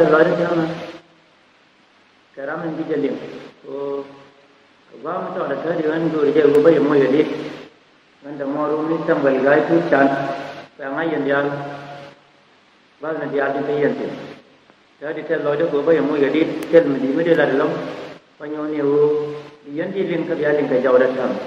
Lori sama keramen dijalim. Oh, gua macam ada tadi kan dulu je gua bayar moy jadi. Kan dah mau rumit sambil gaya tu can. Pengai yang dia, baru dia ada yang tu. Jadi tel lori gua bayar moy jadi tel mesti ada dalam. Panjangnya yang di link kerja link kerja orang sama.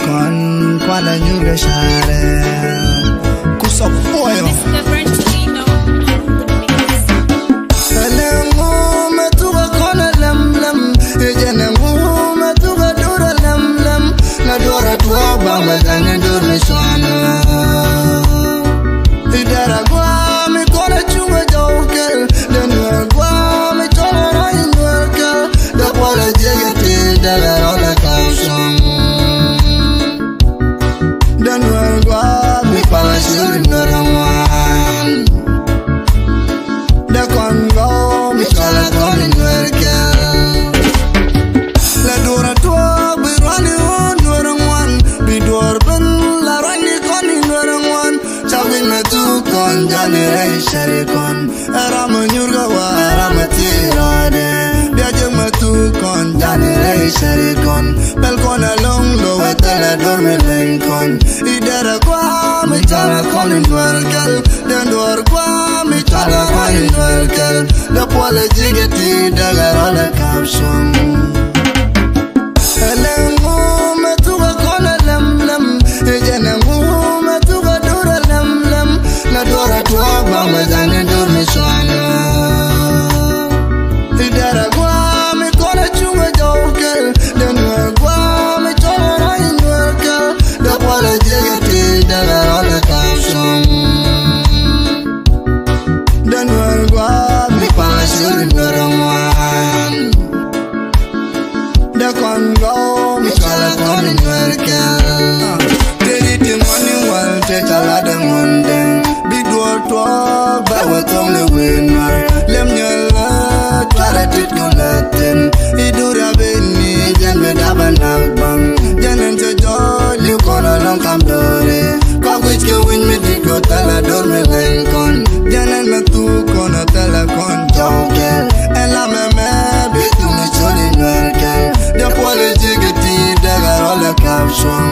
Kon kwa la nyuga share kusa boyo Mr. French kon janire shari kon Rama nyurga wa rama tirade Biaje matu kon janire shari kon Bel kon along lo wetele dorme len kon Idera kwa mi chala kon indwerkel Den dwar kwa mi chala kon indwerkel Le pole jigeti daga role kapshon Elengu metuga kona lem lem Ejenengu metuga dura lem lem La dora tuwa bamba jane dur mi shwana Idara gwa mi kona chunga jawkel Denwa gwa mi chola rain werkel Da pala jegeti daga rola kapshon Denwa gwa mi pala shuri noramwan Da kon go mi chala kon werkel Dedi ti money wal te chala de monde Big door talk ba wa tong le winner Lem nyala twara tit ko latin Idura beni jan me daban bang Janen se joy liu kona long kam dore Kwa which ke win me di go tala dor me len kon Janen me tu kona tala kon jokel Ela me bitu me choli werkel De pole jigeti daga rola kapshon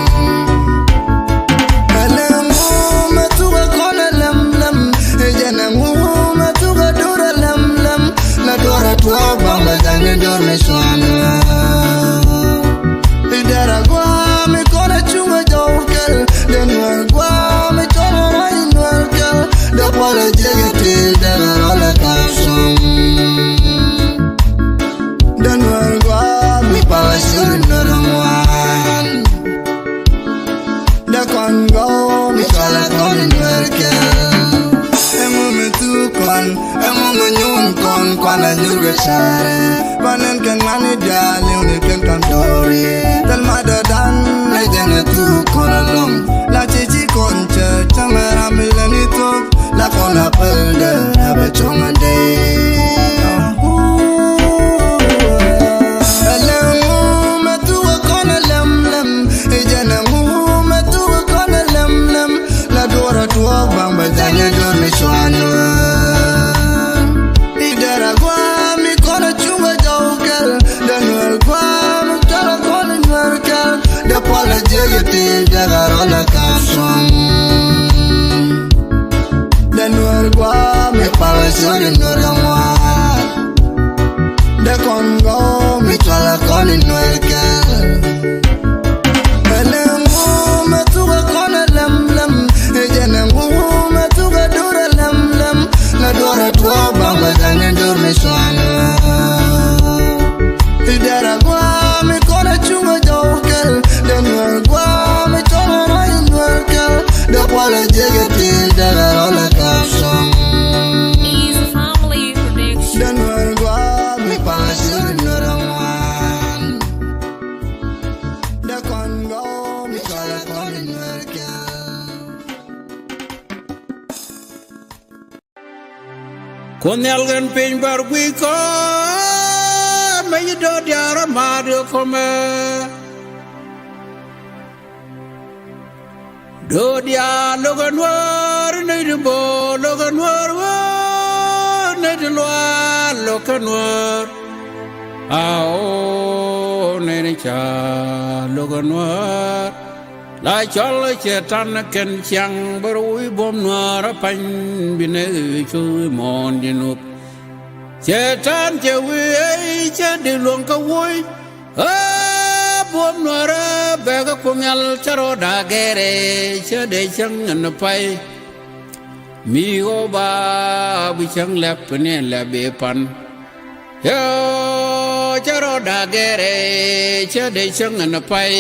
Elengu metuga kona lem lem Ejenengu metuga dura lem lem La dora tuwa bamba jane dor me shwana Idera gwa mi kona chunga jawkel Denwa gwa mi chola rain werkel De pole jigeti daga rola kapshon Denwa gwa mi pala shuri noramwan Da kon go mi chala kon werkel Emu me tu kon, emu me nyun kon Kwana nyurga share Banen ken mani dali uni ken kantori Del madadan lejene tu kon along La chichi kon che chamera mileni tuk La kon apelde abe chonga dey Tuwa bamba janye dor mi shwana Idera gwa mi kona chunga jawkel Denwel gwa mi chala kona nwerkel De pala jegeti jaga rola kapshon Denwel gwa mi pala shuri noramwan De kon go mi chala kona nwerkel Elengu metuga kona lem lem Ejenengu metuga dura lem lem La dora tuwa bamba jane dur mi shwana Idera gwa mi kona chunga jawkel Denwa gwa mi chola rain werkel Da pala jegeti daga rola kapshon Easy Family Production. Denwa gwa mi pala shuri noramwan Da kon go mi chala kon werkel Konelgan pin bargui ko may do diara madu kome do dia logan war nei de bo logan war nei de loa logan war ao nei cha logan war la chol che tan ken chang barui bom noir pan bine chui mon dinup che tan che wi che de luong ka woi bom noir be ka kungal charo da gere che de chang an pai mi go ba bi chang lep ne la be pan yo charo da gere che de chang an pai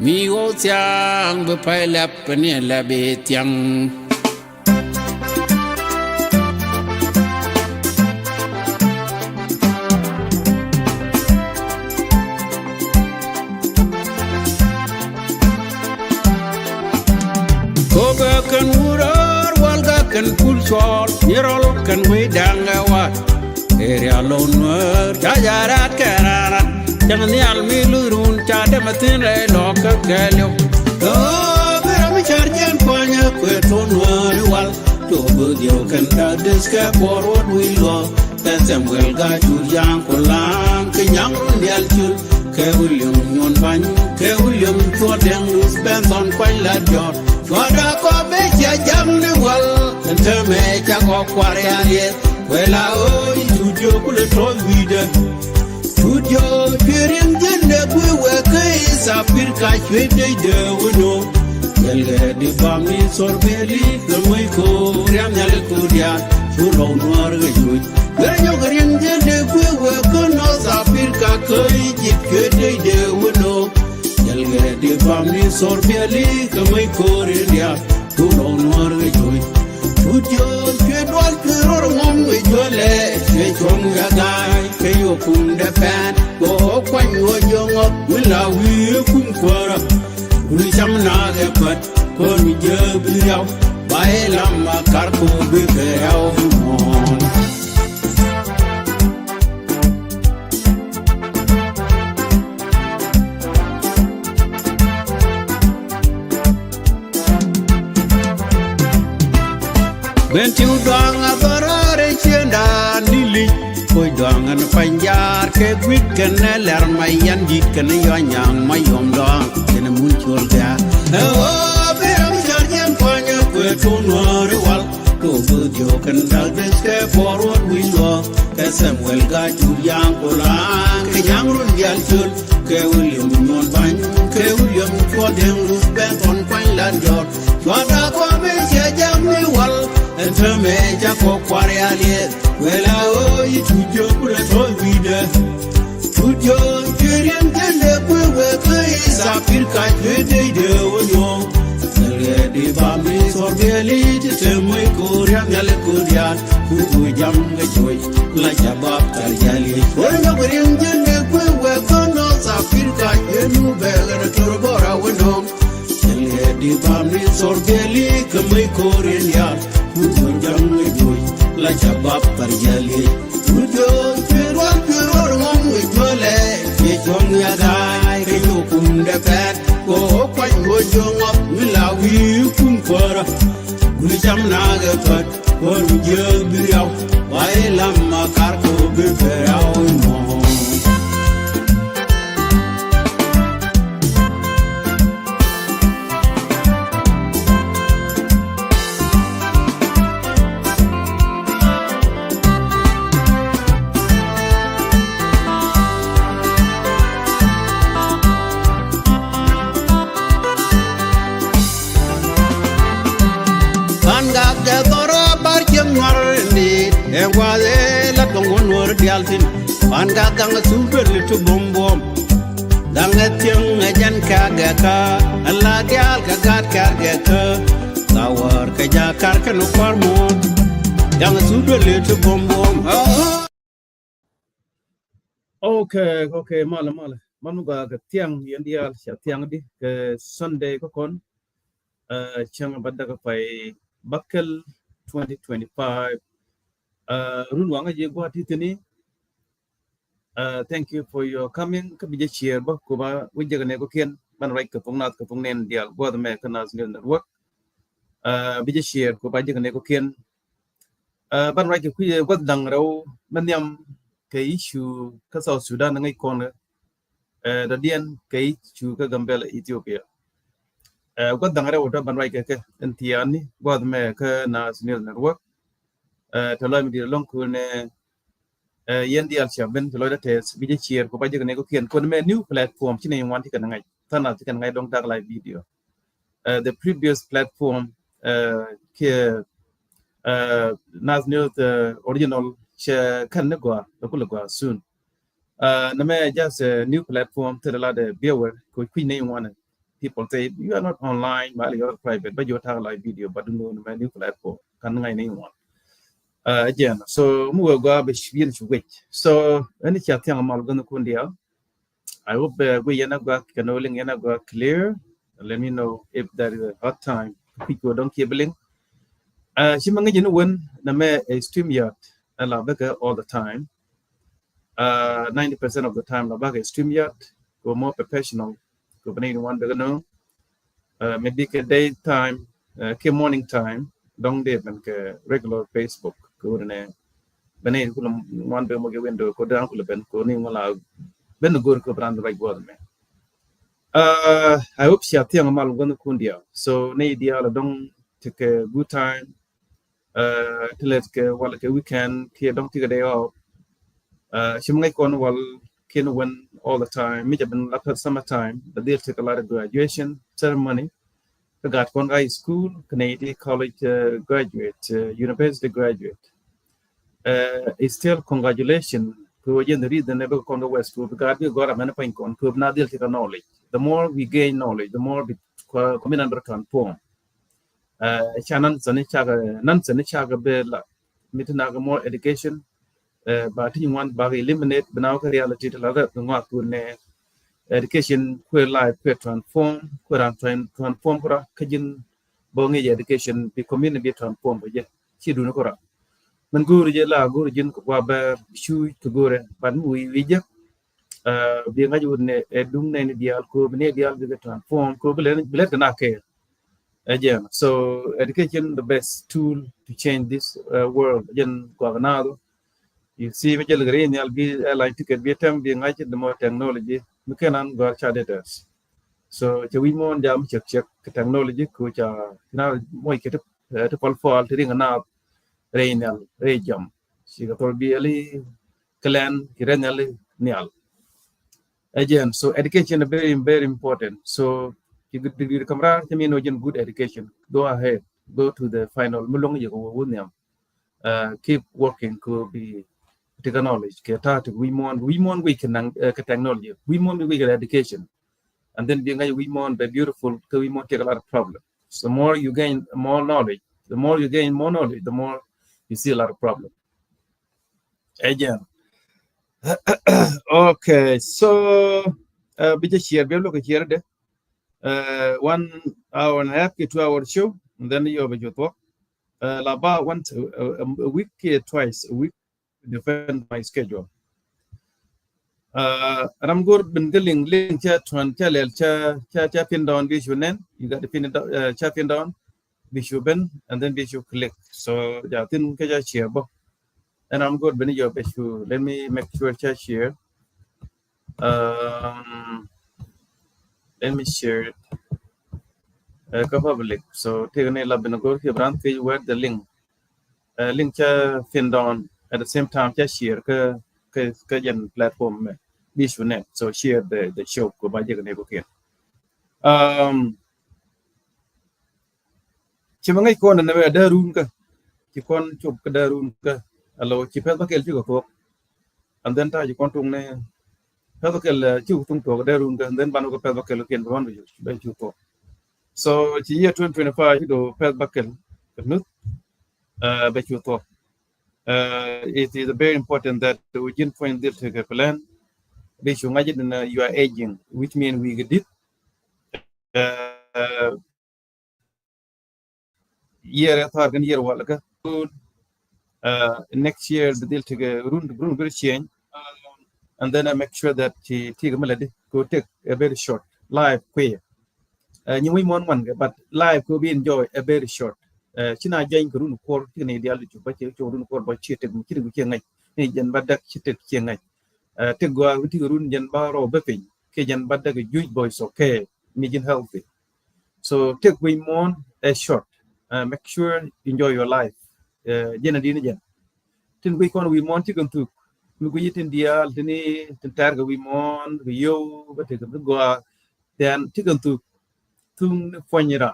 Mi ô chang bơ phai lap ne la be tiang Ko ga kan urar wal ga kan pul chol nirol kan we danga wat area lonwer jajarat kararat Chẳng ni al mi lurun cha de matin re lo ka galyo Do bera mi charjan kwanya kwe tonwa wal to bud yo kan da diska forward we lo tasem wel ga jur yang ko lang ke nyang run yal chul ke William nyon ban ke William to den lus ben on kwai la jor Wada ko be cha jam ne wal ente me cha ko kware arie wela o studio kule to vide studio pirin jende gwe we kai sa pir ka chwe de wono yelge di bami sorbeli gamai ko riam nyal ko dia churo noir ge chwe ganyo garin jende gwe we ko no sa pir ka kai chwe de wono yelge di bami sorbeli gamai ko riam churo noir ge chwe studio chwe dwal kiror ngom ge jole chwe chong ya gai ke yo kum de pan go kwan wo jongo wila wi kum kwara wi cham na ge pat ko mi je bi yaw bai lam ma kar ko bi ke yaw mon ben tiu dang abarare chenda nili koi dang an panjar ke gwit ken ler mayan dik ken yo nyang mayom dang ken mun chol ga o beram jarjem panya ko to nore wal to bud yo kan dal deske forward we lo ke Samuel ga jur yang ko lang ke yang run yal chul ke William non ban ke William ko den rus ben on kwan lan jor wada ko be jam ni wal ente me ja ko kware alie wela o studio kule to vide studio kirien tende kwe we kai sa pir ka de wono le di bami sorbeli te moy ko riam yale ko dia ku jam ga joy la jabab tar yali wono kirien tende kwe we ko no sa pir ka nu be ga to bora wono le di bami sorbeli ke moy ko riam jam ga joy la jabab tar yali studio kiror ngom we jole ye jong ya gai ke yo kum de pet ko kwan wo jong op wila wi kum kwara wi jam na ga pat ko je bi yaw wai lam ma kar ko bi fe yaw mo e wale la tongon wor dialtin pan ga gang super to bom bom dang tiang jan ka ga ka alla dial ka gat ka ga ka tawar ka ja kar ka no par mo dang super to bom bom okay mala man ga tiang yan dial sha tiang di ke Sunday ko kon chang badda ka pai bakal 2025 run wanga je go atitini thank you for your coming ka bije share ba ko ba wije ne ko ken ban right ka pungnat ka pungnen dial go the me kana zin network bije share ko ba je ne ko ken ban right ku je go dang raw man yam ke issue ka South Sudan ngai kon da dien ke issue ka Gambia Ethiopia go dang raw da ban right ke entiani go the me ka na zin network taloy mi di long ko ne yendi al shaben taloy da tes bije share ko baje ne ko kien ko me new platform chine wan ti kan ngai tana ti kan ngai dong tag live video the previous platform ke nas new the original she kan ne go ko soon na me just a new platform to the de viewer ko ne wan people say you are not online but you are private but you tag live video but no me new platform kan ngai ne wan again so mu go be shwin shwit so any chat yang mal gan ko ndia I hope we yana go canoling yana go clear let me know if there is a hot time people don't cabling shi manga jinu won na me stream yard ala baka all the time 90% of the time la baka stream yard go more professional go bani one bega no maybe ke day time ke morning time dong de man ke regular Facebook ko ne bene ko mon be mo ge window ko dan ko ben ko ni mala ben gor ko brand right word me I hope she atiang mal gon kundia so ne dia la dong take a good time to let ke wala ke weekend ke dong take a day off shim ngai kon wal ken when all the time me jaben la summertime but they'll take a lot of graduation ceremony got kon high school Canadian college graduate university graduate is still congratulations to yen the reason never kon west to got we got a man point kon to na deal take knowledge the more we gain knowledge the more we come in under transform chanan sani chaga nan sani chaga be la mitna more education but you want to eliminate now reality to other ne education queer life queer transform queer transform kora kajin bongi education be community transform je chi du kora man guru je la guru jin ko ba shu to gore ban wi je bi ngaju ne edung ne dial ko ne dial be transform ko bele na ke again so education the best tool to change this world again gwagnado you see me jel green yal bi like ticket bi tem bi ngaji the more technology we can go charters so je we mon jam check technology ko cha na moy ke to pol fall to ring na reynal rejam si ko bi ali clan ki renal nial again so education is very important so you good degree kamra chami no gen good education go ahead go to the final mulong ye ko wonyam keep working could be technology we can technology we get education and then being we be beautiful we take a lot of problems so the more you gain more knowledge the more you see a lot of problems again okay so we just share we look here 1 hour and a half to 2 hour show and then you have your talk about once a week twice a week defend my schedule and I'm good been getting link chat one channel cha pin down visual you got the pin chat pin down visual ben and then visual click so yeah tin ka share bo and I'm good ben your best let me make sure cha share let me share it public so take a lab ben go here brand page where the link cha pin down at the same time cha share ka yen platform visual net so share the show ko ba je ne ko ke chi mangai ko na be da run ka chi kon chop ka da run ka alo chi pe ba kel chi ko and then ta chi kon tung ne pe ba kel chi tung to da run ka and then ban ko pe ba kel ken ban be chu to so chi year 2025 do pe ba kel nut be chu to it is very important that we can find this plan which you are aging which means we did year after year wala next year the deal take run very change and then I make sure that she take melody go take a very short live queer you we want one but live could be enjoy a very short china jeng run ko ni dia lu ba che run ko ba che te ku che ngai ni jen ba dak che te che ngai te gwa ti run jen ba ro ba pin ke jen ba dak ju boys okay ni jen healthy so take we want a short make sure enjoy your life jen adi ni jen tin we kon we want ti kan tu lu ko yitin dia tini tin tar ga we want we yo ba te ga gwa then ti kan tu tung fonyira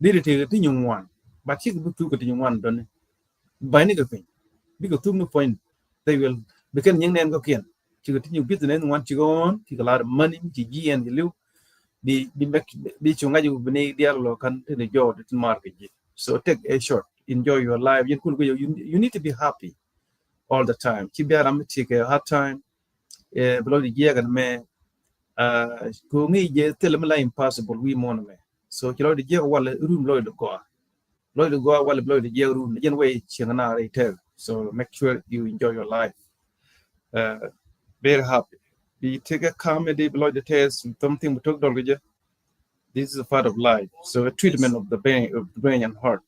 dire te ti nyungwan ba chi ku tu ko ti nyungwan don ba ni ga pin bi ko tum no point they will because những nen có kiện chỉ có những business one chỉ có thì có lot of money chỉ GN thì lưu đi chung ngay dù bên đây lo kan thì để cho the market so take a short enjoy your life you need to be happy all the time chỉ biết làm chỉ cái hard time below the year gần mẹ cô nghĩ giờ thì là impossible we want mẹ so chỉ lo the year wala room lo được qua wala below the year room nhân way chẳng nào để theo so make sure you enjoy your life very happy we take a comedy below the test something we talk about this is a part of life so a treatment of the brain and heart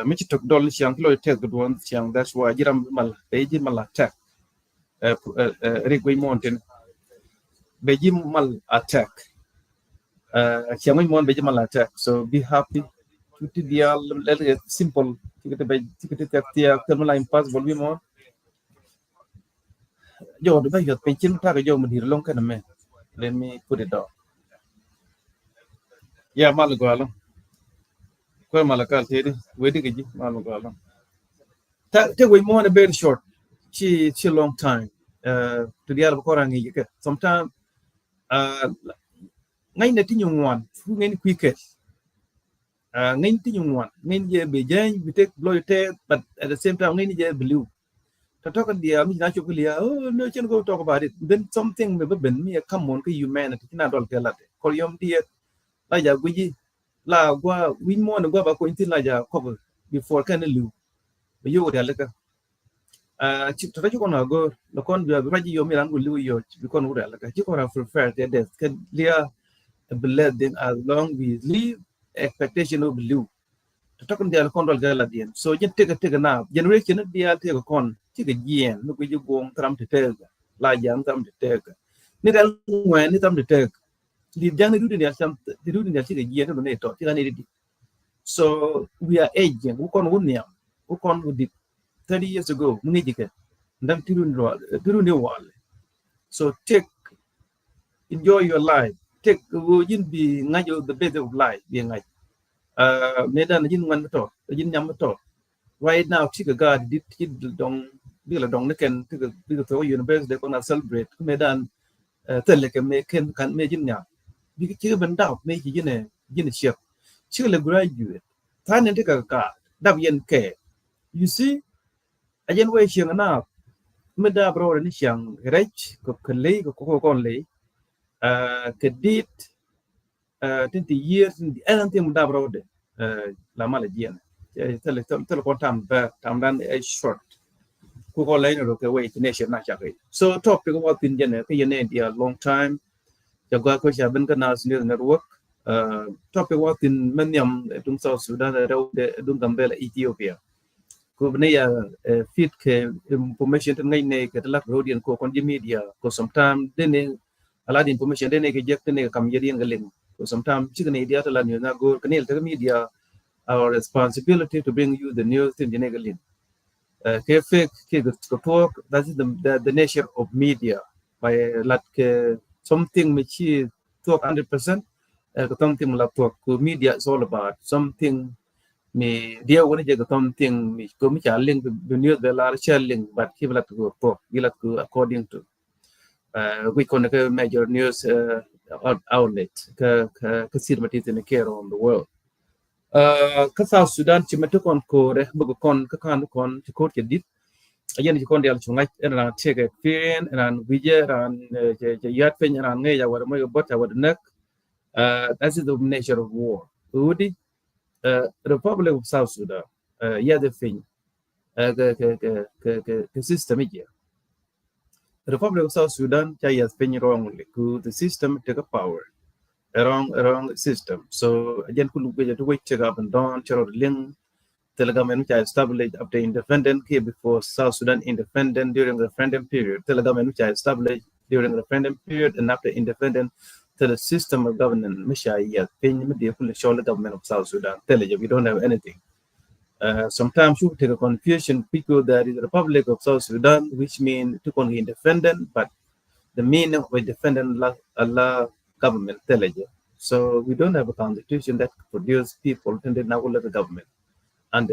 mi ci tok dol siang lo tek do won siang that's why jiram mal be ji mal attack rigwe mountain be ji mal attack siang mon be ji mal attack so be happy to dial let it simple tikete tek tia termal impossible bi mo yo do ba yo penchin ta ga yo mun hir long kana me let me put it down yeah mal go along ko malakal tedi wedi ke ji mal go along te we mo na very short chi long time to dial ko rangi ke sometimes ngai na tinyu ngwan fu ngai quick ngai tinyu ngwan ngai je be jan we take blow te but at the same time ngai je blue to talk and dia mi na chu kulia oh no chen go talk about it then something me ben me come on ke humanity na dol ke late ko yom dia la ja guji la gwa win mo na gwa ba ko intin la ja cover before kan lu be yo da leka chi to ko na go lo kon bi ba ji yo mi ran go lu yo bi kon ura leka chi ko ra prefer the death kan lia bled then as long we leave expectation of blue to talk and dia kon dol ga la dien so je tega na generation dia te ko kon chi ga yen no ko ji gong tram te tega la jam tram te tega ni dal ngwen ni tram te tega di jang ni du dia sam di du dia chi ga yen no ne to chi ga ni di so we are aging ko kon won yam ko kon wudi 30 years ago muni jike ndam tiru ni wale so take enjoy your life take wo yin bi ngajo the best of life bi ngaj medan yin ngan to yin nyam to right now chi ga di dong bi la dong ne ken bi to university ko na celebrate medan tele ke me ken kan me yin nya bi chi ga ban daw me chi yin chef chi le graduate tan ne ka dab yen ke you see ajen we chiang na me da bro ni chiang rech ko kle ko kon le kedit tinti years in anything mu da bro de la mala jien tele ko tam dan a short ko ko le no ke we nation na cha ke so topic about tin jene ke yene dia long time ja ga ko cha ben kana senior network topic about tin menyam tung South Sudan de dum gambela Ethiopia ko bne ya fit ke information tan ngai ne ke la rodian ko kon media ko sometime dene ala di information dene ke jek ne kam yedin galen ko sometime chigne dia ta la ni na go kanel ta media our responsibility to bring you the news in the galen ke fake ke ko talk that is the nature of media by like something which is talk 100% ko something la talk ko media is all about something me dia woni je ko something me ko mi cha link the news the la sharing but he will to talk will to according to we con major news outlet ka sirmati in care on the world ka South Sudan ci meto kon ko re bu kon ka kan kon ci ko ke dit ayen ci kon dial ci ngaj ran take experience ran wije ran je yat pen ran nge ya war mo bot ya war nak that is the nature of war udi Republic of South Sudan ya the thing ke system here Republic of South Sudan cha ya pen wrongly ku the system take a power wrong system so again kulu be to wait check up and down charo ling telegamen which established after independent here before South Sudan independent during the referendum period telegamen which established during the referendum period and after independent to the system of governance misha ya pin media kulu show the government of South Sudan tell you we don't have anything sometimes you take a confusion people that is the Republic of South Sudan which mean to be independent but the meaning of independent Allah government teleje so we don't have a constitution that produce people and then now let the government and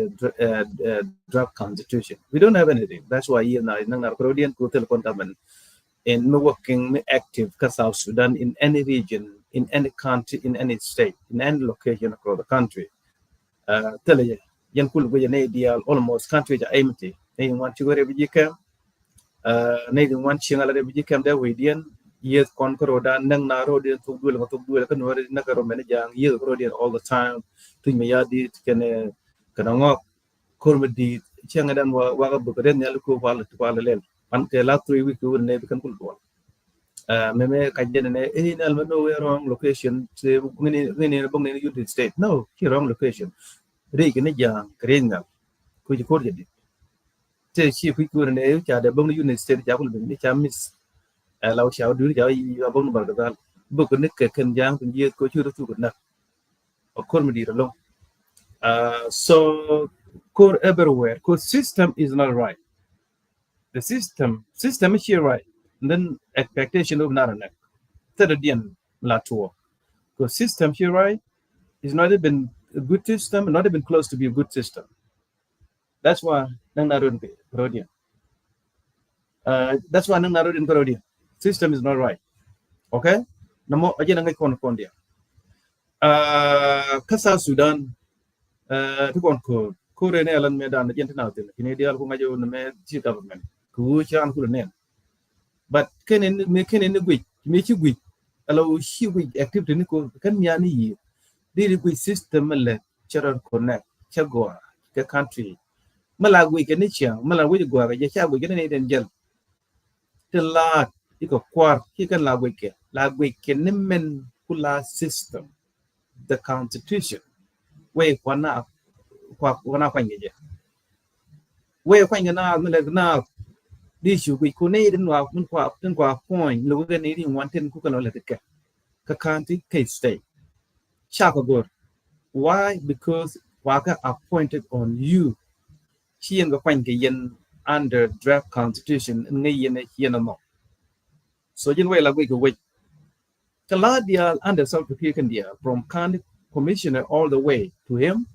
draft constitution we don't have anything that's why here now nang Arcodian ko telecom government in working active ka South Sudan in any region in any country in any state in any location across the country teleje yan kul go ne ideal almost country ja empty they want to go refugee camp they want chingala refugee camp there we dien yes kon ko roda nang na rodin tuk dul kan wari na karo men jang yes rodin all the time tu me yadi kene kana ngok kormedi chenga dan wa ga bu den yal ko wala lel an ke la 3 week won ne kan kul do me ka jene ne no wrong location se ngini bong ne United States no ki wrong location re ke ne ja krenga ku ji ko jadi te chi ku ku ne cha de bong United States ja ku ni cha miss law cha du ja yi bong bar ga bu ko ne ke ken jang ku ye ko chu tu ku na o ko mi di lo so core everywhere cause system is not right the system is here right and then expectation of not enough that again la tour because system here right is not even a good system not even close to be a good system that's why nang narun parodian that's why nang narun parodian system is not right okay namo aje nang kon dia kasa Sudan tu kon ko re ne alan medan jen tana tin kini dia ko ngajo ne chi government ku chan ku ne but kenen gwi me chi gwi alo shi gwi activity ni ko kan ya ni yi di gwi system le charan connect chagwa ke country mala gwi ke ni cha mala gwi gwa ga cha gwi ke ne den jel te la iko kwar ki kan la gwi ke ni men kula system the constitution we kwana kwanye we kwanye na mele na di shu gwi ko ne den wa mun kwa point lo ga ni ri wanten ku kan le ke ka county k state shaka gor why because waka appointed on you chien ga kwanye yen under draft constitution ngai yen yen no so yin we la gwi ko we kala dia under South African dia from county commissioner all the way to him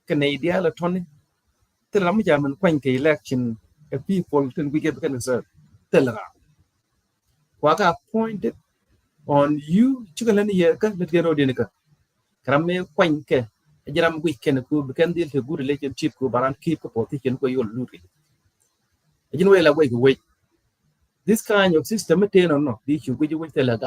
Canadian la toni telam jaman kwanye election people can we get can serve telara waka appointed on you chukalani ye kan let get rodin ka krame kwanye jaram weekend ku kan deal to good relationship ku baran keep position ko yol luri ajin we la we this kind of system maintain or no the issue which we tell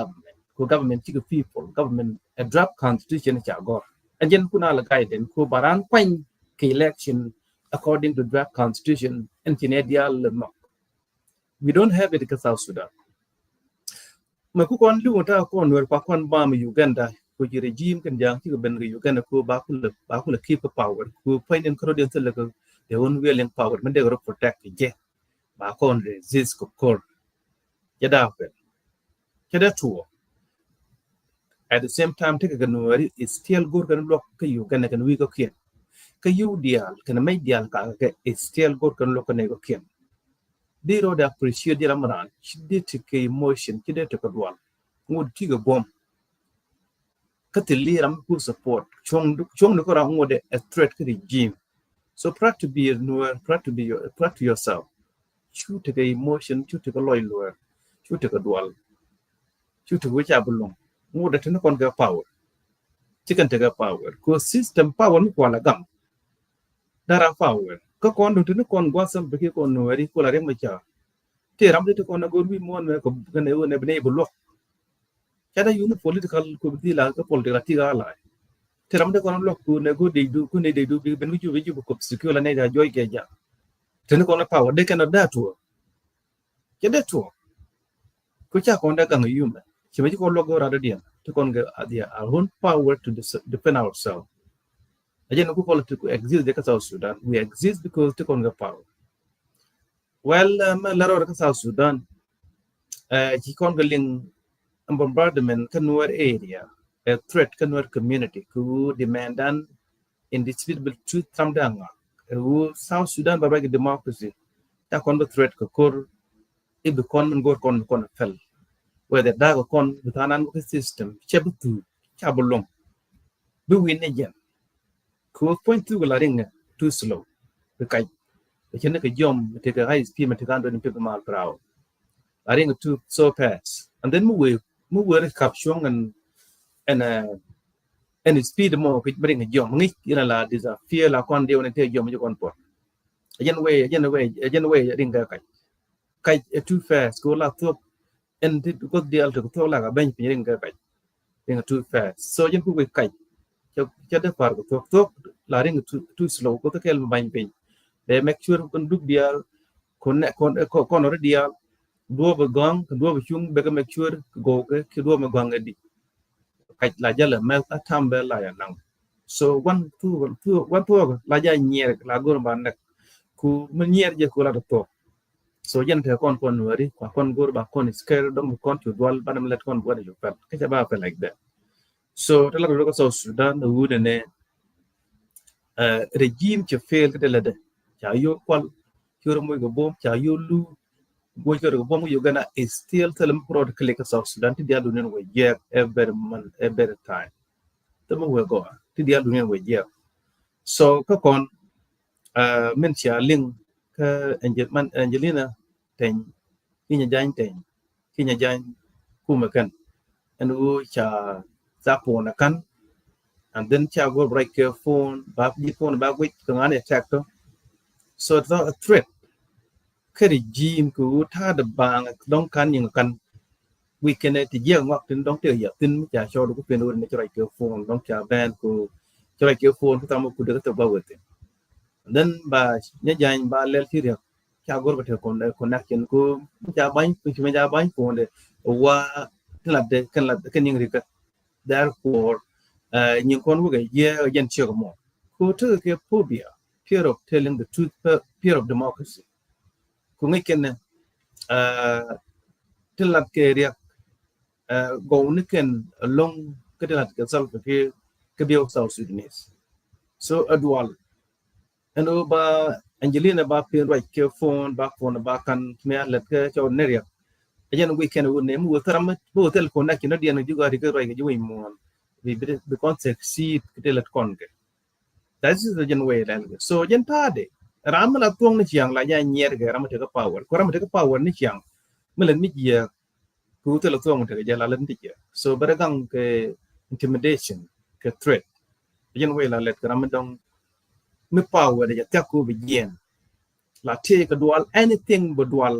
government to people government a draft constitution cha gor ajin kuna la guide ku baran kwanye election according to draft constitution and Canadian law. We don't have it in South Sudan. Ma ku kon lu ta kon wer kwa kon ba mu Uganda ku ji regime kan jang ti ben Uganda ku ba ku la keep power ku point in Canadian tell ko they won willing power men they will protect je ba kon resist ko kor ya da pe kada tuo at the same time take a no is still good kan block ka Uganda kan we ko kien ka yu dial kan mai dial ka is still good kan lo kan ne ko kien di ro da appreciate di ramran di take emotion ki de to kadwal ngod ti ga bom ka te li ram ku support chong ko ra ngode a threat to regime so proud to yourself chu take emotion chu take loyal chu take kadwal chu take which abulong ngode te kon ga power chicken take power ko system power ni ko la gam dara power ko kon do ne kon gwa sam be ko no ri ko la re ma cha te ram de ko na gor wi mon ko ne ne be bu lo kada yu political ko bi la ko political ti ga la te ram de ko na lo ko ne go de du bi ben wi ju ko secure la ne da joy ke ja te ne ko na power de kana da to ke de to ko cha ko da ga yu ma che be ko lo go ra de dia te kon ga dia our own power to defend ourselves again no political exist de South Sudan we exist because to conga power well la ro South Sudan ki conga ling bombardment kanwar area a threat kanwar community ku demand an indisputable truth tamdanga who South Sudan ba democracy ta conga threat ko kor ibe kon men gor kon fel whether da kon bitanan ko system chebutu chabulong be win again ko point to la ring too slow the kai the chen ke jom te ka high speed me te kan do ni people mal prao la ring too so fast and then mu we caption and speed mo ke bring jom ngi ina la disappear la kon de on te jom je kon pot again way ring ka kai too fast go la top and ko deal to la ga ben ring ka kai ring too fast so jen ku we kai cho de par ko la ring too slow ko to kel bain pin they make sure kon duk dia kon or dia do ba gong do ba chung be make sure go ke do ma gong edi kai la jala me ta tambe la ya nang so one two la ja nyer la gor ban nak ku men nyer je ku la to so yen te kon wari kwa kon gor ba kon scare dom kon to dwal banam let kon wari yo pat ka ba fa like that so tala ko so Sudan the wood ne regime che fail ka de de cha yo kwal yo mo go bom cha yo lu go ko bom yo gana is still tell pro de click South Sudan ti dia do ne we yeah every month every time the mo we go ti dia do ne we yeah so ka kon men cha ling ka Angelina ten kinya jan kuma kan and wo cha zapo na kan and then cha go break your phone ba which kan an attack to so it's not a threat ka regime ku tha da bang dong kan yin kan we can ti ye ngok tin dong te ya tin cha cho do ku pen wo ne cha break your phone dong cha ban ku cha break your phone ku ta mo ku de ta ba wo then ba nya jan ba lel ti re cha gor ba te connection ku cha ban ku cha ban phone de wa la de kan yin ri ka therefore nyin kon wo ga ye yen che mo ku to ke phobia fear of telling the truth fear of democracy ku ngi ken tilat ke ria go ni ken long ke tilat ke sal ke bio South Sudanese so adwal and ba Angelina ba pin right ke phone ba kan me let ke cho neria ajan weekend wo ne mu taram bo tel ko na kino dia no juga ri ke right ke jui mo be context see ke let kon ke that is the gen way lan so gen tade ram la tuong ni chiang la ya nyer ke ram te ka power ko ram te ka power ni chiang melen mi ye ku te la tuong te ke la len ti so baragang ke intimidation ke threat gen way la let ram dong mi power de ta ku be yen la te ka dual anything but dual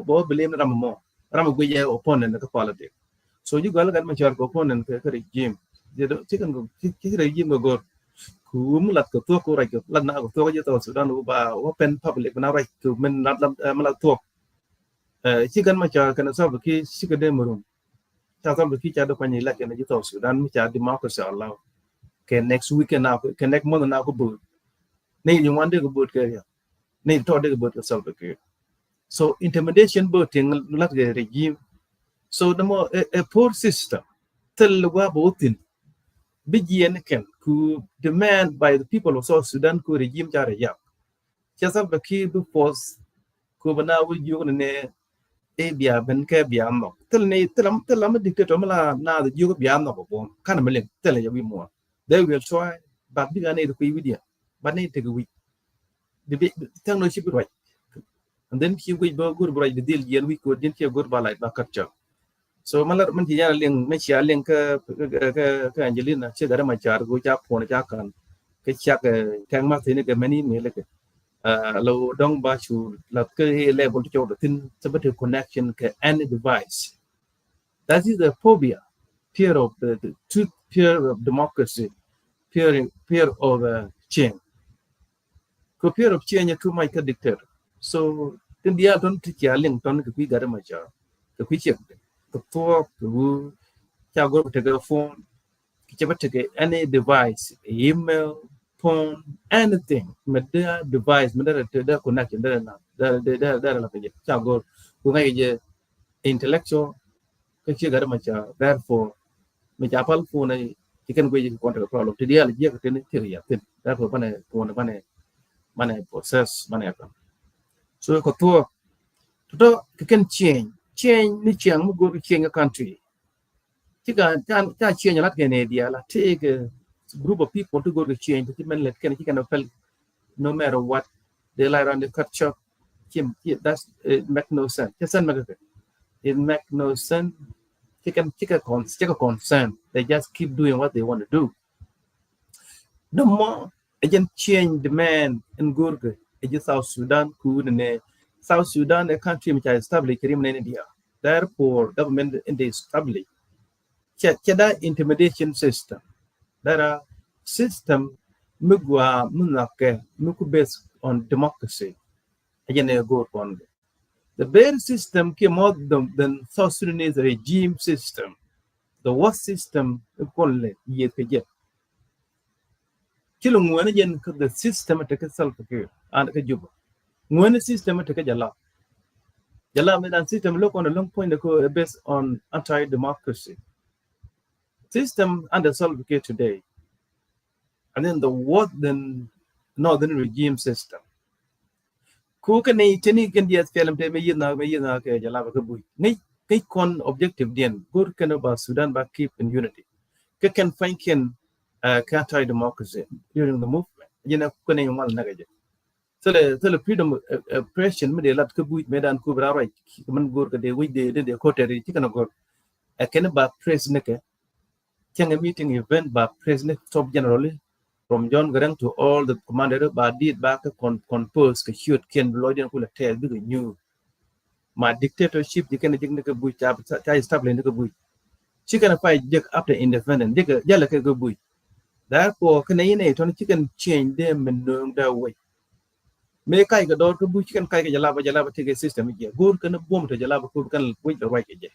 bo blame ram go ye opponent ka politics so you gal gan ma char ko opponent ke regime je do chicken go ki regime go kum lat ko to ko right lat na ko to je to Sudan ba open public na right to men lat lat to chicken ma char kana sa ki sika de murum ta sa ki cha do pa ni la ke na je to Sudan mi cha democracy Allah ke next weekend na ke next month na ko bu nei you want de ko bu ke ya nei to de ko bu ke sa ke so intimidation voting lat ke regime so the more a poor system tel wa botin begin can to demand by the people of South Sudan ku regime jare ya chasal baki bu force ku bana wu yu ne e bia ben ke bia no telam dictator mala na the yu bia no bo kan melen tel ya wi mo they will try but big ane ku wi but ne te wi the technology right and then he will go good right the deal yen we could didn't hear good ba like ba capture so malar man ti yana leng me chia leng ka Angelina che gara ma char go cha phone cha kan ke chak kang ma thine ke mani me le ke lo dong ba chu la ke level to the thin sabate connection ke any device that is the phobia fear of the truth fear of democracy fear of change ko fear of change to my dictator so tin dia don ti chia leng ton ke pi gara ma char ke pi chek to cha go to the phone ke any device email phone anything meda device meda the connection there la pe cha go ku ngai je intellectual ke che gar ma cha therefore me cha pal phone ai ki kan go je control problem ti dia je ke ne ti ya tin therefore bane process bane ka so ko to can change ni chiang mo go change a country chika cha change lat ke ne dia la take a group of people to go to change to men let can chicken fell no matter what they lie on the culture that's it make no sense it make no sense chika concern they just keep doing what they want to do no more again change the man in Gurga in South Sudan ne South Sudan a country which is established in India therefore government in the established that intimidation system that are system mugwa munake muku based on democracy again go on the very system came out than South Sudanese regime system the worst system equally yet kilo ngwana yen ka the systematic self care and ka juba ngwana systematic jala me dan system look on a long point ko based on anti democracy system under self care today and then the northern regime system ku ka nei tini kan dia film te me yina ke jala ba ka bui nei kai kon objective dien gur kan ba Sudan ba keep in unity ka can find anti democracy during the movement yina ku nei mal na ga so the freedom oppression me de lat ka bui me dan ku bra right man gur ka de wi de ko te ri kan gur a can ba president ke a meeting event by president top generally from John Garang to all the commander by did back compose ka shoot ken loading kula tell big new my dictatorship you can dig ka bui ta establish ka bui chicken fight jek after independent dig jala ka bui therefore can ine to chicken change them in the way me kai ka dor ka bui chicken kai ka jala ba take system je gur kan bom to jala ba ku kan with the right je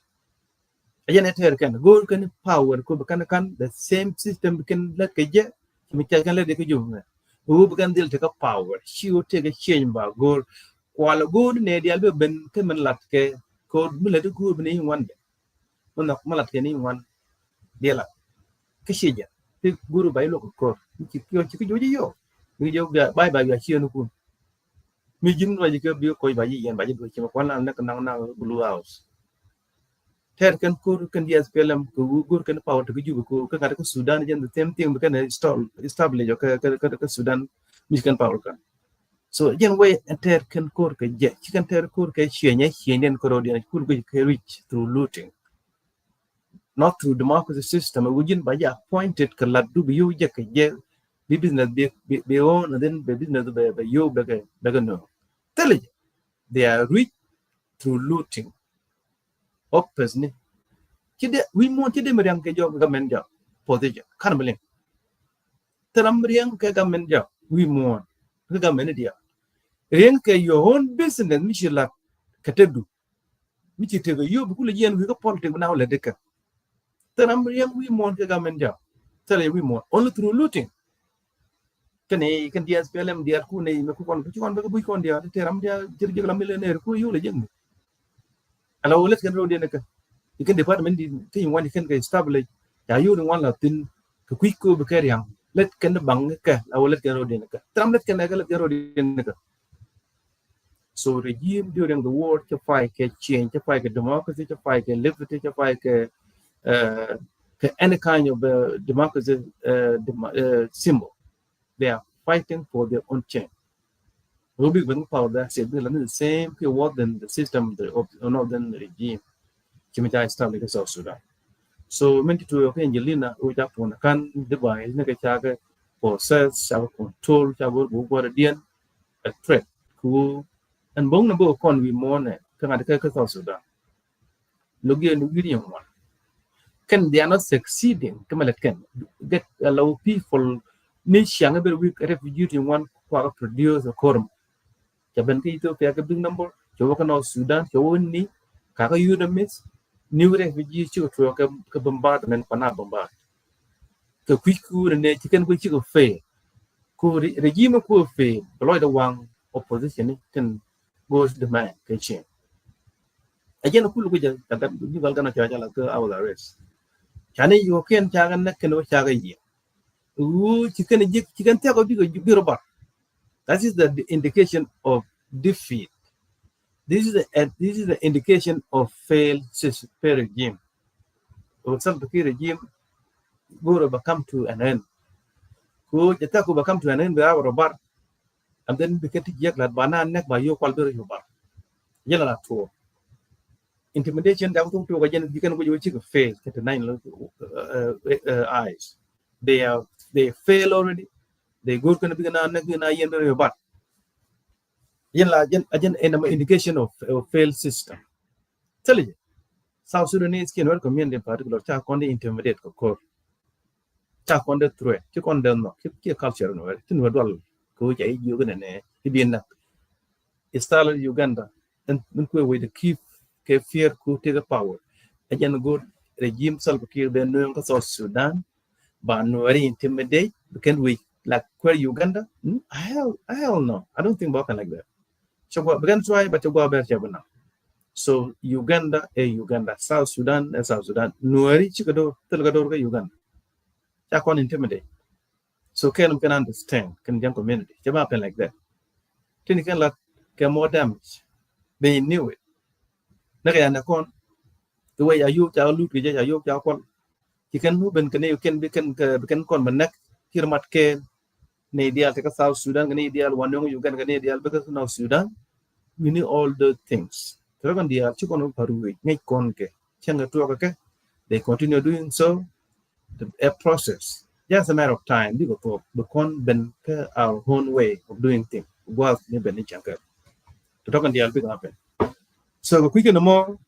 ayen eter kan gur kan power ku kan the same system can let ka je mi kan let ka ju who can deal take a power she will take a change ba gur kwala gur ne dia be ben kan man lat ke ko mi le gur ni wan man nak malat ke ni wan dia la ka shi ja ti gur bai lo ko ki ju yo mi jo ga bai ga chi no ku mi jin ba ji ke bi ko ba ji yen ba ji do chi ma kwan na na blue house ter kan kur kan dia SPLM ku gur kan power to ju ku ka ka Sudan jen the same thing kan establish ka Sudan mi kan power kan so jen way ter kan kur ka je kan ter kur ka shenyen ko dia kur ka reach through looting not through democracy system wujin ba ya appointed ka laddu bi yu je ka je bi business be on and then be business be you be no tell you they are rich through looting opus ni kide we want kide meriang ke jo government jo position kan belen teram meriang ke government jo we want ke government dia rien ke your own business mi shila katedu mi ci tego yo bu kula yen wi ko politique na wala deka teram meriang we want ke government jo tell we want only through looting kan dia SPLM dia ku nei me ku kon ba bu kon dia teram dia jir la millionaire ku yo le jeng ala wala kan ro dia neka ikan department di tin wan ikan ke establish ya yu wan la tin ke quick ko be ker yang let kan bang ka la wala kan ro dia neka tram let kan ga ro dia neka so regime during the war to fight ke change to fight ke democracy to fight ke liberty to fight ke any kind of democracy symbol they are fighting for their own change Ruby when power that said the same what than the system of northern regime Kimita established South Sudan. So many to Angelina who up on can devise Nagachaga process, shall control, shall go again, a threat, cool, and bone number of con we mourn come at the South Sudan. Logia Lugidian one. Can they are not succeeding? Come at can get allow people niche young every week refugee in one quarter produce a quorum. Jabanti to pay a big number, Jokan Sudan, Joni, Kaka Udamis. New refugees to a bombardment pana bombard. The quick cool and chicken which you fail. Could regime could fail, below the one opposition can goes the man can change. Again, a cool with that you are gonna charge like our arrest. Can you can tag and neck and chaga year? Ooh, chicken take a big robot. That is the indication of defeat. This is the indication of failed regime. Or some regime go come to an end. Go the taco come to an end with our bar, and then we get yak like banana neck by your quality bar. Yellow tour. Intimidation that to again you can go fail get 9 eyes. They fail already. They go gonna be an bar. Again, an indication of failed system. Tell you, South Sudanese can welcome in particular check on the intimidate core. Check on the threat, check on the no, keep culture no, to do go Uganda, Ibina. It's still Uganda, and with the keep fear could take the power. Again, good regime Salva Kiir then South Sudan, but no very intimidate, can we like where Uganda? Hell no. I don't think about like that. So what began try, but go about now. So Uganda, Uganda, South Sudan, South Sudan. Nueri chikado, telgado Uganda. Chakon intimidate. So can understand, can young community. Jam happen like that. Then you can let get more damage. They knew it. Nakon, the way I you tell look, you tell you can move and you can become manak, Hirmat Ken, Nadial, take a South Sudan, Canadian, one young Uganda, Canadian, because now Sudan, we knew all the things. Dragon the Chukon Paru, make conke, Changa Tuaka, they continue doing so, a process. Just a matter of time, we go to the our own way of doing things. Work, maybe Chanka. To talk on the big happen. So, quick no more,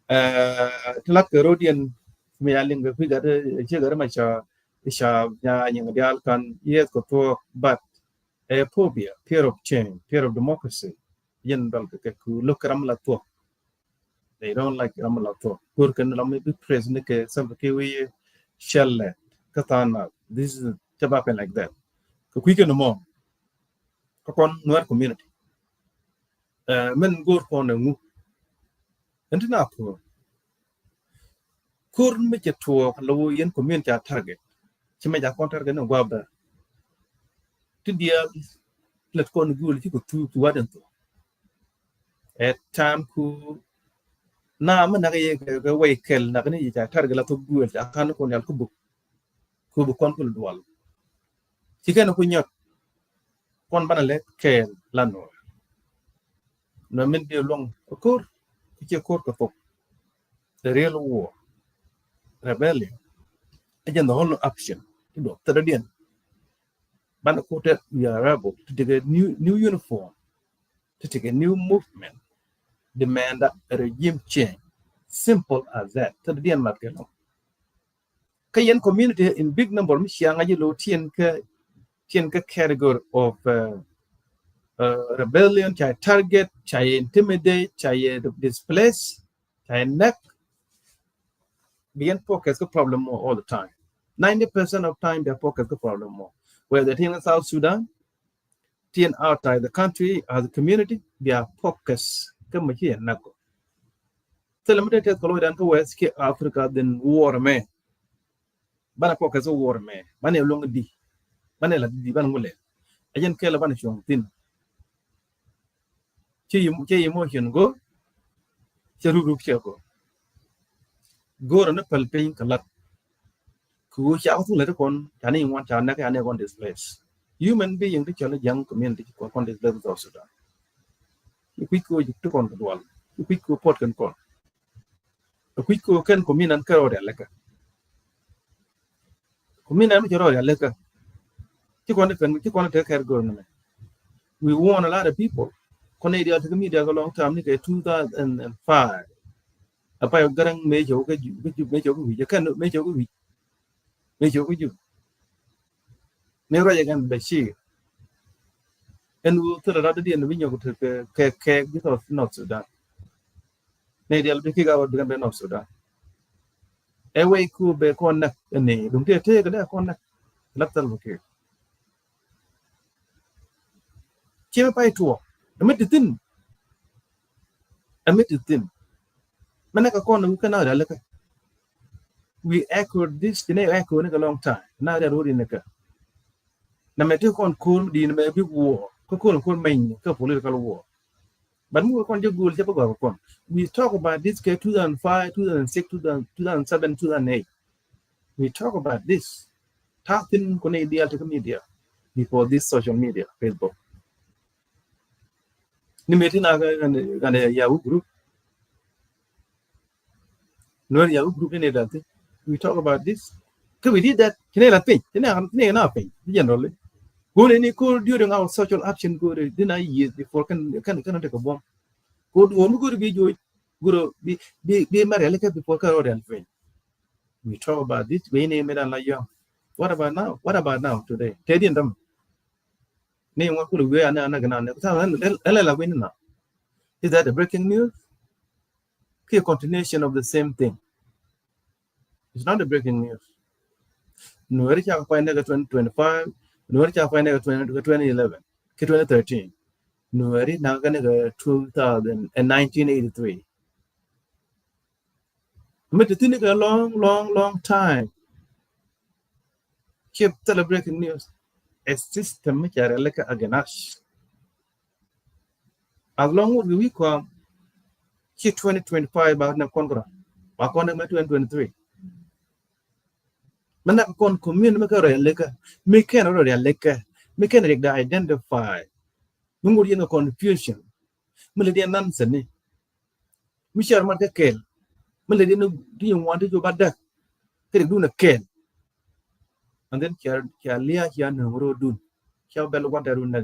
Tlak Rodian, me aling the figure, Jigger Isha, Yang the Alcan, yes, go to, but a phobia, fear of change, fear of democracy. Yen Balkaku, look Ramalato. They don't like Ramalato. Gurkan Rami President, some Kiwi, Shell, Katana. This is happen like that. So, quick no more. Upon Noir community. Men go on a move. And enough. Couldn't make it to a low in community target. She made a contract and a wabber. To deal, let's go and go to what and to. At time who now I'm not a way kill, not any target to go at a can on Yakubu. Kubu conquer dual. She can open your one banale kill Lano. No mean be long a court, it's a court of the real war. Rebellion. Again, the whole option. You know, Third But we are able to take a new uniform, to take a new movement, demand a regime change. Simple as that. Third Markelo. Kayan community in big number, Michiangelo Tienka category of rebellion, chai target, chai intimidate, chai displace, chai neck. Begin focus the problem more all the time. 90% of time they focus the problem more. Whether they're in South Sudan, they're outside the country as a community, they are focused. Come here, Nako. Tell them that they're West Africa, then war me. Bana focus on war me. Bana long di. Bana la di ban mule. Ayen kela bana shong tin. Che emotion go. Che ruru go. Go on a palping kalat. Ku xiao tu le kon tani wan chan na ka ne kon displace. Human being the young community kon displace of Sudan. If we go to kon dual. If we go port kan kon. If we go kan kominan ka ro leka. Kominan mi ro leka. Ti kon take care go na. We warn a lot of people. Canada to media a long time ni 2005. Apa yang garang mejo ke you can mejo you never again be she and we to the day and we know to ke because not Sudan Nadia be kick out the North Sudan away ku be connect ne dum te ga connect latal ke che pai tuo amit tin Manaka corner, we cannot look. We echoed this, the name echo in a long time. Now they're already in a car. Namatu con cool, the big war, cool main, political war. But more con you go. We talk about this 2005, 2006, 2007, 2008. We talk about this. Talking Canadian to media before this social media, Facebook. Nimetina and a Yahoo group. No Yahoo group in it. We talk about this. Because we did that. Nothing. Generally. Go any call during our social action go then I years before can take a bomb. Go to be joy. Go be married before Carol and friend. We talk about this. We name it like young. What about now? What about now today? Teddy and them. Name what could we are now. Is that the breaking news? A continuation of the same thing. It's not a breaking news. No, 2025, nuari cha find 2011 ke 2013 nuari na kana ga 2000 and 1983 but it is a long time keep celebrating news a system which are like against as long as we come 2025 ba na kongra ba kon na 2023 mana kon commune ma ka re leka me ken ro re leka me ken re da identify mu ngur yen confusion mu le den nan sene mi shar ma ka kel mu le den di wante jo badda ke du na kel and then kya lia kya na ro dun kya bel wante ru na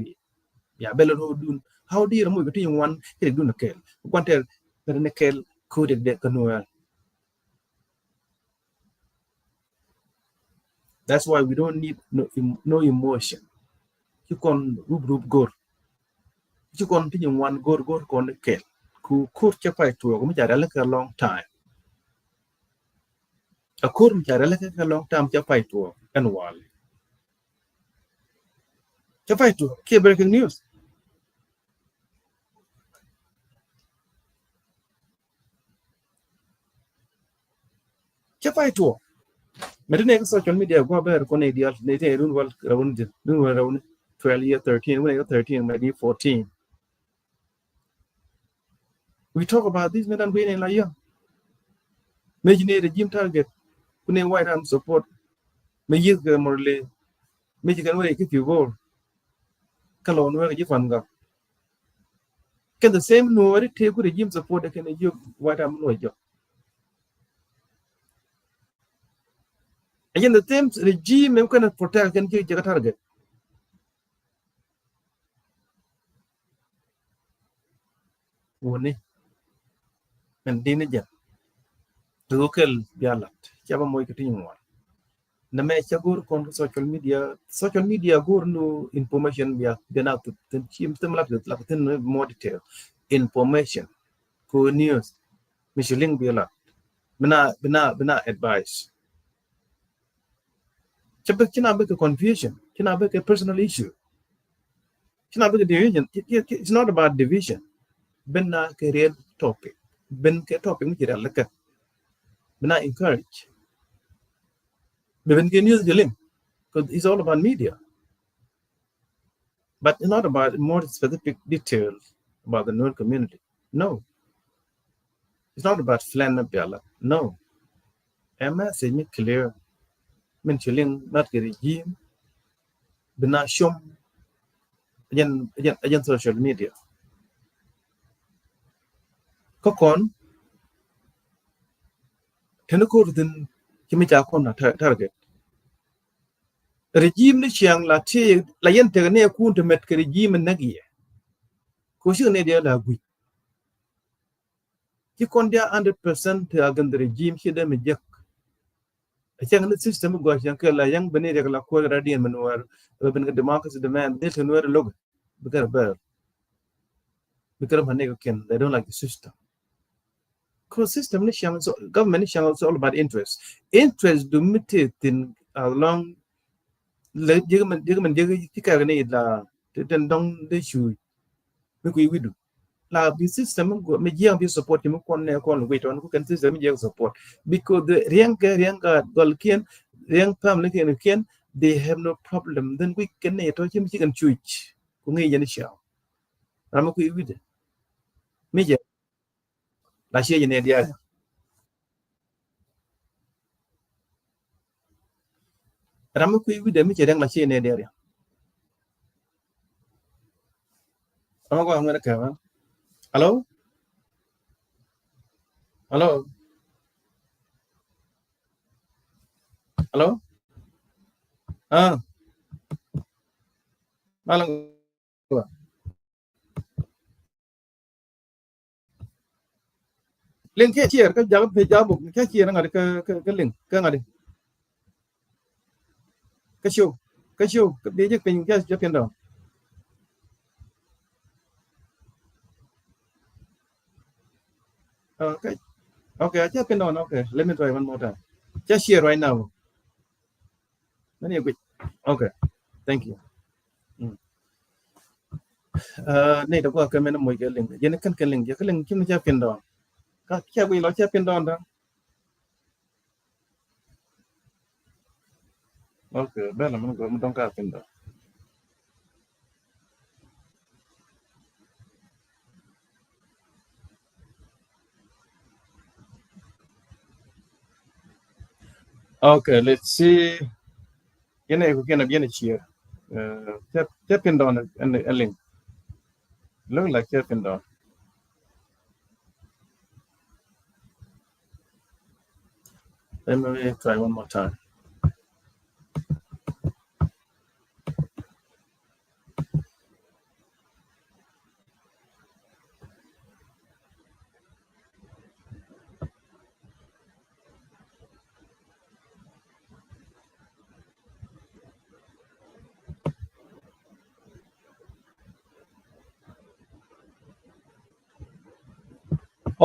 ya bel ro dun how di mo ko ti wan ke du na kel wante na kel ko de kanoel. That's why we don't need no emotion. You can rub gor. You can think one gor kon kel. Ku kur chapai to ko mjara like a long time. A kur mjara like a long time chapai to and wal. Chapai to ke breaking news. Chapai to. Medine social media go bear kon ideal ne te run wal raun 12 year 13 when 13 maybe 14. We talk about this medan we in la ya. Imagine regime target kune white arm support me yis ga morle me jigan we ki go kalon we ji fan ga can the same no re te ku regime support da can you white arm no jo again the same regime me can protect can ki jaga target woni men dine ja local bialat chaba moy ki tin wa na me chagur kon social media gur no information biya gana tin chim tem la tin more detail information ko news mishiling bialat bina advice chaba kina be confusion kina be personal issue kina be division it's not about division bina career topic ben ke topic mi kira laka bina encourage ben ke news dealing because it's all about media but it's not about more specific details about the Nuer community. No, it's not about flan biala. No, a message me clear men chilling not the regime bina shum again social media kokon tenko din kimi cha kon na target regime ni chiang la ti la yen te ne ku to met ke regime na gi ko shi ne dia la gui ki kon dia 100% te agan the regime shi da me jek a chiang ni system go chiang ke la yang bene de la ko radian manwar ben ga democracy demand de to no log because man ken they don't like the system because system ni chiang so government ni chiang all about interest dominating along le jigaman jigi ka ne la ten dong de shu me ku widu la bi system go me jiang bi support mo kon ne kon wait on ku kan system jiang support because the rianga golkien riang pam le ken they have no problem then we can ne to chim chicken chuich ku ngi yen sha ram ku widu me je la she ne dia ram ku widu me je dang la she ne dia ram ko ngara ka hello malang len ke chier ka jawab pe jawab ke chier ngade ka len ka ngade ka show ka de je pin ka pin do okay I just pin on okay let me try one more time just share right now many quick okay thank you nei da ko ka men mo ke ling yen kan ke ling je ke ling kim cha pin don ka cha wi lo cha pin don da okay bela man go mo don ka pin don okay let's see yen ko ken bien cheer cha pin don and ling look like cha pin don let me try one more time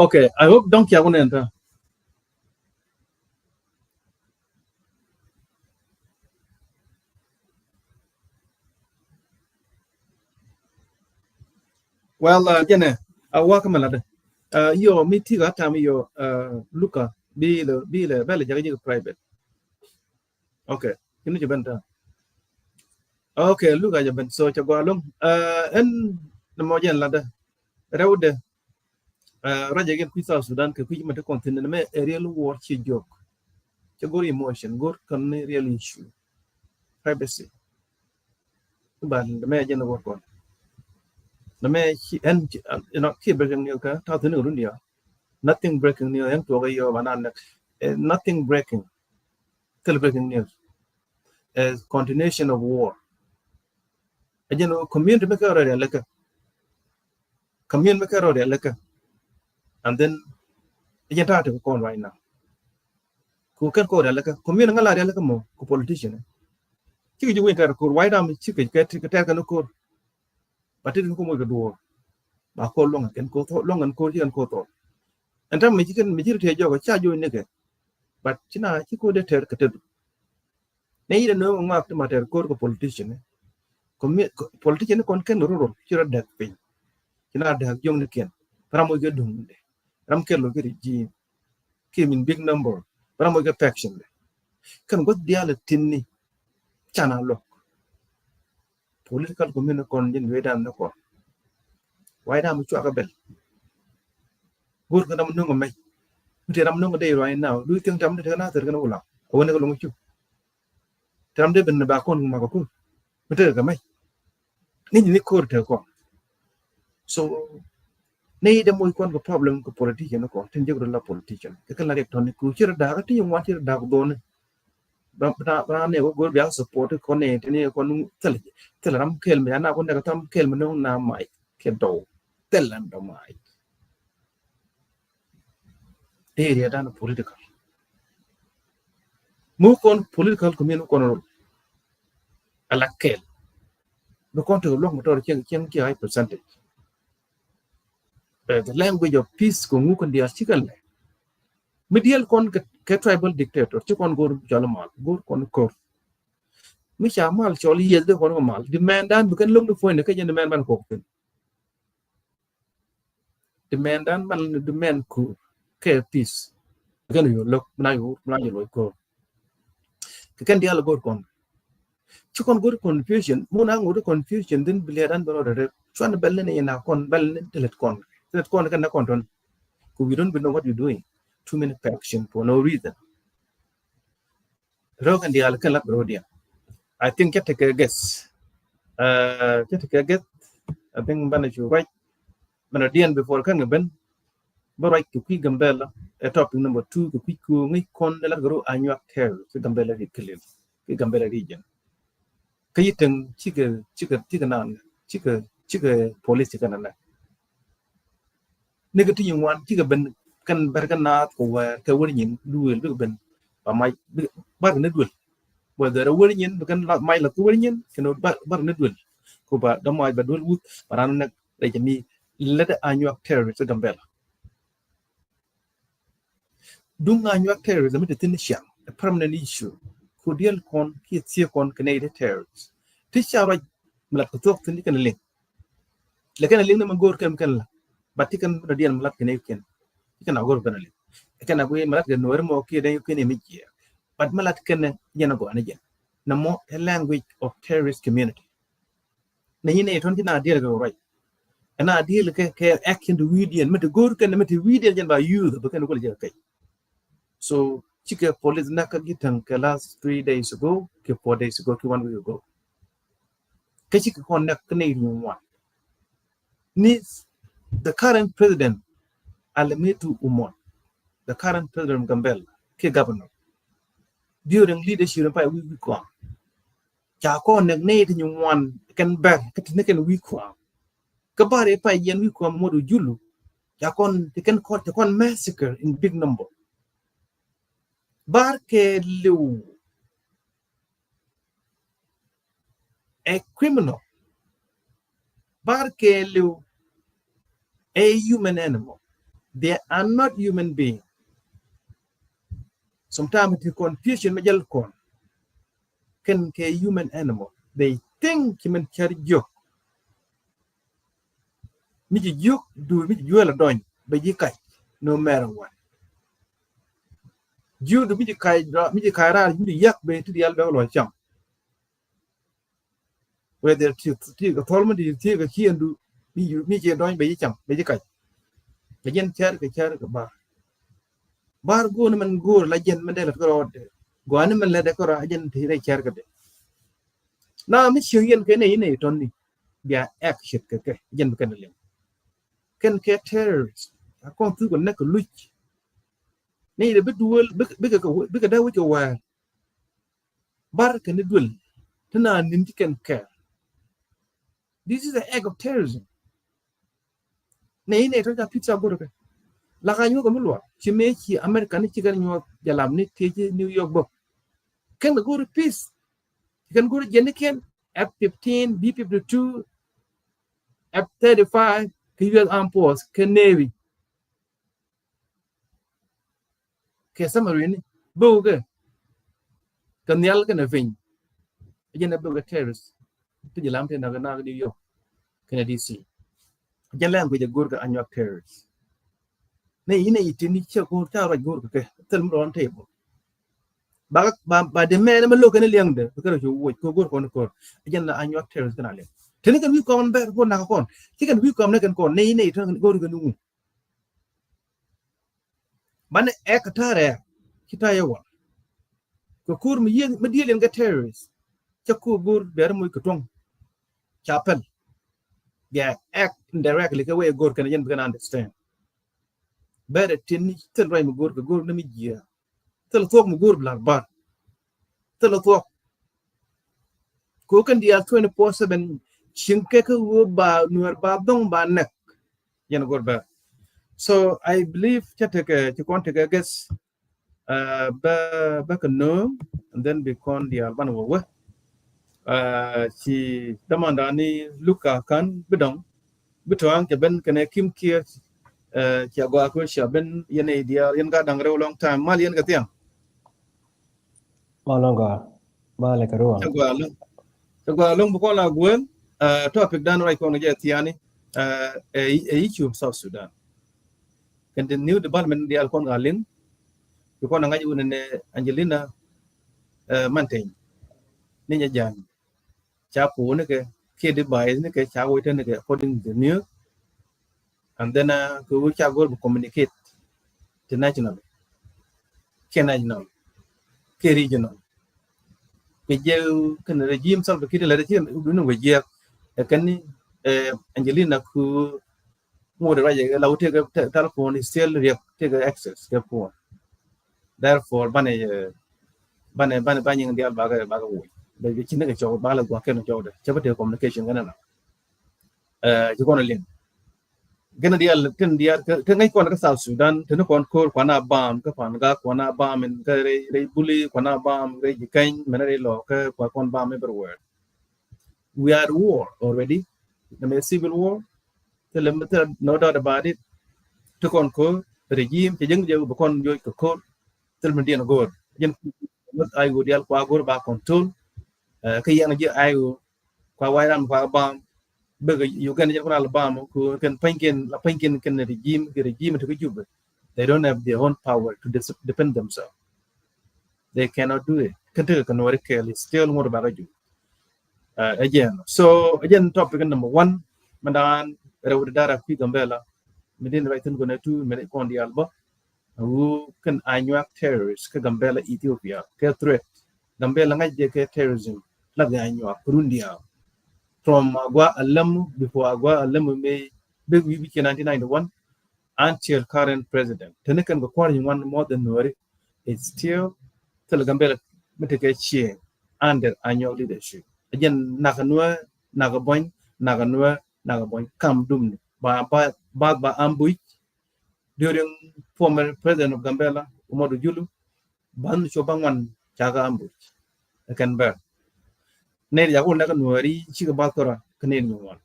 okay I hope don't ya wona enter well jene welcome lad yo meeting ga tam yo luka bi le bela jagi private okay kinu je benta okay luka je ben so cha gwalum en mo jen lad rewde raja gen pisa Sudan ke kujima te continent me a real war chi jok cha gor emotion gor kan ne real issue privacy ban me jen gor kon na me en keep breaking news ka ta thinu rundia nothing breaking news en to ga yo banan nothing breaking still breaking news as continuation of war again community me ka ro leka community me ka ro leka and then again ta to kon right now ku kan ko leka community ngala leka mo ku politician chi ju wen ka ko right am chi ke ta kan ko patin ko mo ga do ba ko longa ken ko to longa ko ji kan ko to and tam mi ji te jo ga cha jo ne ke but china chi ko de ter ka te ne ida no ma ta ma ter ko politician politician kon ken ro chi ra dak pe china dak jong ne ken para mo ga dung de ram ke lo ga ji ki min big number para mo ga faction de kan go dia le tinni chana lo political community kon jin we dan ko why da mu chwa ka bel gur ka dam no me te ram no de right now du ting tam de na ter ka no la ko ne ko lo chu tam de ben ba kon ma ko ku te ka mai ni ko te ko so nei de moy kon ko problem ko politician ko tin je ko la politician ke kala rek ton ku ci da ga ti yo wa ci da ko don ba ne ko gor biang support ko ne te ne ko nu tel ram kel me na ko ne ka tam kel me no na mai ke do tel lam do mai area dan political mu kon political community kon ala kel no kon to lo mo to chen ki high percentage the language of peace ko ngu kon dia chikal medial kon ke tribal dictator ci kon gor jolo mal gor kon ko mi cha mal choli yel de kon mal demand dan bu kan lum do foy ne ke demand man ko ken demand dan man demand ko ke peace kan yo lok na yo ko ke kan dia gor kon ci kon gor confusion mo na ngor confusion din bile dan baro de chuan bel ne na kon bel ne telet kon kan na kon ton ko we don't know what you're doing too many faction for no reason rogan dia kan la rodia I think take a guess take a guess I think manage right mana dian before kan ben barai ku ki gambela topic number 2 ku ku ngi kon la garo anyak ter ku gambela di clear ki gambela region kayiteng chika nan chika police kana na negative yung wan chika ben kan berkan ko wa ka woni nyin duel be ben ba mai ba ne duel whether a woni nyin kan mai la ko woni nyin keno ba ne duel ko ba da mai ba duel wut paran nak da jami leda anyak terrorist gambela dung anyak terrorism de tin sham a permanent issue ko dial kon ki tie kon canadian terrorists tisha raj malat ko tok tin kan ling le kan ling na magor kan kan la batti kan radian malat kan ken kan agor kan ling kan agu malat kan nor mo ki den ken mi ji but malat kan yana go anajen na mo a language of terrorist community na yine ton tina dia go right ana deal ke action to weedian met gor kan met weedian jan ba youth ba kan ko le kai so chike police naka gitan ke last 3 days ago ke 4 days ago ke 1 week ago ke chike kon nak ne ni one needs the current president Alamitu Umon the current president Gambel ke governor during leadership pa we ko cha kon nak ne ni one kan ba ke ne kan we ko kabare pa yen we ko modu julu cha kon te kon massacre in big number barke liu a criminal barke liu a human animal they are not human being sometimes the confusion majal kon can ke human animal they think human charjo mi juk du mi juela doñ ba jikai no matter what judo mi kai ra mi yak be ti yal be lo cham whether ti ga tolma di ti ga kiendu mi je doñ be cham be jikai be jen char ga bar go na man go la jen man de la ko de go an man la de ko ra jen ti re char ga de na mi chiu yen ke ne ton ni dia action ke jen be kan le kan ke terrorist a kon tu ko na ko luch ni de biduel bika da wuce wa bar kan dul tana ninti kan ka this is an act of terrorism ne to ta pizza go ka la ga nyu ko mulwa ci me ci america ni ci gan nyu jalam ni te ci new york bo kan go to peace kan go to jeniken F-15 B-52 F-35 US Armed Forces kan navy ke submarine boga kan yal kan vin ajena boga terrorist to jalam te na New York kana DC jalan ko je gorga anyak terrorist ne ine itini che ko ta ra gorga ke tel mo on table ba de me na lo kan liang de ko ro wo ko gor ko ajena anyak terrorist kana le teni kan wi ko on ber ko na ko ti kan wi ko ne kan ko ne ine tan gorga nu Mane ekatare kita yawa ko kur mi yen mi dielen ga terrorist cha ku gur ber muy ko tong chapel ya act indirectly ka way gur kan yen can understand better tin tel ray mi gur na mi jia tel tok mi gur blar bar tel tok ko kan dia 24/7 chinke ka wo ba nuar ba dong ba nek yen gur ba. So I believe that you want to guess back no and then be con the Alban wo si tamanda ni luka kan bidong bitwang ke ben kene kim kier ki agwa ko sha ben yene dia yen ga dang rew long time mal yen ga tiang malonga male karuang agwa long ko la gwen topic dan right ko nge tiani issue South Sudan and the new development di alkon galin ko na ngaji wonne Angelina maintain ni nya jan cha pu ne ke device ne ke cha wo ten ne ke according to the new and then ko cha go communicate to national ke regional ke je kan regime sal ke la regime du no je kan ni Angelina ku more right la take telephone is still take access ke phone therefore bane dia baga wo be chin ke chaw ba la ko ken chaw de chabate communication kana na ji kono lin gena dia ke ngai kon ka South Sudan ten kon ko kwana bam ka pan ga kwana bam en ka re buli kwana bam re ji kain menare lo ka kon bam everywhere we are at war already the civil war no doubt about it to kon ko regime ke jeng je bu kon joy ko tel men dien gor yen ai go dial kwa gor ba control ke yang je ai kwa wairan kwa bam bega Uganda jan kuna bam ku kan pankin kan regime to Juba. They don't have their own power to defend themselves. They cannot do it. Kan te kan wari kelly still more about you. Again, so again topic number 1 mandan rawda dara fi Gambela medin right tin gona tu mene kon di alba who can annual terrorists ka Gambela Ethiopia ka threat Gambela ngai je ka terrorism la ga annual Burundi from Agwa Alamu before Agwa Alamu may be we 1991 until current president tenekan go kwani one more than worry it's still tell Gambela meteke chair under annual leadership again naganwa nagaboy kam dum ba ambuj during former president of Gambela Umaru Julu ban chobangan chaga ambuj kan ber ne ya ko naga nuari chiga bakora kanen nuwan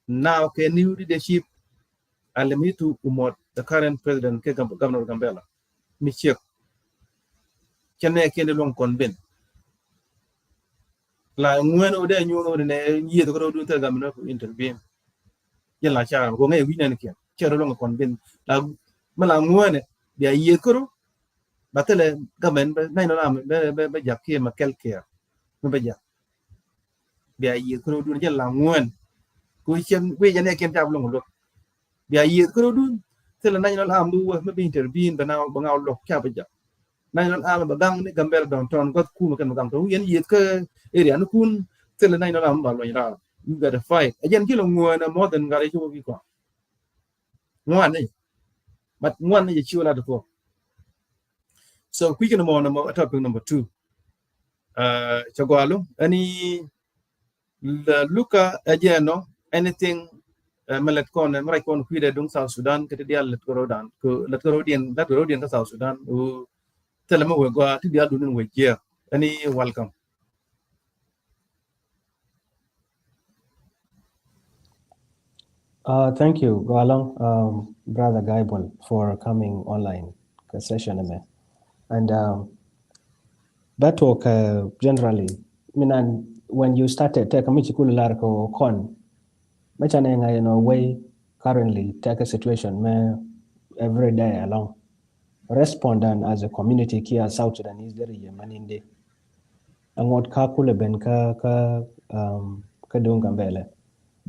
now can new leadership alamitu umot the current president ke governor of Gambela mi chek kene kene long konben la ngwen o de nyuno ne yedo ko do ta gamna ko intervene yalla cha ko ngai wi nan ke chero long konben la mala ngwen ya yekoro batele gamen nay no am be jakke ma kelke be jak bia yekoro du yalla ngwen ko chen we jane ken tab long lo bia yekoro du tele nay no am du me be intervene bana ba ngaw lo cha be jak nay no am ba gang ni Gambela downtown got ku ma kan gang to yen yet ke area no kun tele nay no am ba lo ira you got to fight again kilo ngwana more than gare chu bi ko ngwan ni but ngwan ni chi wala to so quick in the morning topic number 2 chagwalo any luka ajeno anything melet kon mara kon kuide dung South Sudan ke dia let gorodan ko let gorodian ka South Sudan u telema we go ti dia dunun we here any welcome. Thank you, go along, Brother Gaibol, for coming online session. And that talk generally, I mean, when you started, take a michikulu larko con, machanenga way currently take a situation me every day along. Respondent as a community here South Sudanese there yemaninde. Angot kakule ben ka Dungambele.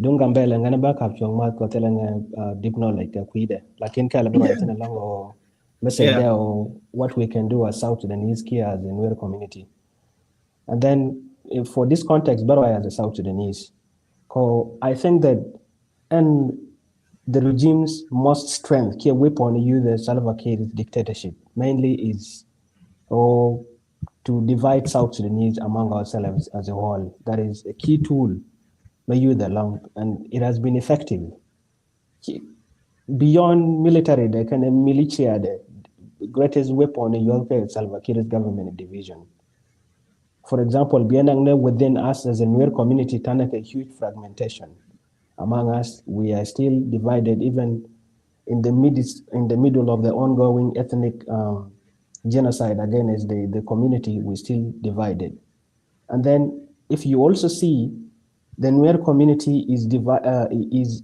Dungambele ngane ba kapchong mat ko telenge deep knowledge ka kuide. Lakin kala bro tena lango message there what we can do as South Sudanese here as a Nuer community. And then for this context, but as a South Sudanese, I think that and the regime's most strength, key weapon use the Salva Kiir's dictatorship, mainly is to divide South Sudanese among ourselves as a whole. That is a key tool by use the long, and it has been effective. Beyond military, the kind of militia, the greatest weapon in Europe is Salva Kiir's government division. For example, within us as a Nuer community, there's a huge fragmentation. Among us, we are still divided, even in the middle of the ongoing ethnic genocide against the community, we're still divided. And then, if you also see, the Nuer community is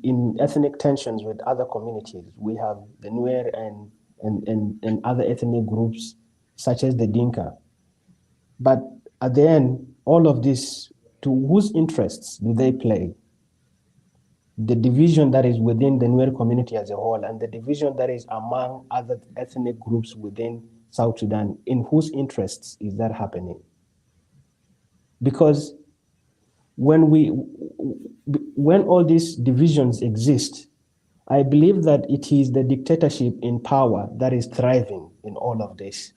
in ethnic tensions with other communities. We have the Nuer and other ethnic groups, such as the Dinka. But at the end, all of this, to whose interests do they play? The division that is within the Nuer community as a whole and the division that is among other ethnic groups within South Sudan, in whose interests is that happening? Because when all these divisions exist, I believe that it is the dictatorship in power that is thriving in all of this.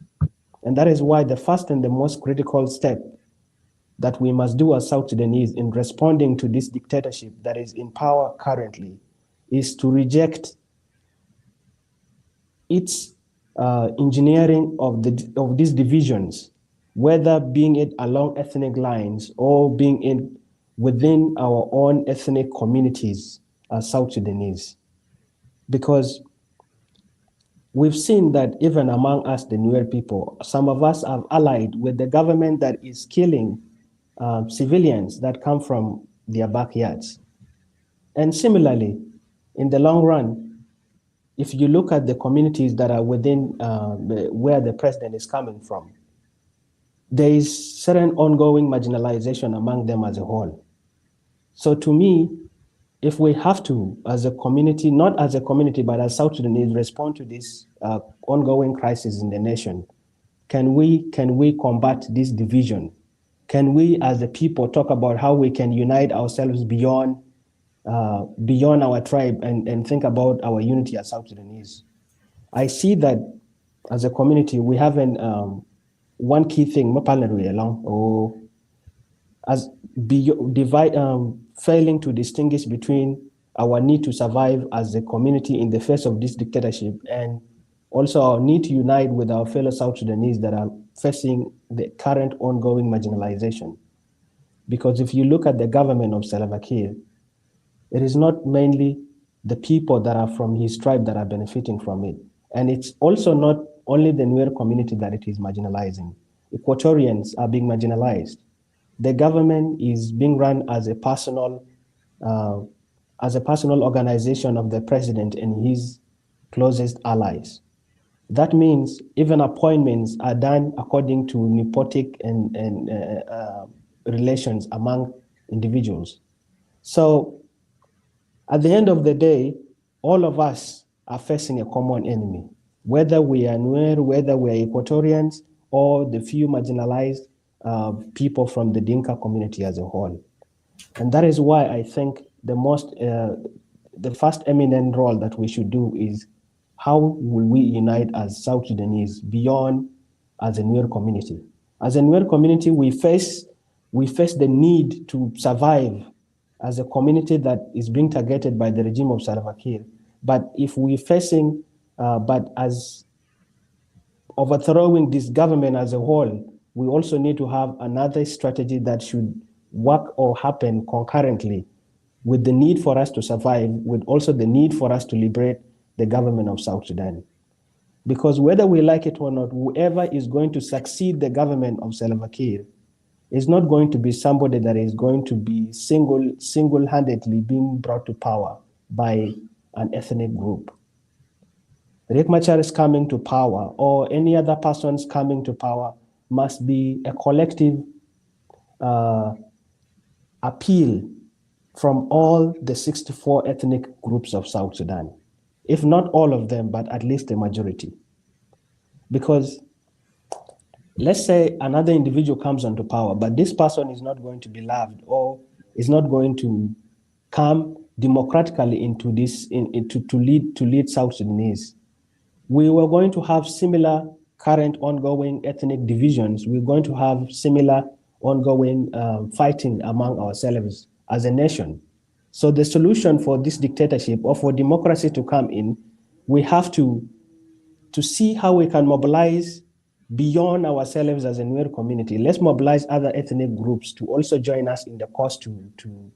And that is why the first and the most critical step that we must do as South Sudanese in responding to this dictatorship that is in power currently is to reject its engineering of these divisions, whether being it along ethnic lines or being it within our own ethnic communities as South Sudanese. Because we've seen that even among us, the Nuer people, some of us have allied with the government that is killing civilians that come from their backyards. And similarly, in the long run, if you look at the communities that are within where the president is coming from, there is certain ongoing marginalization among them as a whole. So to me, if we have to, as a community, not as a community, but as South Sudanese, respond to this ongoing crisis in the nation, can we combat this division? Can we, as a people, talk about how we can unite ourselves beyond our tribe and think about our unity as South Sudanese? I see that as a community, we haven't one key thing, failing to distinguish between our need to survive as a community in the face of this dictatorship and also our need to unite with our fellow South Sudanese that are facing the current ongoing marginalization. Because if you look at the government of Salva Kiir, it is not mainly the people that are from his tribe that are benefiting from it. And it's also not only the Nuer community that it is marginalizing. Equatorians are being marginalized. The government is being run as a personal organization of the president and his closest allies. That means even appointments are done according to nepotic and relations among individuals. So at the end of the day, all of us are facing a common enemy, whether we are Nuer, whether we are Equatorians, or the few marginalized people from the Dinka community as a whole. And that is why I think the first eminent role that we should do is how will we unite as South Sudanese beyond as a Nuer community. As a Nuer community, we face the need to survive as a community that is being targeted by the regime of Salva Kiir. But if we're facing, but as overthrowing this government as a whole, we also need to have another strategy that should work or happen concurrently with the need for us to survive, with also the need for us to liberate the government of South Sudan. Because whether we like it or not, whoever is going to succeed the government of Salva Kiir is not going to be somebody that is going to be single-handedly being brought to power by an ethnic group. Riek Machar is coming to power, or any other persons coming to power, must be a collective appeal from all the 64 ethnic groups of South Sudan. If not all of them, but at least a majority. Because let's say another individual comes onto power, but this person is not going to be loved or is not going to come democratically into this, to lead South Sudanese. We were going to have similar current ongoing ethnic divisions. We're going to have similar ongoing fighting among ourselves as a nation. So the solution for this dictatorship or for democracy to come in, we have to see how we can mobilize beyond ourselves as a Nuer community. Let's mobilize other ethnic groups to also join us in the cause to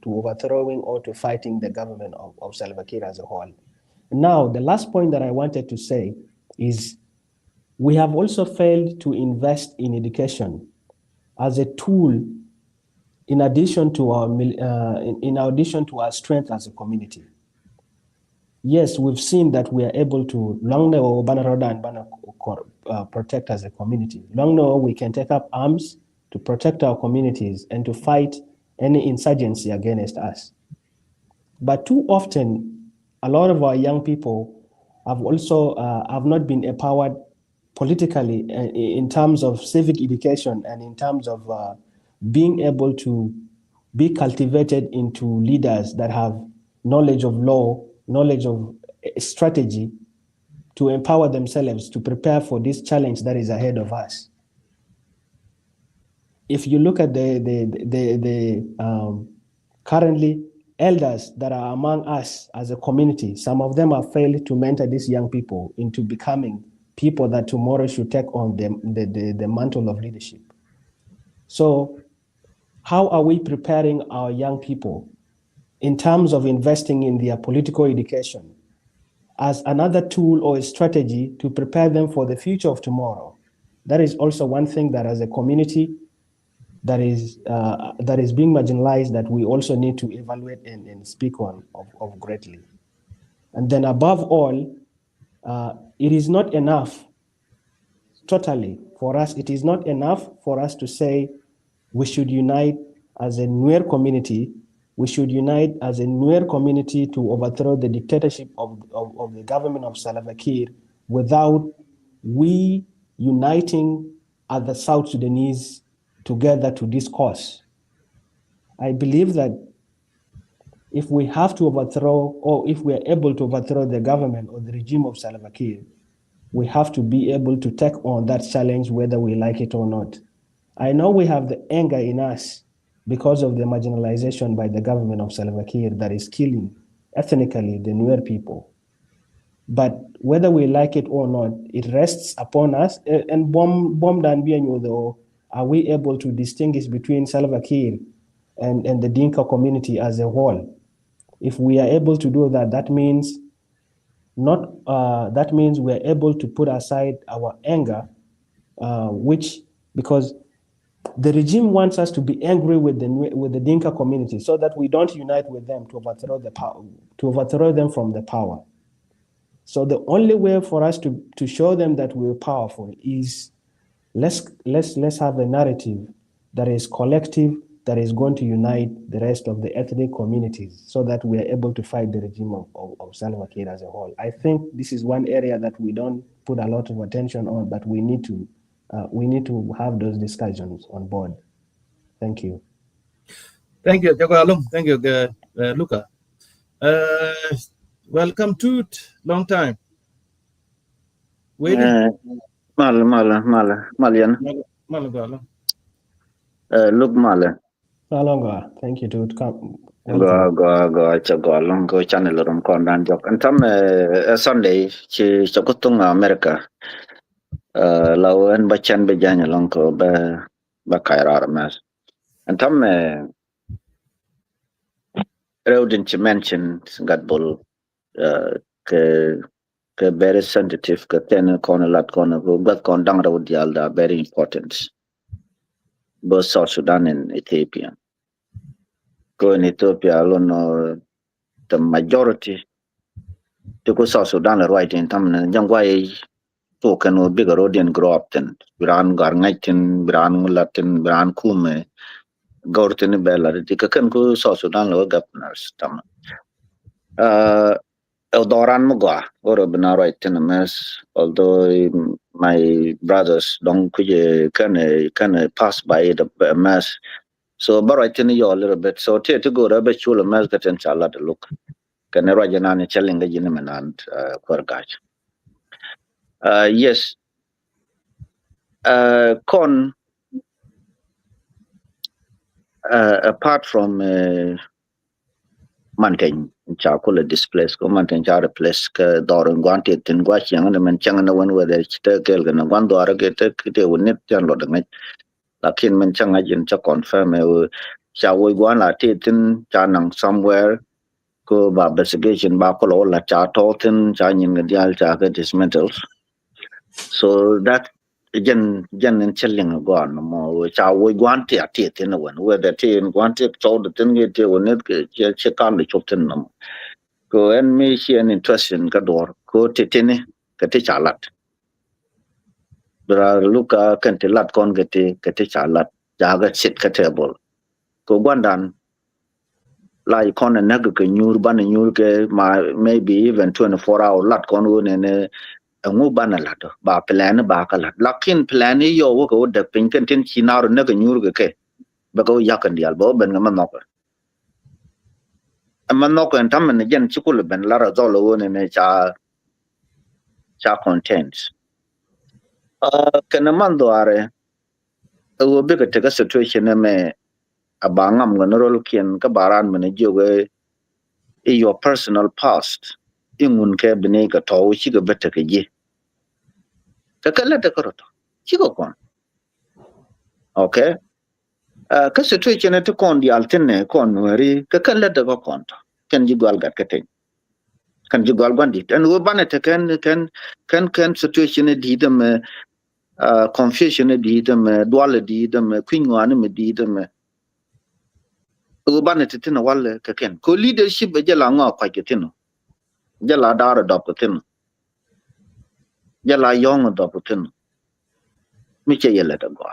overthrowing or to fighting the government of Salva Kiir as a whole. Now, the last point that I wanted to say is we have also failed to invest in education as a tool in addition to our strength as a community. Yes, we've seen that we are able to protect as a community. Long now, we can take up arms to protect our communities and to fight any insurgency against us. But too often, a lot of our young people have also have not been empowered politically in terms of civic education and in terms of being able to be cultivated into leaders that have knowledge of law, knowledge of strategy to empower themselves to prepare for this challenge that is ahead of us. If you look at the currently elders that are among us as a community, some of them have failed to mentor these young people into becoming people that tomorrow should take on the mantle of leadership. So how are we preparing our young people in terms of investing in their political education as another tool or a strategy to prepare them for the future of tomorrow? That is also one thing that as a community, that is being marginalized that we also need to evaluate and speak on of greatly. And then above all, it is not enough totally for us. It is not enough for us to say we should unite as a Nuer community. We should unite as a Nuer community to overthrow the dictatorship of the government of Salva Kiir without we uniting other South Sudanese together to this cause. I believe that if we have to overthrow, or if we are able to overthrow the government or the regime of Salva Kiir, we have to be able to take on that challenge whether we like it or not. I know we have the anger in us because of the marginalization by the government of Salva Kiir that is killing ethnically the Nuer people. But whether we like it or not, it rests upon us. And though, are we able to distinguish between Salva Kiir and the Dinka community as a whole? If we are able to do that, that means we're able to put aside our anger, because the regime wants us to be angry with the Dinka community so that we don't unite with them to overthrow them from the power. So the only way for us to show them that we're powerful is let's have a narrative that is collective, that is going to unite the rest of the ethnic communities so that we are able to fight the regime of Salva Kiir as a whole. I think this is one area that we don't put a lot of attention on, but we need to have those discussions on board. Thank you. Thank you, Jagalum. Thank you, Luca. Welcome to it. Long time. Waiting. Malian. Look, Mala. Malonga. Thank you, dude. Come. Go channel rum kondan jok. And some Sunday, she chokutung America. Law and bachan bejanya long ko ba kaira mas. And some rodent mention got bull ke very sensitive ke ten corner lat corner go got con dang road yalda very important. Both South Sudan and Ethiopia. Go in Ethiopia alone, the majority to go South Sudan right in time young way to can bigger road and grow up then Bran Garnaitin, Bran Latin, Bran Kume, Gortin Bella, the can go South Sudan lower governors. Eldoran Mugwa, or Bena right in a mess, although my brothers don't can pass by the mess. So right in you a little bit. So to go a bit chula mess get in chala to look. Can I run any chelling the gentleman and Korgach? Yes. Con apart from mountain chakula displace go mountain chara place doran guanti tin guachang and men chang na one where the chitakel and one door get it would net jan lot of it. Lakin men chang agent to confirm shall we go on la tin chanang somewhere go ba investigation ba ko la cha totin chanyin dial cha dismantles. So that jen in chilling go on more cha we want to at in one where the tin wanted told the thing it will net check on the chotin num go and me see an interest in gador go titini katichalat bra luka kantilat kon katichalat jaga sit katable go gwandan like kon and nagaka nyur ban nyur maybe even 24-hour lat kon won and ngu banalat ba plan ba kalat lakin plan yo go de pinken tin chinar naga nyur ke ba go yakan dial bo ben manok and tam and jen chikul ben lara zolo won and cha contents kana mando are wo big take a situation me abangam gonoro kien ka baran mene joge your personal past ingun ke bene ka to chi ga beta ke ji ka kala de koroto chi go kon okay ka situation to kon di altine kon wari ka kala de go kon to kan ji gal gat kete kan ji gal gondit and wo banete kan situation di dem confusion di dem dual di dem queen wan me di dem urban tin wal ka ken ko leadership je la nga kwa ke tin je la dar do ko tin je la yong do ko tin mi che yele da go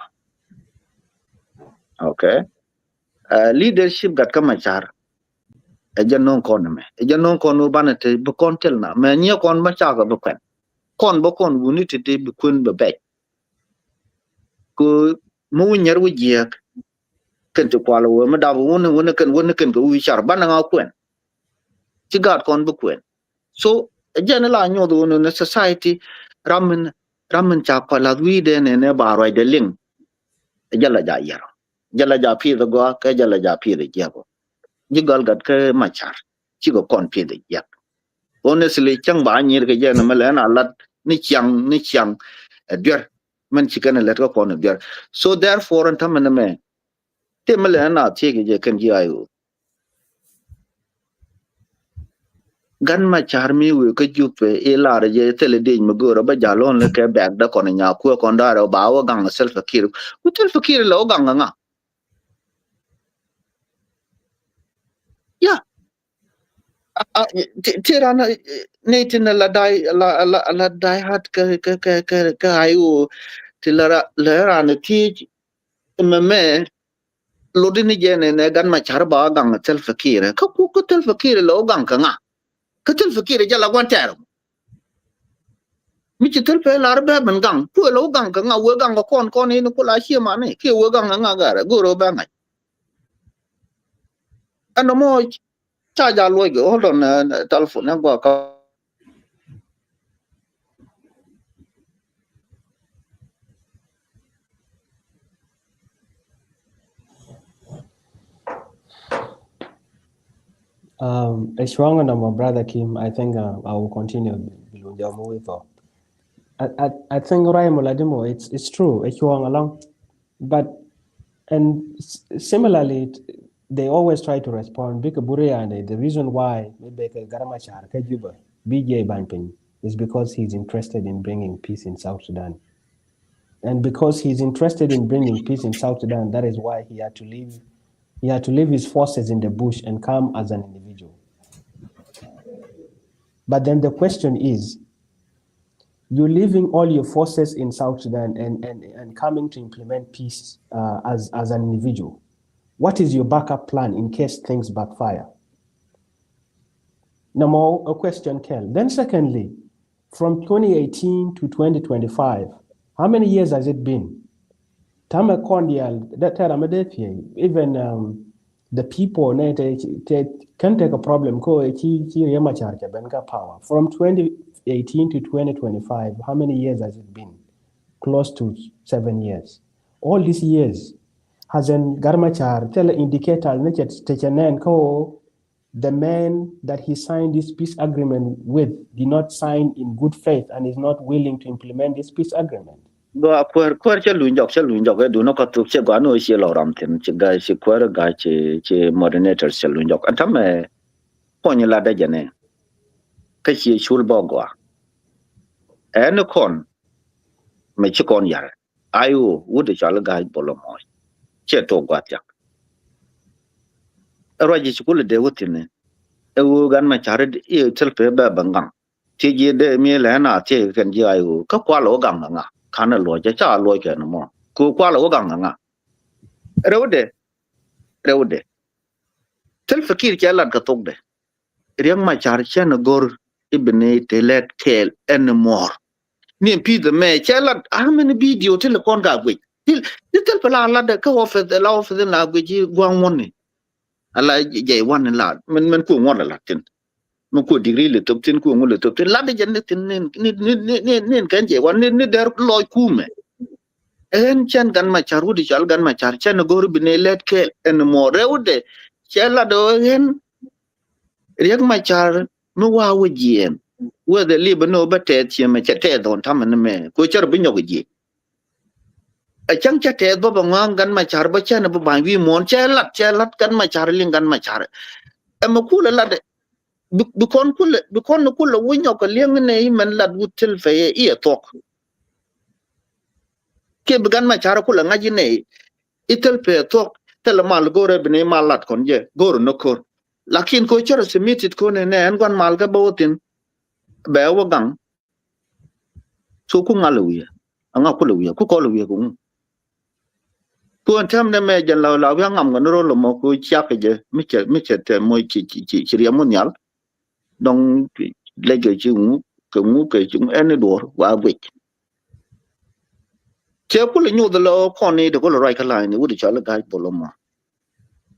okay leadership gat ka machar e je non kon me e je non kon urban te bu kon tel na me nye kon ma cha ga bu kwen kon bo kon wuni te bu kun be be ko mu nyer wu je ken to kwalo wo ma da woni ken ko wi char ban nga kwen ci gat kon bu kwen so jena la nyo do no society ramen cha ko la wi de ne ba ro de ling jala ja yaro jala ja pi do go ka jala ja pi de jabo ji gal gat ke machar ci go kon pi de yak honestly chang ba nyir ke jena ma la na lat ni chang der man ci kana let ko kon der so therefore an tamana me te ma la na ti ke je kan ji ayu gan ma char mi wi ka jupe e la re je tele de ma go ro ba jalon le ke bag da kon nya ku kon da ro ba wa gang self fakir ku tel fakir lo gang nga ya tira na ne tin la dai hat ka ayu tilara la ra ne ti me lo din je ne gan ma char ba gang self fakir ka ku tel fakir lo gang nga ka tel fakir ja la wan ter mi ci tel pe lar be ban gang pu lo gang ka nga wo gang ko kon ni ko la chi ma ne ke wo gang nga ga ra go ro ba nga ano mo cha ja lo ge hold on telephone na go ka A stronger number, Brother Kim. I think I will continue. I think Raimuladimo, it's true. It's wrong along, but and similarly, they always try to respond. Bika Buriane, the reason why Beka Garamachar Kajuba BJ Banping is because he's interested in bringing peace in South Sudan, and because he's interested in bringing peace in South Sudan, that is why he had to leave. He had to leave his forces in the bush and come as an individual. But then the question is, you're leaving all your forces in South Sudan and coming to implement peace as an individual. What is your backup plan in case things backfire? No more a question, Kel. Then secondly, from 2018 to 2025, how many years has it been? Tama Kondial, that even the people can take a problem. Power. From 2018 to 2025, how many years has it been? Close to 7 years. All these years, hasn't Garmachar tell indicator the man that he signed this peace agreement with did not sign in good faith and is not willing to implement this peace agreement. go kwar che lu njok do no ka tu che go no che lo ram tin che ga che kwar ga che moderator che lu njok antam me pon la da jene ka che chul bo go en kon me che kon yar ayu wo de chal ga bolo mo che to gwa jak ro ji chul de wutine e wo gan ma char e tel pe ba bangang ti je de mi la na che kan ji ayu ka kwa lo gang nga kana lo cha lo ke no mo ku kwa lo gang nga rewde tel fakir ke la ka tok de riang ma char chen gor ibne telek tel en more ni pi de me che la amen video tel kon ga gwe tel pala la de ka ofe de la ofe de la gwe ji gwang won ni ala je wan la men ku ngon la tinมันกูดีกรีเลยตบทิ้งกูงเลยตบทิ้งลัดได้ยันทิ้งนี่กันเจวันนี่เดร์ลอยคู่มั้ยเอ็นฉันกันมาชารูดิฉันกันมาชาร์ฉันก็รู้บินเล็ดเคเอ็นมอร์เรวเดฉันละโดยเห็นเรียกมาชาร์ไม่ว่าวิจิมว่าเดลีบโนบัตเตที่มันจะเทตอนทำมันมั้ยกูจะรู้บินยกวิจิไอ้จังจะเทตบ่บังงกันมาชาร์บ่ฉันบ่บางวิมอนฉันลัดกันมาชาร์ลิงกันมาชาร์เอ็มกูละเดبكون كل وين يوك لين ني من لا وتل في اي توك ke began ma chara kula ngaji ne itel pe tok tel mal gore bne malat kon je gor no kor lakin ko chara semitit ko ne en gwan mal ga botin be wa gang so ku ngaluya anga ku luya ku ko luya ku ko tam ne me jan la ya ngam ga ro lo mo ku cha ke je mi che te mo chi ri mo nyal dong le ge chi ngu ke chung en do wa wi che ku le nyu de lo ko ni de ko lo rai ka lai ni u de cha la ga bo lo ma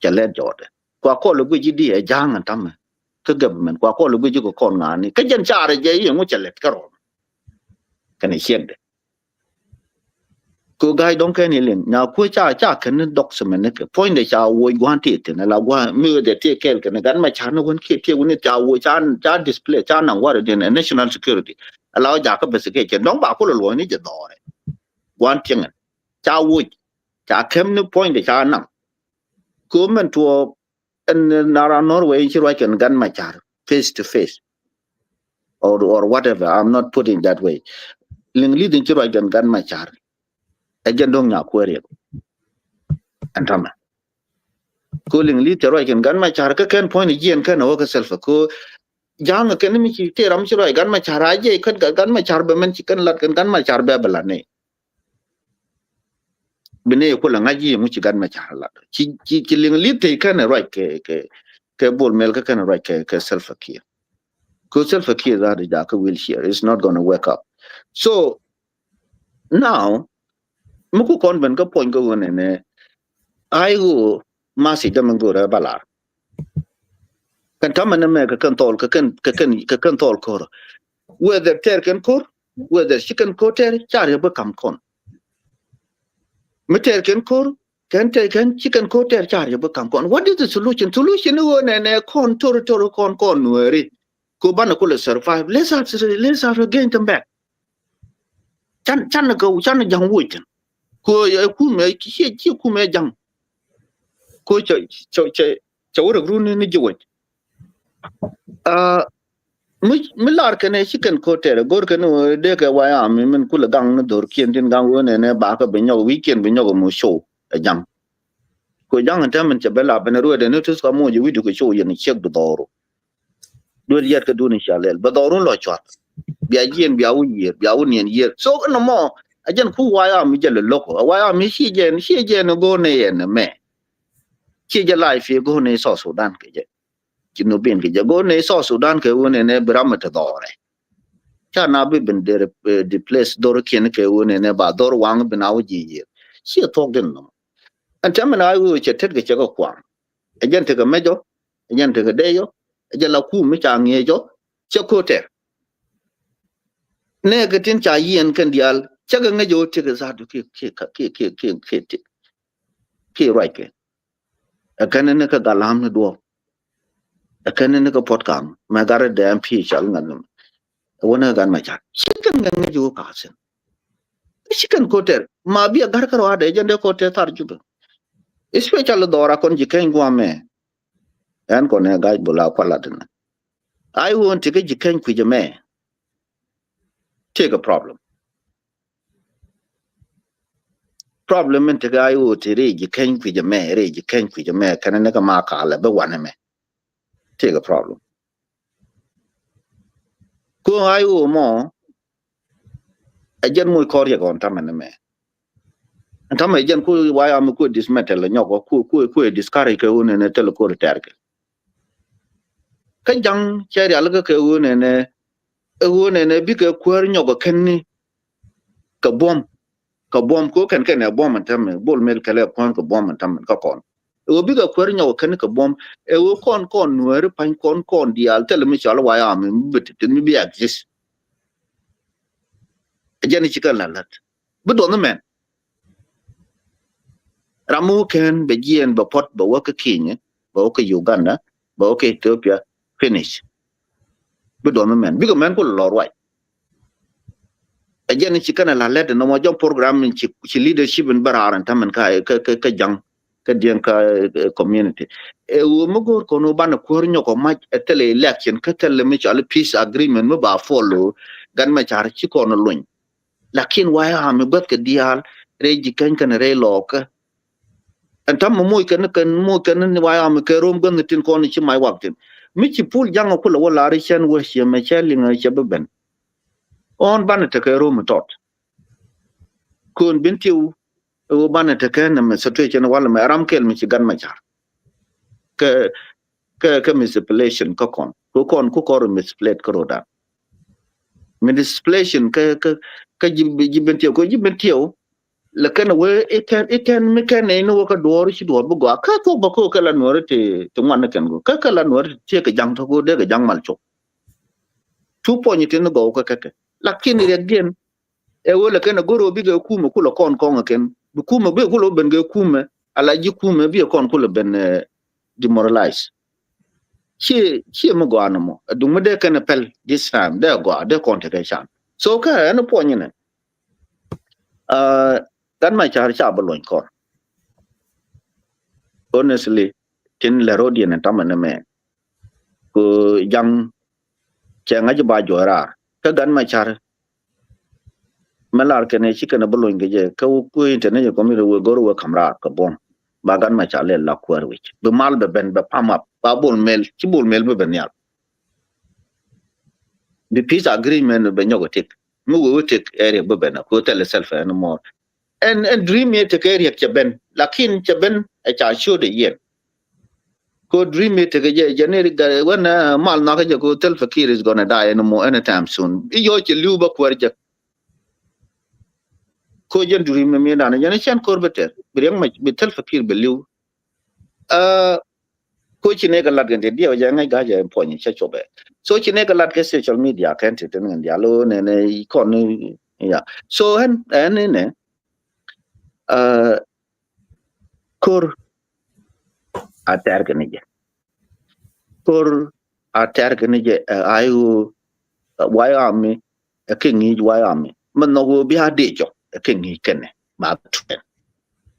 cha le jo de kwa ko lo wi ji di e jang an tam ke government kwa ko lo wi ji ko kon nga ni ke jan cha re je yi ngu cha le ka ro ka ni chen de ko gai dong ke ni len na ku cha ken dok se men ke point de cha wo gwan ti te na la gwa mi de te kel ke na gan ma cha no gon ke woni cha wo cha display cha na wa de national security ala ja ka be se ke dong ba ko lo ni je do re gwan tieng cha wo cha kem ni point de cha na ko men to en na Norway chi wa ken gan ma cha face to face or whatever. I'm not putting that way ling leading chi wa gan ma cha ajen dong nya kwere antama ko ling li tero gan ma char ka ken point yen kan o ka self ko jang ken mi chi te ram chi roi gan ma char aje kan gan ma char be men chi kan lat kan gan ma char be bala ne bine ko la ngaji mu chi gan ma char lat chi ling li te kan roi ke bol mel ka kan roi ke self kia ko self kia da ka will share is not going to work up. So now muku kon ben ka point ko ne ai go masi da mangora balar kan tamana me ka kan tol ko whether ter kan ko whether chicken ko ter char ba kam kon meter kan ko kan ter kan chicken ko ter char ba kam kon. What is the solution wo ne kon toro kon nueri ko bana ko le survive let's have again them back chan go chan jang wuiten ko ku me chi ku me jang ko cho ru ni jiwo mi lar kene chicken ko tere gor kene de ka wa ya mi men kula gang no dor kien din gang wone ne ba ka be nyo weekend be nyo mo show jam ko jang ta men che bela ben ru de no tus ka mo ji wi ko show yen chek do doro do yet ka do ni shalel ba doro lo chat bia yen bia u nien yer so no mo ajen ku wa ya mi je le loko wa ya mi shi je no go ne yen me chi je life go ne so Sudan ke je kino ben ke je go ne so Sudan ke wone ne bram ta dore cha na bi ben de place dor ken ke wone ne ba dor wang binaw ji ye shi tok den no an tam na wu che tet ke ko kwang ajen te ke mejo ajen te ke deyo ajen la ku mi cha nge jo che ko te ne ke tin cha yen kan dial cha ga nge jo te ke za du ke right ke akan ne ka galam ne do akan ne ka potkam ma gar de MP chal ngan wona gan ma cha chicken nge jo ka sen chicken ko te ma bi gar kar wa de jende ko te tar ju especially dora kon ji ken gwa me an ko ne ga bula kwala den I want to get you can quit your man take a problem in the guy who to read you can quit your man read you can quit your man can I mark all but one me take a problem go I will more a gen muy korea on tamane me and tam a gen ku why am ku this metal nyoko ku discourage ke un ne tel ko terke kan jang cheri alga ke un ne bi ke kwar nyoko kenni ka bom ko kan ne bom tam bol mel kale kon ko bom tam ka kon o bi ga kwar nyoko kenni ka bom e wo kon nuer pan kon dial tel mi chala why am bit mi bi exist jani chikal lalat bu do no men ramu ken be jien ba pot ba waka Kenya ba waka Uganda ba waka Ethiopia finish bu do no men bigo men ko lor wai jani chikana lalat no mo jom program ci leadership en bararan tamen ka jang ka dien ka community e wo mo gor ko no ban ko nyoko ma tele election ka tele mi chala peace agreement mo ba follow gan ma char ci ko no luñ lakin waya am bat ke dial re ji kan re loka an tam mo kan wa am ke rom gan tin ko ni chi mai waktin mi chi pul jang ko lo la ri chen wo shi me chelinga che ben on ban te ke rom tot kun bin tiu o ban te ke na me situation wala me ram kel mi chi gan ma char ke manipulation ko ko manipulate ko da manipulation ke jibben tiu la kana we iten me kana no ka dor chi dor bu ga ka to ba ko kala no te ngwan ken go ka kala no te ke jang to go de ke jang mal chok 2 point tin go ka lakini again e wala kana goro bi ga kuma kula kon ken bu kuma be kulo ben ga kuma ala ji kuma bi kon kula ben demoralize chi mo go anamo du mo de kana pel this time de go de contegation so ka an point ne kan ma char cha ba loin kon honestly tin la rodian tamane me ko jang chenga ji ba jora ka gan ma char malar kene chi kana bolo ngeje ka ku internet ko mi ro goro wa kamra ka bon ba gan ma chale la kwar wich be mal be ben be pama ba bol mel chi bol mel be ben yal the peace agreement be nyogo tik mu wo tik area be ben ko tele self and more and dream it ke area ke ben lakin ke ben e cha show de yen ko dream it ke je generic ga wana mal na ke ko tel fakir is gonna die anymore anytime soon yo che luba kwar je ko jen duri me mi dana jana chan korbeter briang ma betel fakir beliu ko chine ga lat gende dia ja ngai ga ja poni cha chobe so chine ga lat ke social media kan te ten ndia lo ne kon ya so hen ne kor atar gene je kor atar gene je ayu wayami kingi wayami man no bi ha de jo kingi kene ma tuen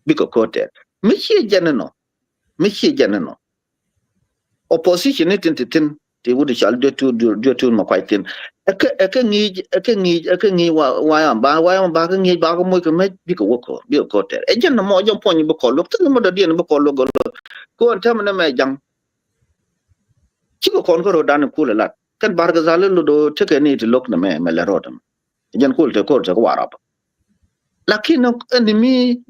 biko kote mi chi janano opposition ni tin te wudi chal de tu ma kwaitin ngi wayam ba ka ngi ba ko mo ko me biko woko biko kote e jan mo jom poni biko lok tin mo da dien biko lok ko tam na me jang chi ko kon ko dan ko la kan bar ga zale lu do teke ni ti lok na me la rodam jan ko te warap lakini enemy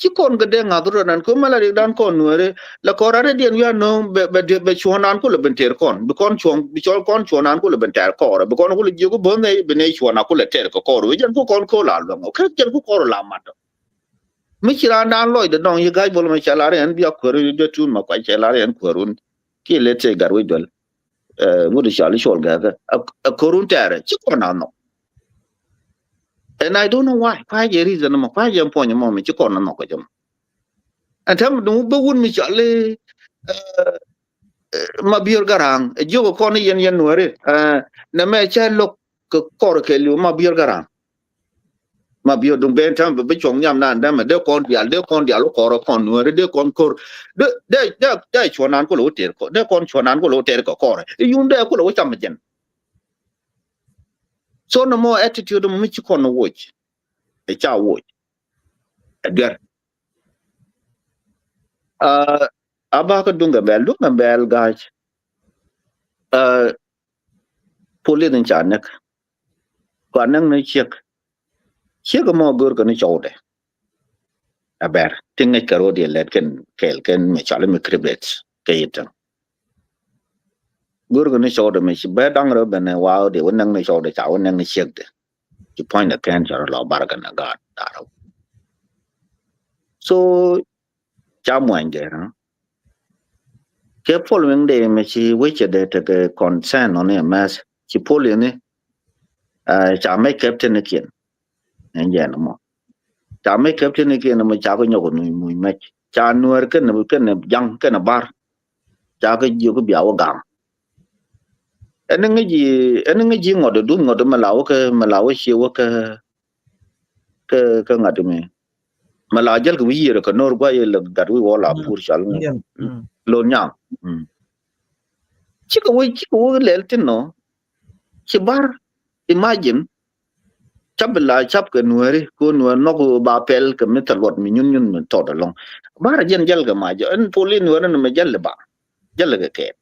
ci kon ga de ngadro nan ko mala dan kon nuere la ko rare dien ya no be chuanan ko le benter kon be kon chuon bi chol kon chuanan ko le benter ko be kon ko le jigo bonne be ne chuana ko le ter ko ro jan ko kon ko la lo ka jan ko la mat mi chira dan loy de don yi gaj bol ma chala ren bi ko ro de tun ma kwa chala ren ko run ki le te garwe dol ngudi chali chol ga ko run ter ci kon no. And I don't know why. Why the reason I'm why I'm pointing mom me chikon no ko jam. And tam do be won mi chale ma bior garang e jogo kon yen nuore na me cha lok ko kor ke lu ma bior garang. Ma bior dum ben tam be chong nyam nan da me de kon dia lo kor kon nuore de kon kor de chonan ko lo ter ko de kon chonan ko lo ter ko kor. Yun de ko lo cham jen. So no more attitude mo mi chikon no watch. E cha watch agar aba ka dunga bel gaj poli den chanek kwanang ne chek mo gor ka ne chode aber tinga karo de let ken me chale me kribets kayitan gor ka ne chode me ba dang ro bene wow de wonang ne chode cha wonang ne chek de ki point the cancer la barga na god daro so chamwanje ke following day me chi which de te concern on a mass chi poli ne cha me captain again nje no mo cha me captain again mo cha ko nyoko mu me cha nuer ken jang ken bar cha ko ju ko biawo gam eneng ji ngodo malawo chi wo ka ngadu me mala jal ko wiire ko nor gwa yel gadu wala pour chal lo nyam chiko lel tinno ci bar imagine chắp là chắp cái nuôi cô nuôi nó có ba pel cái mấy thằng mi nhún mình thọt along ba ra dân cái mà giờ anh poli nuôi nó mà dân là ba dân là cái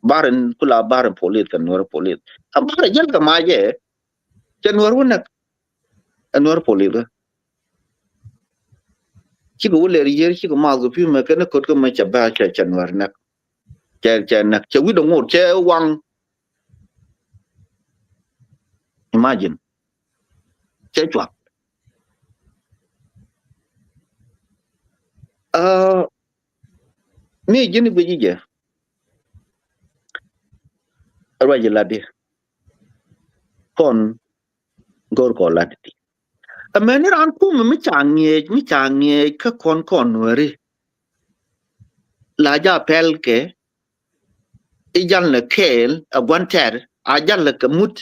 ba ren kula ba ren poli cái nuôi poli ba ra dân cái mà giờ chân nuôi nuôi poli đó chỉ có lẽ riêng chỉ có mà cái phim mà cái nó cốt cái mà chả ba chả chân nuôi nè chả nè chả quý đồng một chả quăng imagine chả chuột mi jini bi jije arwa je ladi kon gor ko ladi amene ran ku mi change ka kon wari la ja pel ke ijan le kel a gwanter a jan le kamut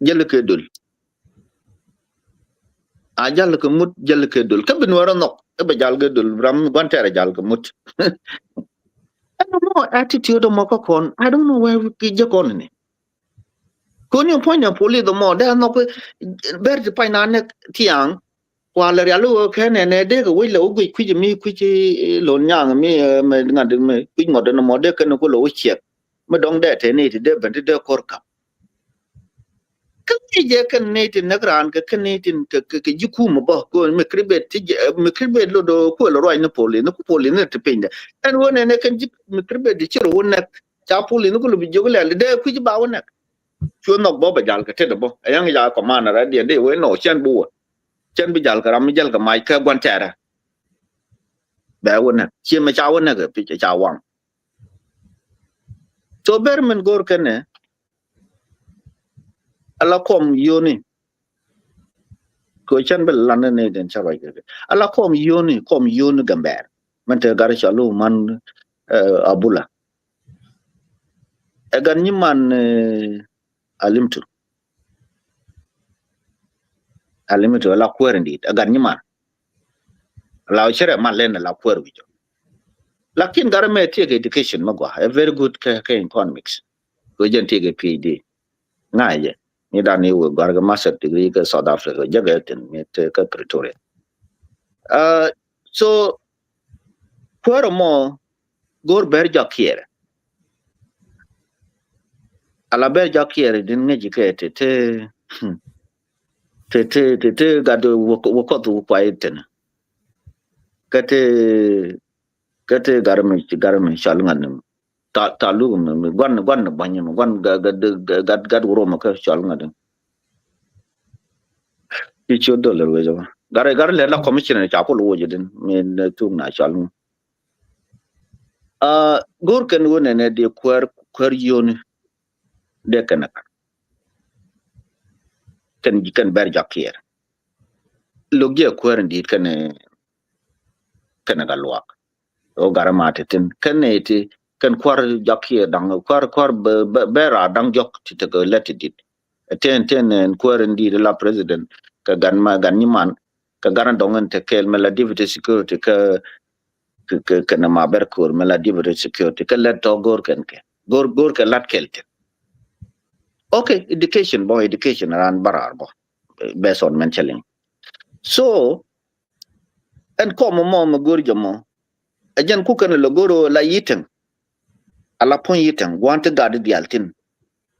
jele ke dul a jan le kamut jele ke dul ka bin wara nok e ba jal ge dul ram gwanter jal kamut I don't know attitude of Mokokon. I don't know where we get on it. Kun you point your police the more, they are not better to find an tiang while the Yalu can and a day away low, which me, which lone young me, quick modern model can go low check. Madong that any day, but the corka. Can native Nagran, Canadian Yukum, go and make cribet lodo, cool, right Napoli, no Napoli, to paint. And when I can cribet the children, Chapul, no good be jugular, there, which bower. Sure not Bob Jalka Tedabo, a young yard commander at the day when no Chan Boo. Chan Bijalka, Ramijalka, Mike, Guantera. Bawana, Chimachawana, pitch a chawang. So Berman Gorkane. Allah kom yoni ko chan bel lan ne den chabai ke Allah kom yoni gamber man te gar chalu man abula egan ni man alimtu la kwerendi egan ni man la chere man len la kwer wi lakin gar me take education magwa a very good economics ko jen take PhD ngaye ni dani wo garga master degree ka South Africa jagaten me te ka Pretoria so for more gor ber jakiere ala ber jakiere din ngeji ke te gado wo ko kwaiten kate garme shalngan ta lu me gwan banyam gwan gad woro maka shalngan den icho dollar we jama gar le la commissioner cha ko lo jeden men tung na shalngan gor ken wona ne de kwer yoni de kanaka kan ber jakier logie kwer ndit kan galwak o garamate tin kaneti kan kwar jakier dang kwar bera dang jok ti go letidit ten en kwar ndit la president ka ganman ka garan dongen te kel mela deputy security ka na maber kur mela deputy security ka let to gor ka lat kelte. Okay, education around barar bo based on mentioning. So and come mom gurjamo ajan ku kan lo goro la yiten ala pon yiten wante gadi dialtin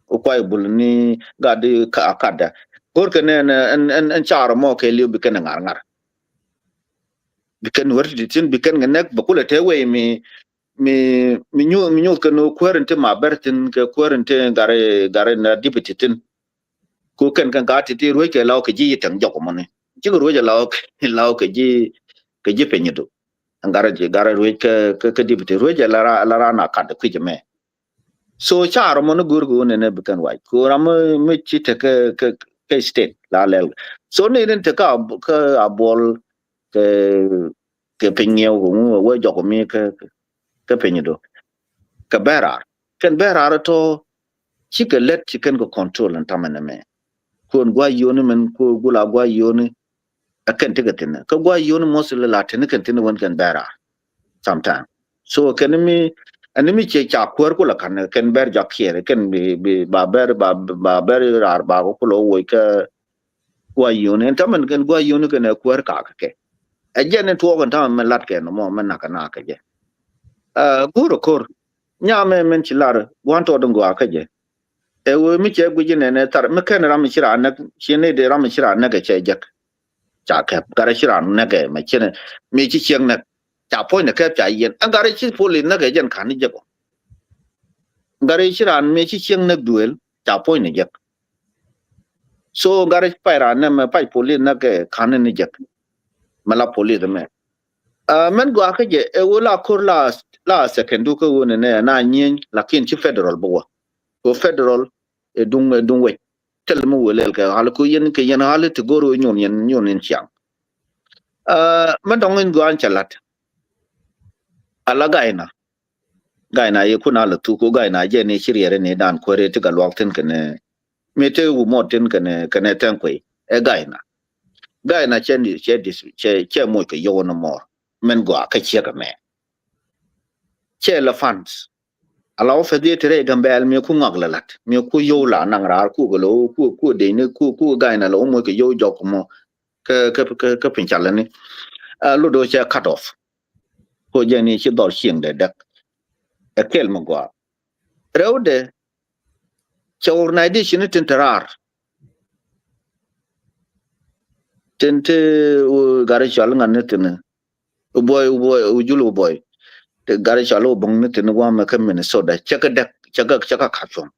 o koy bulni gadi ka akada gor kan en char mo ke liu bikan ngar bikan warti tin bikan nganek bakula tewe mi nyu kan kwerente ma bertin ke kwerente gare na deputy tin ku kan gati ti ruo ke law ke ji tan joko mone ji ruo ja law ke ji penyedo angara ruo ke deputy ruo ja lara na kad ku jeme so charo mon gurgu ne bikan wai ku ram me chi te ke state la lel so ne den te ka abol ke penyo wo joko mi ke penyedo ka berar to chicken go control and tamane me kon gwa yoni men ko gula gwa yoni akan tigatin ka gwa yoni mosle la tin kan tin won kan berar sometime so kan mi ani mi che cha kwar ko la kan ken ber ja kiere ken bi ba ber rar ba ko lo wo ka gwa yun ta man ken gwa yun ken kwar ka ke a je ne to kan ta man lat ke no mo man na ka na ka je guru kor nya me men chi lar wan to dun gwa ka je e wo mi che gu je ne tar me ken ram chi ra na chi ne de ram chi ra na ke che je cha ka ga chi ra na ke ma chi ne mi chi chiang na cha po ne ke cha yen an ga chi po li na ke jen kan ni je ko gare chiran me chi chieng nak duel cha poi ne jak so gare pai ran na pai poli na ke khan ne jak mala poli de me men gwa ke je e wala kur la second du ko ne na nyin la kin chi federal bo ko federal e dung we tel mo wele ke hal ko yen ke yen hal te goro nyon chiang man dong en gwan chalat ala gaina ye kuna la tu ko gaina je ne shirye ne dan ko re te ga lok ten ke ne mete u moten kene tankwe e gaina chendi che mo ke yo no more men go ka che ka me che la fans ala fe de tere gambel me ku ngaglalat me ku yo la nang ra ku go lo ku de ne ku gaina lo mo ke yo jok mo ke pinchala ni lu do che cut off ko je ni chi dor xing de dak e kel mo go rewde che organization tenterar tente gare chal ngan tene boy ujulu boy te gare chalo bong ne tene wa ma kam Minnesota chaka khachon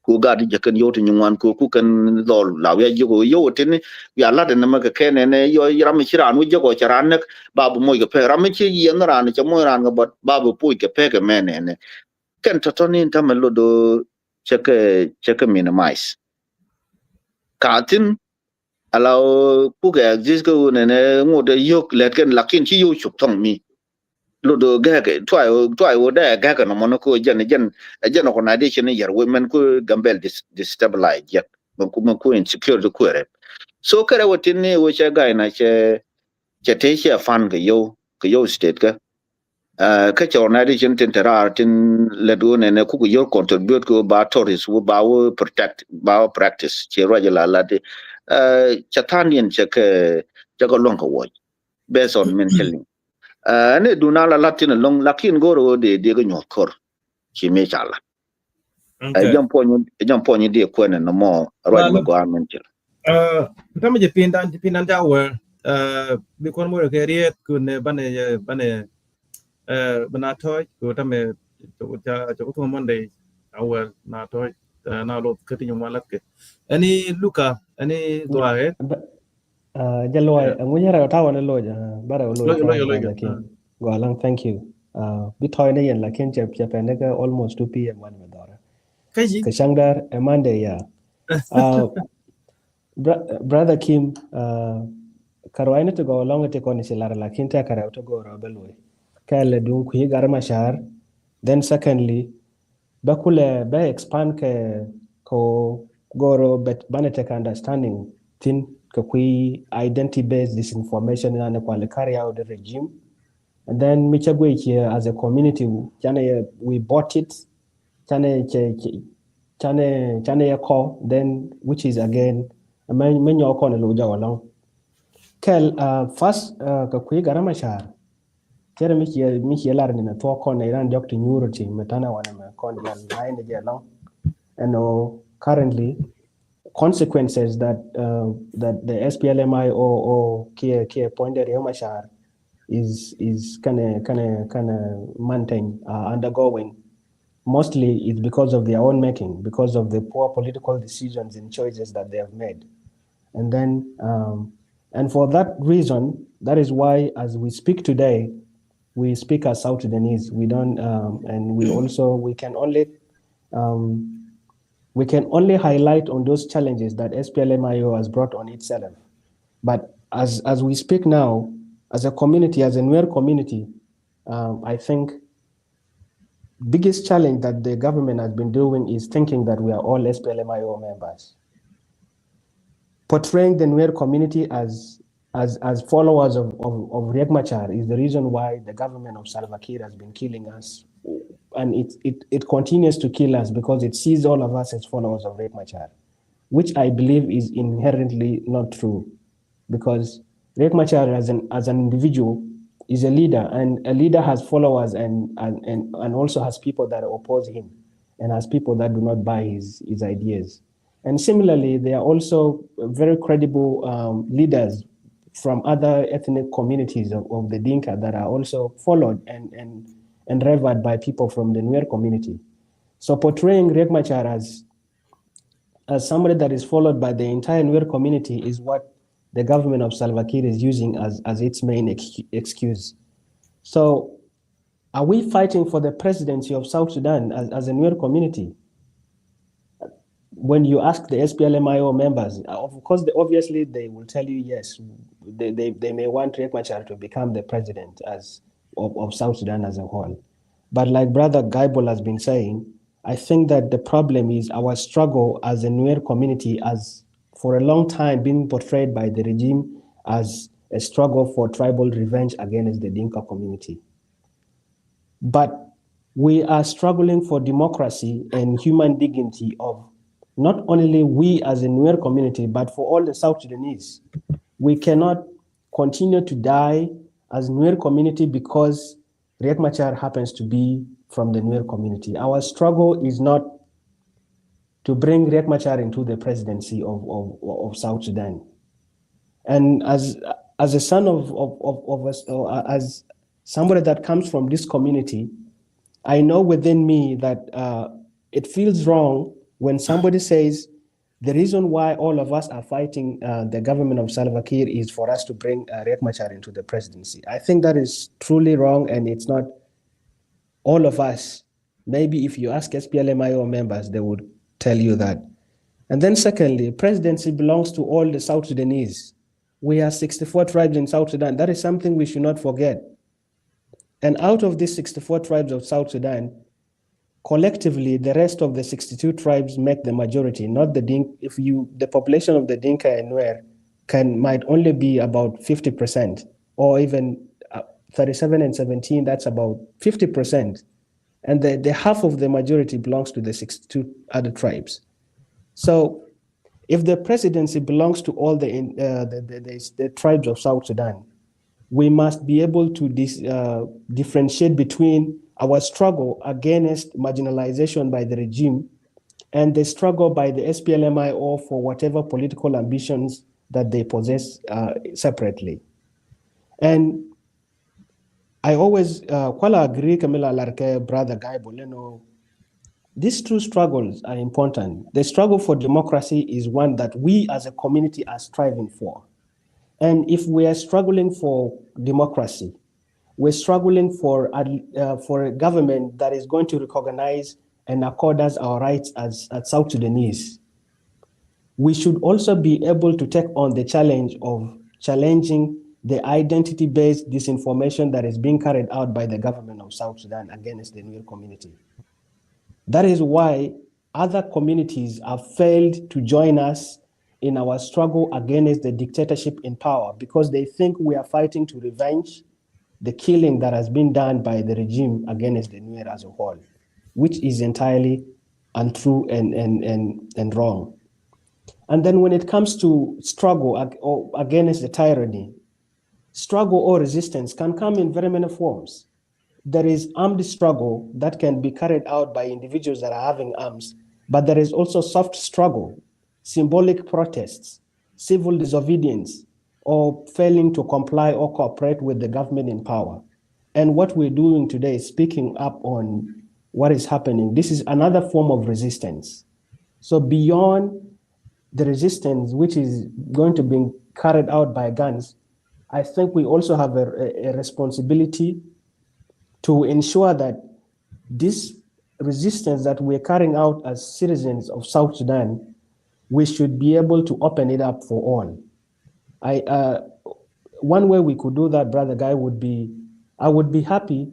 ku ga di jakan yo te nywan ku kan dol la ya yo tene ya la de ma ka kene ne yo ram chiran u jogo charan ne babu moy ke pe ram chi yen ran cha moy ran ga babu puy ke pe ke mene ken to ni tamelo do chaka minimize katin allow puga exist go ne ngode yok let ken lakin chi yo chuk tong mi lo do ga ke try wo da ga ka no mono ko jen organization yer women ko gambel destabilize yet ko insecure ko re so kare wotin ne wo cha ga na che te che fan ga yo state ka ka cha organization tenterar tin le do ne ku yo contribute ko ba tourist wo ba wo practice che ro la la de chatanian chaka long ka watch based on mentally ne duna la latin long lakin goro de go nyot kor chi me chala jam ponyo de ko ne no mo ro me go mental tama je pindan jawer bi kon mo ke riet kun bane bana toy ko tame to monday our na toy na lo ke tinyo malat ke ani luka ani doare Jaloy, ngunyara tawa na loja, bara loja. Go along, thank you. Bitoy na yen lakin chependeka almost 2 p.m. one medora. Kashangdar Monday ya. Brother Kim, karwaina to go along at koni silara lakin ta kara to go robelwe. Kale dun kuyi garma shahar. Then secondly, bakule be expand ke ko goro bet baneteka understanding tin we identity-based disinformation and we carry out the regime. And then Michagwe here as a community, we bought it, then which is again many okon loja along. Kel first kakui garamashar. Kera Michi larni na to kon Iran doctor neurology metana wana kon line along. And currently consequences that the SPLMI or Kia appointed Yomashar is kind of maintain undergoing. Mostly it's because of their own making, because of the poor political decisions and choices that they have made. And then and for that reason, that is why as we speak today, we speak as South Sudanese. We don't and we can only highlight on those challenges that SPLMIO has brought on itself. But as we speak now, as a community, as a Nuer community, I think biggest challenge that the government has been doing is thinking that we are all SPLMIO members. Portraying the Nuer community as followers of Riek Machar is the reason why the government of Salva Kiir has been killing us and it continues to kill us because it sees all of us as followers of Riek Machar, which I believe is inherently not true, because Riek Machar as an individual is a leader, and a leader has followers and also has people that oppose him and has people that do not buy his ideas. And similarly, there are also very credible leaders from other ethnic communities of the Dinka that are also followed and revered by people from the Nuer community. So portraying Riek Machar as somebody that is followed by the entire Nuer community is what the government of Salva Kiir is using as its main excuse. So are we fighting for the presidency of South Sudan as a Nuer community? When you ask the SPLMIO members, of course, obviously they will tell you yes, they may want Riek Machar to become the president of South Sudan as a whole. But like Brother Gaibol has been saying, I think that the problem is our struggle as a Nuer community as for a long time being portrayed by the regime as a struggle for tribal revenge against the Dinka community. But we are struggling for democracy and human dignity of not only we as a Nuer community, but for all the South Sudanese. We cannot continue to die as Nuer community because Riek Machar happens to be from the Nuer community. Our struggle is not to bring Riek Machar into the presidency of South Sudan. And as a son of us, as somebody that comes from this community, I know within me that it feels wrong when somebody says the reason why all of us are fighting the government of Salva Kiir is for us to bring Riek Machar into the presidency. I think that is truly wrong, and it's not all of us. Maybe if you ask SPLMIO members, they would tell you that. And then secondly, presidency belongs to all the South Sudanese. We have 64 tribes in South Sudan. That is something we should not forget. And out of these 64 tribes of South Sudan, collectively, the rest of the 62 tribes make the majority, not the Dinka. The population of the Dinka and Nuer might only be about 50%, or even 37 and 17, that's about 50%. And the half of the majority belongs to the 62 other tribes. So if the presidency belongs to all the tribes of South Sudan, we must be able to differentiate between our struggle against marginalization by the regime and the struggle by the SPLMIO for whatever political ambitions that they possess separately. And I always quite agree, Camila Larke, Brother Guy Boleno, these two struggles are important. The struggle for democracy is one that we as a community are striving for. And if we are struggling for democracy, we're struggling for a government that is going to recognize and accord us our rights as South Sudanese. We should also be able to take on the challenge of challenging the identity-based disinformation that is being carried out by the government of South Sudan against the Nuer community. That is why other communities have failed to join us in our struggle against the dictatorship in power, because they think we are fighting to revenge the killing that has been done by the regime against the Nuer as a whole, which is entirely untrue and wrong. And then when it comes to struggle against the tyranny, struggle or resistance can come in very many forms. There is armed struggle that can be carried out by individuals that are having arms, but there is also soft struggle, symbolic protests, civil disobedience, or failing to comply or cooperate with the government in power. And what we're doing today is speaking up on what is happening. This is another form of resistance. So beyond the resistance, which is going to be carried out by guns, I think we also have a responsibility to ensure that this resistance that we're carrying out as citizens of South Sudan, we should be able to open it up for all. One way we could do that, Brother Guy, would be, I would be happy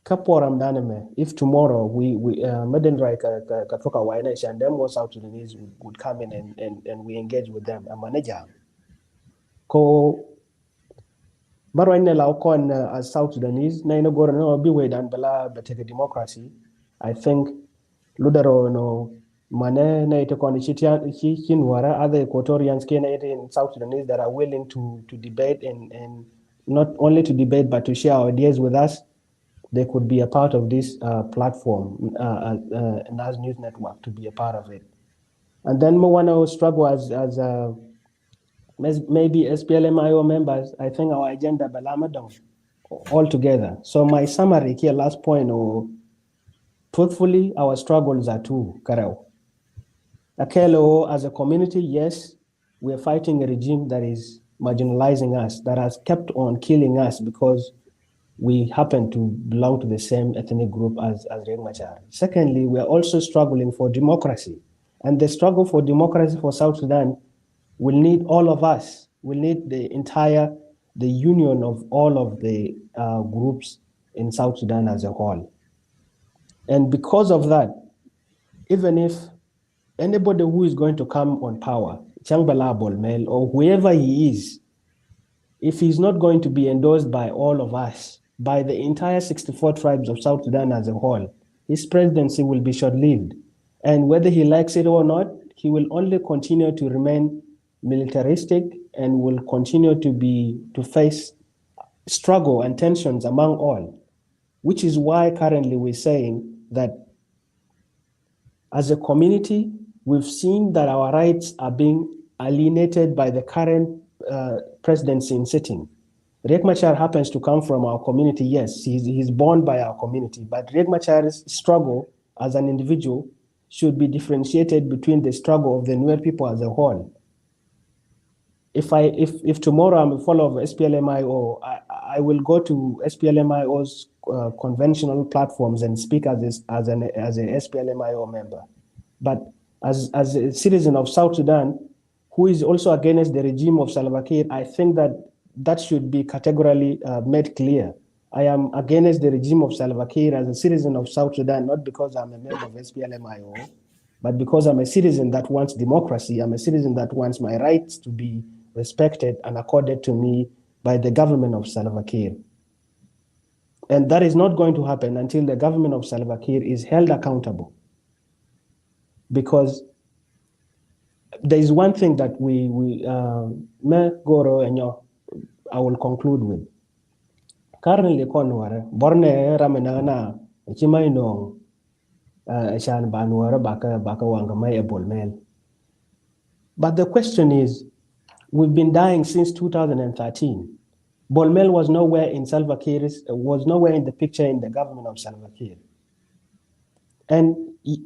if tomorrow we Medendrai Katoka Wainesh and them South Sudanese would come in and we engage with them. Ko Baro ine la ukon as South Sudanese na ino goro no bi we dan bala beteke democracy. I think ludaro no mane na ito kon chitin wara other Equatorians kena in South Sudanese that are willing to debate and not only to debate but to share ideas with us. They could be a part of this platform, NAS News Network, to be a part of it. And then we want to struggle as maybe SPLMIO members. I think our agenda balamadong all together. So my summary here, last point, or truthfully, our struggles are two, Karao. Akelo, as a community, yes, we're fighting a regime that is marginalizing us, that has kept on killing us because we happen to belong to the same ethnic group as Riek Machar. Secondly, we are also struggling for democracy. And the struggle for democracy for South Sudan will need all of us, will need the union of all of the groups in South Sudan as a whole. And because of that, even if anybody who is going to come on power, Changbala Bolmel or whoever he is, if he's not going to be endorsed by all of us, by the entire 64 tribes of South Sudan as a whole, his presidency will be short-lived. And whether he likes it or not, he will only continue to remain militaristic and will continue to face struggle and tensions among all, which is why currently we're saying that as a community, we've seen that our rights are being alienated by the current presidency in sitting. Riek Machar happens to come from our community, yes, he's born by our community, but Riek Machar's struggle as an individual should be differentiated between the struggle of the Nuer people as a whole. If tomorrow I'm a follower of SPLMIO, I will go to SPLMIO's conventional platforms and speak as a SPLMIO member. But as a citizen of South Sudan, who is also against the regime of Salva Kiir, I think that should be categorically made clear. I am against the regime of Salva Kiir as a citizen of South Sudan, not because I'm a member of SPLMIO, but because I'm a citizen that wants democracy. I'm a citizen that wants my rights to be respected and accorded to me by the government of Salva Kiir. And that is not going to happen until the government of Salva Kiir is held accountable. Because there is one thing that I will conclude with. Currently, Borne Ramenana, Chimaino, Shan Banwara Baka Wangamaya Bolmel. But the question is, we've been dying since 2013. Bolmel was nowhere in Salva Kiir, was nowhere in the picture in the government of Salva Kiir. And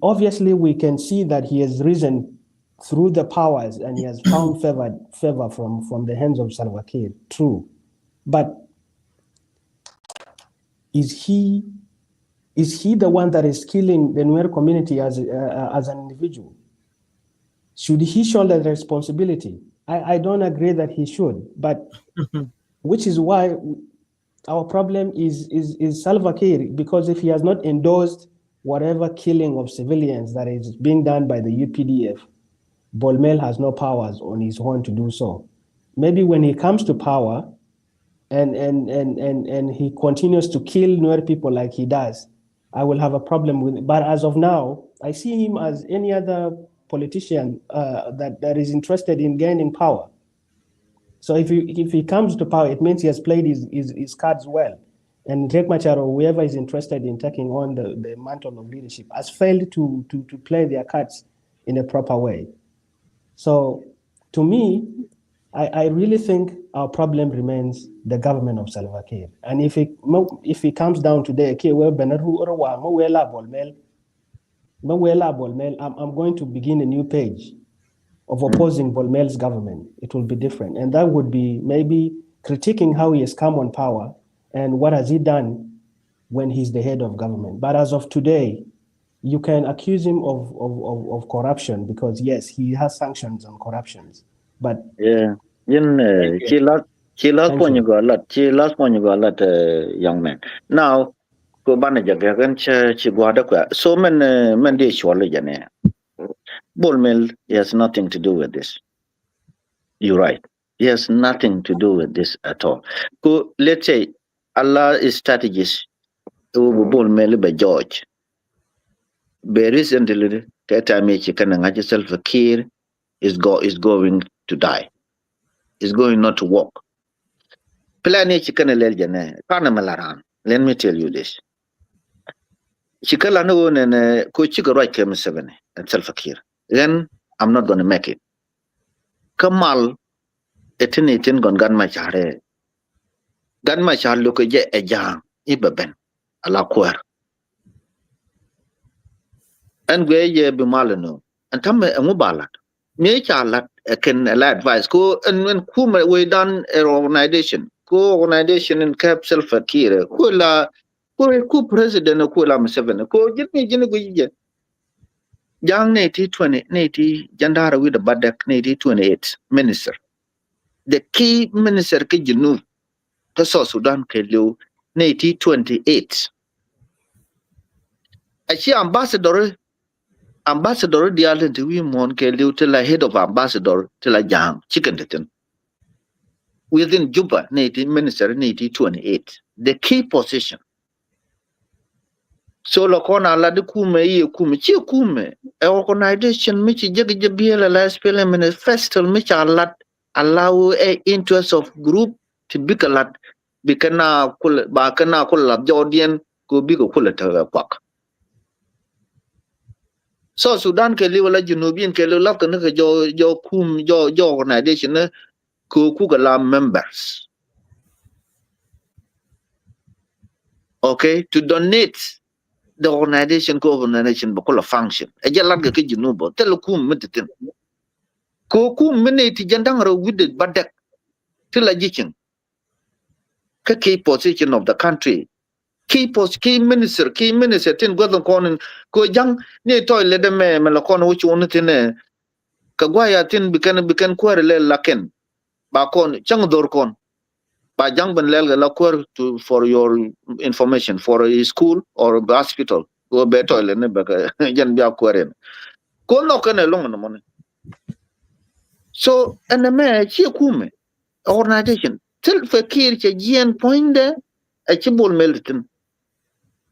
obviously, we can see that he has risen through the powers and he has found favor from the hands of Salva Kiir. True. But is he the one that is killing the Nuer community as an individual? Should he shoulder the responsibility? I don't agree that he should, but which is why our problem is Salva Kiir, because if he has not endorsed whatever killing of civilians that is being done by the UPDF, Bolmel has no powers on his own to do so. Maybe when he comes to power and he continues to kill Nuer people like he does, I will have a problem with it. But as of now, I see him as any other politician that is interested in gaining power. So if he comes to power, it means he has played his cards well. And Riek Machar or whoever is interested in taking on the mantle of leadership has failed to play their cards in a proper way. So to me, I really think our problem remains the government of Salva Kiir. And if it comes down to the I'm going to begin a new page of opposing Bolmel's government. It will be different. And that would be maybe critiquing how he has come on power and what has he done when he's the head of government. But as of today, you can accuse him of corruption because, yes, he has sanctions on corruptions. But yeah, last point you got a lot, young man. Now, go manager gagan so men de surely jane. Bull mill has nothing to do with this. You're right. He has nothing to do with this at all. So let's say Allah is strategist. Bol mele by George. Be recently, kata me chikana ngaji Salva Kiir is going to die. Is going not to walk. Plan chikana leljane kana malaran. Let me tell you this. Chikala no and ko chika right came 7 and Salva Kiir. Then I'm not gonna make it. Kamal etin gon gan ma chare. Gan ma char look je ejang ibaben ala kwar. And we ye be malano. And tamme ngubalat. Me chalat can advise ko and when kuma we done an organization. Ko organization in Cap Salva Kiir. Ko president ko la 7. Ko jitni jini go je. Young 20 jandara with the badak 28 minister. The key minister ke Junub to South Sudan ke liu 28. Achi ambassador di alten to we mon ke liu to la head of ambassador to la jang chicken deten. Within Juba minister 28. The key position. So lokona la de kume chi kume a organization michi jege biela la spele manifesto michi alat allow a interest of group to be kalat bikana kul ba kana kul Jordan ko bi ko kul ta kwak. So Sudan ke liwala junubin ke liwala kana ke jo organization ko kugala members. Okay, to donate the organization bakula function. Aja larga ke Junubo. Tell kum metitin. Ko kum minute jandangro with the badak. Till a jiching. Key position of the country. Key minister tin gwadon konin ko jang ne toilet de me melakon which one tin kagwaya tin bikan kware le laken. Bakon chang dorkon. Ba jang ben lel la kwar to for your information for a school or a hospital go be toilet ne ba jan bia kwaren ko no kana long no mon. So and me chi kume organization til fakir che jen poinde a chi bol melten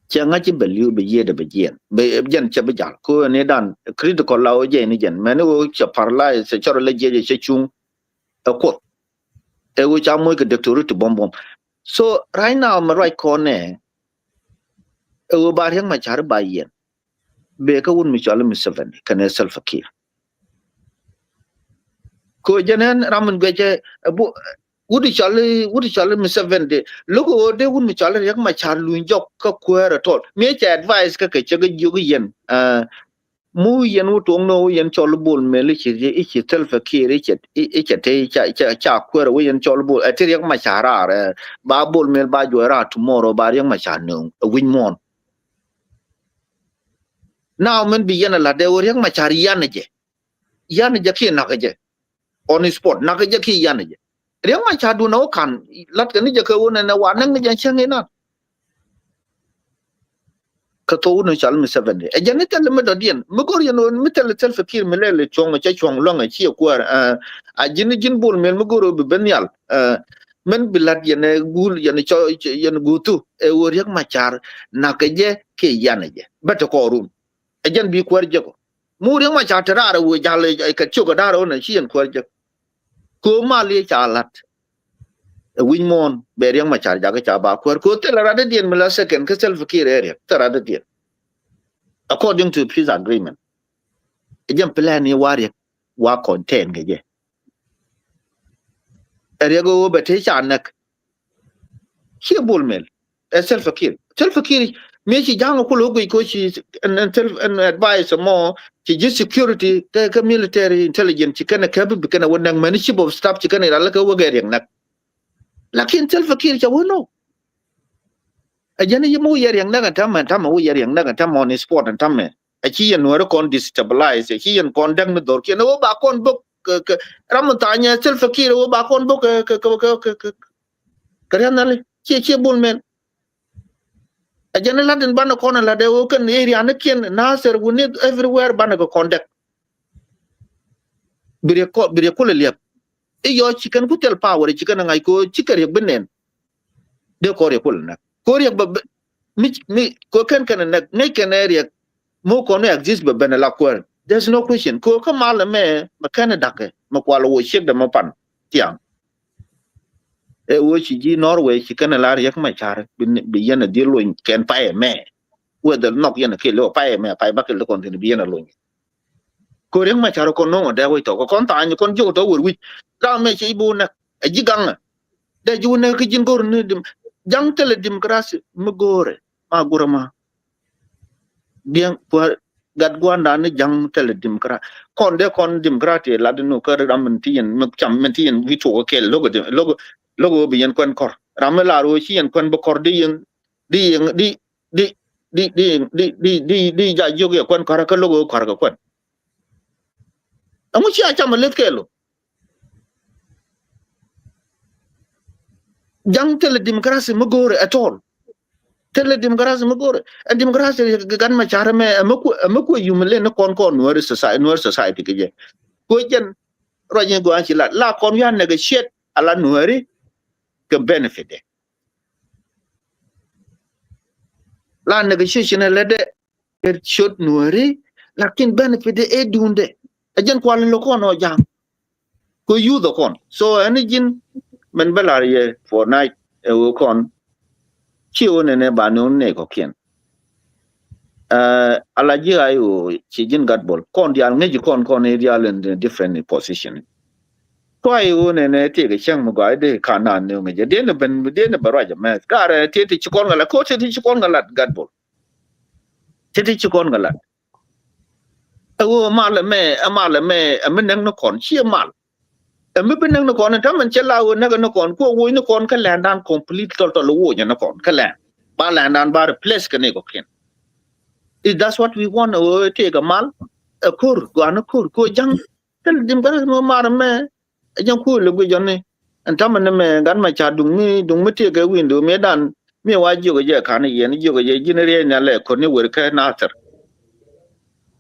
changa chi beliu be yede be jen be jen che be jal ko ne dan critical law je ni jen me no che parla se choro le je che chung ko which I'm going to bomb. So right now I'm right corner. Bar yang machar bayen. Beka un michal 7 can Salva Kiir. Ko janen ramen gweje would chal 7 de. Look de un michal yang machar lunjok ka kwere at all. Me advice ka chaga yugi yen. Mu yen wutong no yen cholbul meli chi Salva Kiir cha kwere we yen cholbul atir yak machara ba bol mel ba jora tomorrow ba yak machano win mon now men bi yen la de wor yak machari yanaje ki nakaje on spot nakaje ki yanaje yak machadu no kan lat kan je ka wona na wanang je changena kato no chal 7 de janita le medodien mugor yeno mitel Salva Kiir melele chong cha chong longa chi kwar a jin bol mel mugoro be benyal men bilad yene gul yene cho yene gutu e wor yak machar nakaje ke yanaje beto ko rum e jan bi kwar je ko mu yak machar tarara wo jale ka choga daro na chi en kwar je ko mali chalat win mon be yak machar jaga cha ba kwar ko telara de dien mela second ka Salva Kiir area tarada dien according to peace agreement. Ejam plan ni wari wa contain geje. Erego bete chanak. She bulmel. Salva Kiir. Salva Kiir me chi jang ko logo ko chi and advice more chi just security the military intelligence chi kana kabu kana wonang management of staff chi kana la ka wogere nak. Lakin Salva Kiir cha wono. Ajana yamu yer yang naga tama wo yer yang naga tama on sport and tama achi yan wara kon destabilize achi yan kon dang dor ke no ba kon bok ramutanya Salva Kiir wo ba kon bok karanale chi bol men ajana laden bana kon la de wo kan area na ken naser we need everywhere bana ko conduct bire ko le liap yo chicken ku tel power chicken ngai ko chicken yak benen de ko re kul na ko yak ba mi ko kan na ne kan area mo ko no exist ba ben la ko there's no question ko ka mal me ma kan dak ma kwal wo shek da ma pan tiang e wo chi ji Norway chicken la yak ma char bi yana di lo ken pa me whether nok yana ke lo pa me pa ba ke lo kon bi yana lo ko reng ma char ko no da wo to ko kon ta ni kon jo to wi ra me chi bu na ji gang da ju na ke jin gor ne jang tele demokrasi magore ma gurama bien pour gad gwanda ne jang tele demokrasi kon de kon demokrati la de no ko ram mentien mak cham mentien vi to ke logo bi yen kon kor ram la ro chi yen kon bo kor di ja yo ge kon kor ka logo kor ka kon amu chi a cham le ke lo jang tele demokrasi magore at all tele demokrasi magore and demokrasi gan ma chara me amako yumle na kon nuer society ke je ko jen roje go anchi la kon ya negotiate ala nueri ke benefit la negotiation le de shot nueri lakin benefit e dunde ajen kwal lo kon o jang ko yu do kon so any jin men belarie for night e wo kon chiwo ne ba no ne ko kien ala ji ayo chi jin gatbol kon dial ngeji kon e dial in different position ko ayo ne te ke chang mo ga de kana ne ngeje de ne ben de ne baraja ma kare te chi kon ngala ko te chi kon ngala gatbol te chi kon ngala mala me amen no kon chi mal me bin no kon ta man chela no kon ko wo no kon ka landan complete to wo no kon ka land ba landan ba replace ka ne ko ken is that's what we want to take a mal a kur ko jang tel dim ba mo mar me jang ko le go jonne an ta man me gan ma cha dung mi te ga window me dan me wa ji go je ka ne yen ji go je jinere nya le ko ne wer ka na ter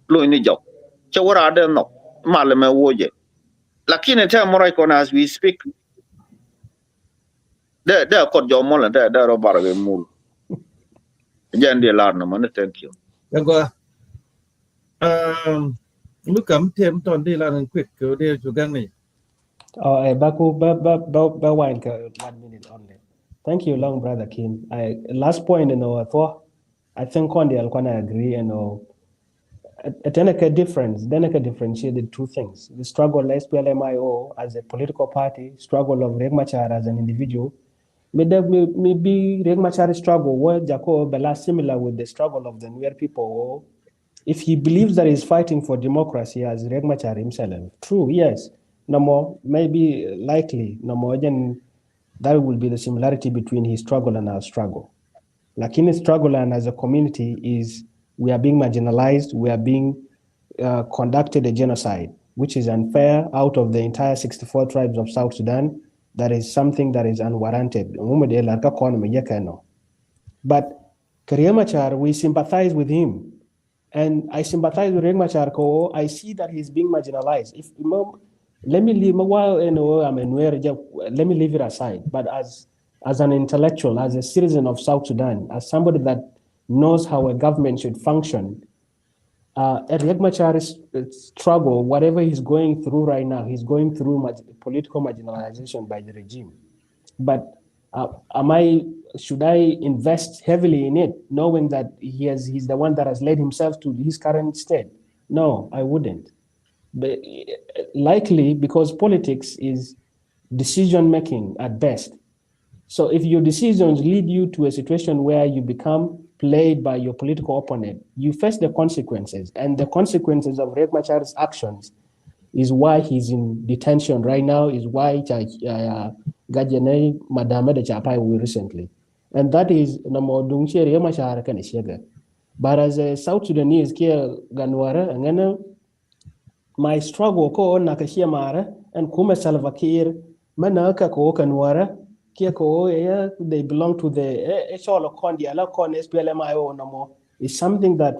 lo ni jok chawara de no mal me wo je lakini te morai kona as we speak de ko jo mo la de ro bar ge mul jande lar no man thank youยังก็ลูกกำเทียมตอนที่เราเquickก็ได้จุกันนี่ Baku ba wine 1 minute only. Thank you, long brother Kim. Last point, I think on the Alquana agree, then a differentiate the two things. The struggle of SPLMIO as a political party, struggle of Riek Machar as an individual. Maybe Riek Machar's struggle was similar with the struggle of the Nuer people. If he believes that he's fighting for democracy as Riek Machar himself, true, yes. No more, maybe likely, no more than that will be the similarity between his struggle and our struggle. Like in a struggle and as a community is we are being marginalized, we are being conducted a genocide, which is unfair out of the entire 64 tribes of South Sudan. That is something that is unwarranted. But Riek Machar, we sympathize with him. And I sympathize with Riek Machar. I see that he's being marginalized. Let me leave it aside. But as an intellectual, as a citizen of South Sudan, as somebody that knows how a government should function, Riek Machar's struggle, whatever he's going through right now, he's going through political marginalization by the regime. But should I invest heavily in it, knowing that he's the one that has led himself to his current state? No, I wouldn't. But likely because politics is decision-making at best. So if your decisions lead you to a situation where you become played by your political opponent, you face the consequences. And the consequences of Riek Machar's actions is why he's in detention right now, is why Gajane Madame de Chapai recently. And that is Riek Machar. But as a South Sudanese, my struggle ko nakashia mara and kuma Salva Kiir manaka ko kanwara they belong to the SPLMIO no more. It's something that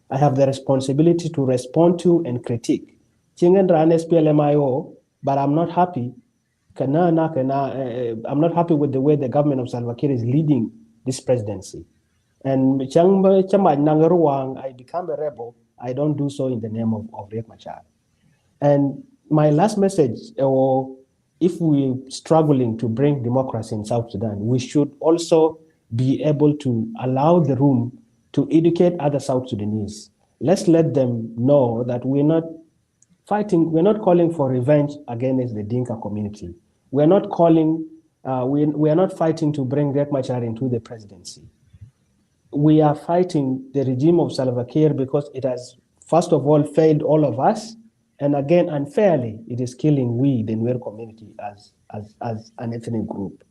I have the responsibility to respond to and critique. Chingan ran SPLMIO but I'm not happy. I'm not happy with the way the government of Salva Kiir is leading this presidency. And I become a rebel. I don't do so in the name of Riek Machar. And my last message, or if we're struggling to bring democracy in South Sudan, we should also be able to allow the room to educate other South Sudanese. Let's let them know that we're not calling for revenge against the Dinka community. We're not calling, we are not fighting to bring Riek Machar into the presidency. We are fighting the regime of Salva Kiir because it has, first of all, failed all of us, and again, unfairly, it is killing we, the Nuer community, as an ethnic group.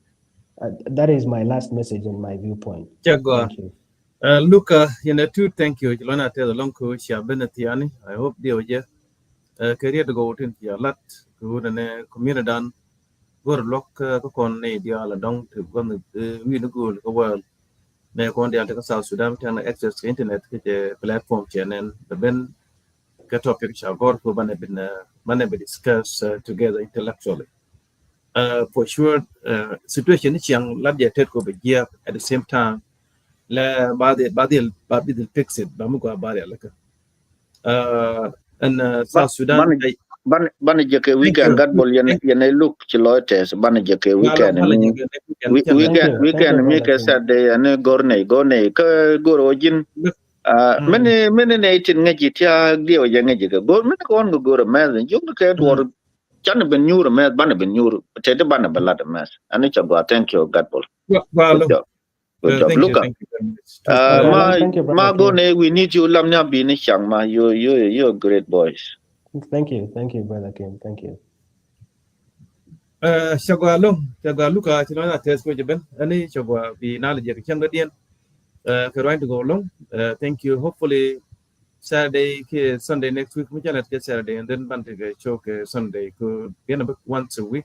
That is my last message and my viewpoint. Jaguar. Thank you. Luca, too, thank you. Jolana tell the long coach, Benetiani. I hope they were career to go into your lot, good and community done. Go to lock the con, the all along to go the good world. May go on the South Sudan can access the internet with the platform channel, the Ben topic shall go to Banabin discuss together intellectually. For sure, situation is young, Ladia take over here at the same time. La Badil fix it, Bamuga Badia and South Sudan. Banajake weekend gat bol yene look chilotes banajake weekend weekend make Saturday and gorne ka gorojin many natin ngaji tia dio yangaji go men ko on go men you ka dor chan ben nyur men ban ben nyur tete ban balad mes ani chagwa thank you gat bol good job look ma go ne we need you lamnya bi ni chang ma you great boys. Thank you, Brother Kim. Thank you. Shagwa Luka, Chilona test for Japan, any Shagwa be knowledge of Changadien. Trying to go along. Thank you. Hopefully, Saturday, Sunday next week, we can get Saturday and then Bantiga choke Sunday. Could be once a week,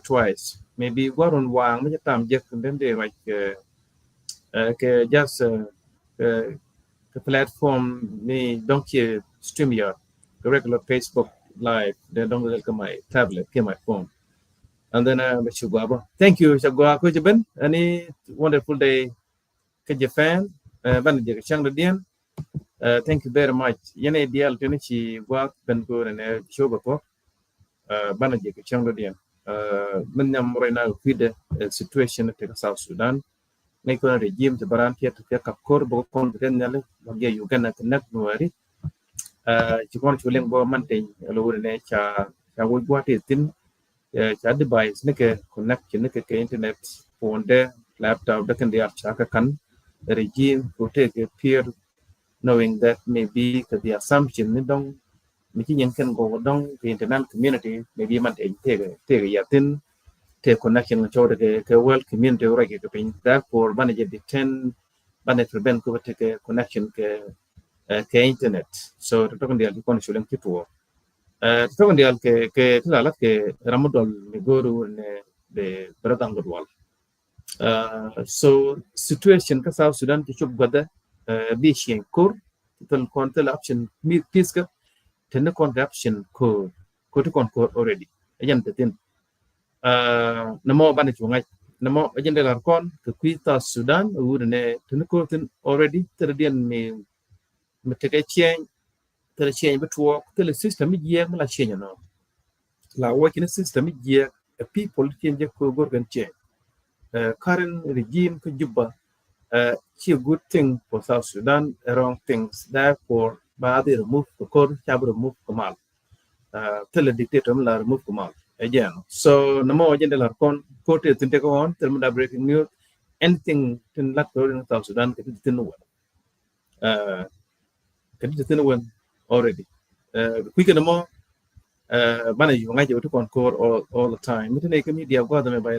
twice. Maybe go on one, time, just and then they like just the platform, me don't stream your regular Facebook live. They don't look at my tablet, my phone. And then thank you, Shagwa Kujaben. Any wonderful day, Kajapan, Banajak Changladian. Thank you very much. Yene Dial Tunichi work Ben Good and Shogako, Banajak Changladian. Minyam right now with the situation in South Sudan. Nakon regime the Barantia to take a corbo confidentially, you can connect Nuari. Chikon chuling bo mantin lower nature what is thin device nicke connection nicke internet phone there laptop that can they chaka can the regime to take a peer knowing that maybe the assumption don't making can go down the international community maybe mantin take a thin take connection with the world community already therefore manage the 10 manage prevent to take a connection internet so to talk the connection kitu talk the ke la ke ramadol migoro ne the bradangol so situation ka South Sudan to chub gada bi shen kur to control option mi piska ten option ko to kon already ayan tin namo banich ngai namo agenda lar kon ke kita Sudan urne ten ko tin already terdian me take a change to the change between the system year la change no la working system year a people change ko gorgan change current regime ko juba a good thing for South Sudan wrong things therefore ba they remove the code have remove Kamal tell the dictator la remove Kamal again so no more agenda la kon ko te tinte ko on term da breaking news anything in lat ko in South Sudan ke tin no can one already. We can more manage you to concord all the time. Media got them by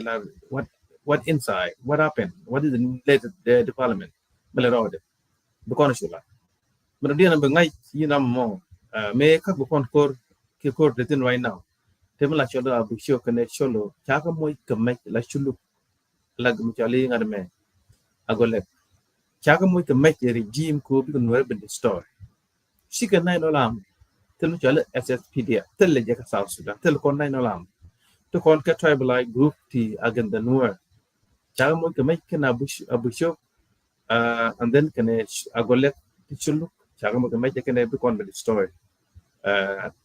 what inside, what happened, what is the latest development. Belarode, the consular. But the number night, you know more. Make up a concord, Kikor written right now. Table like shoulder, I'll be sure connect solo. Chakamoy can make like you look like Michali and a man. I go left. Chakamoy can make a regime could be destroyed. She can nine alarm. tel cho le SSPD tel le ka South Sudan tel kon nay no lam to kon ka tribal group ti agenda nuer cha mo ke mai kana abusho and then kene agolek ti chulu cha mo ke mai kene bi kon be story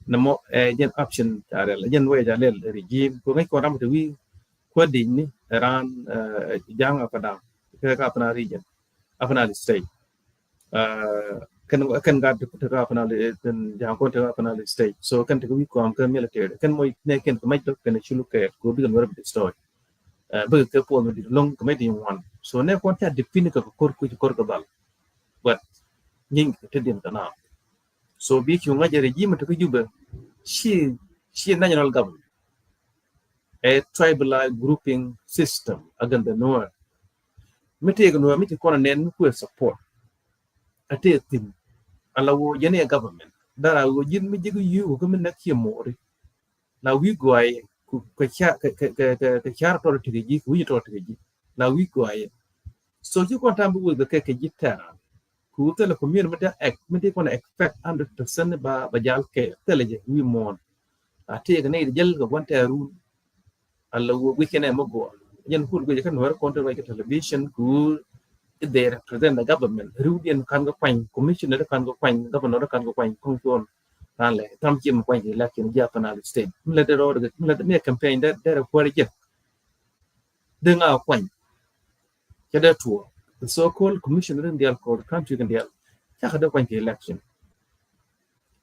namo jen option tare la jen way jale regime ko ngai ko ram to wi ko din ni ran jang apa da ka apna region apna state kan ga to ka apna den jang ko to apna state so kan to wi ko am ka military kan moy ne ken ko mai to kan chulu ke ko bi kan wara story be ke po no long ko mai di wan so ne ko ta define ka ko ko dal but ning te din kana so bi ki ngaje regime to juba she national government a tribal grouping system agan the noor mete go no mete kona nen ku support ate tin alawo yene government dara go jin mi jigu yu ko min nak yemori na wi go ay ko cha to to ji ku yi to ji na wi go ay so ji ko tambu go ke jitara ku tele ko mir meta ek mete ko na expect 100% ba jal ke tele je wi mon ate ga ne jel ga wonta ru alla we can mo go yen ku go je kan war counter by television ku they represent the government rudian kan go kwan commissioner kan go kwan governor kan go kwan kon tan le tam chim kwan la kin ja pana state le de ro le de campaign that ko je denga kwan ke da tuo the so-called commissioner in the country can deal cha da kwan ke election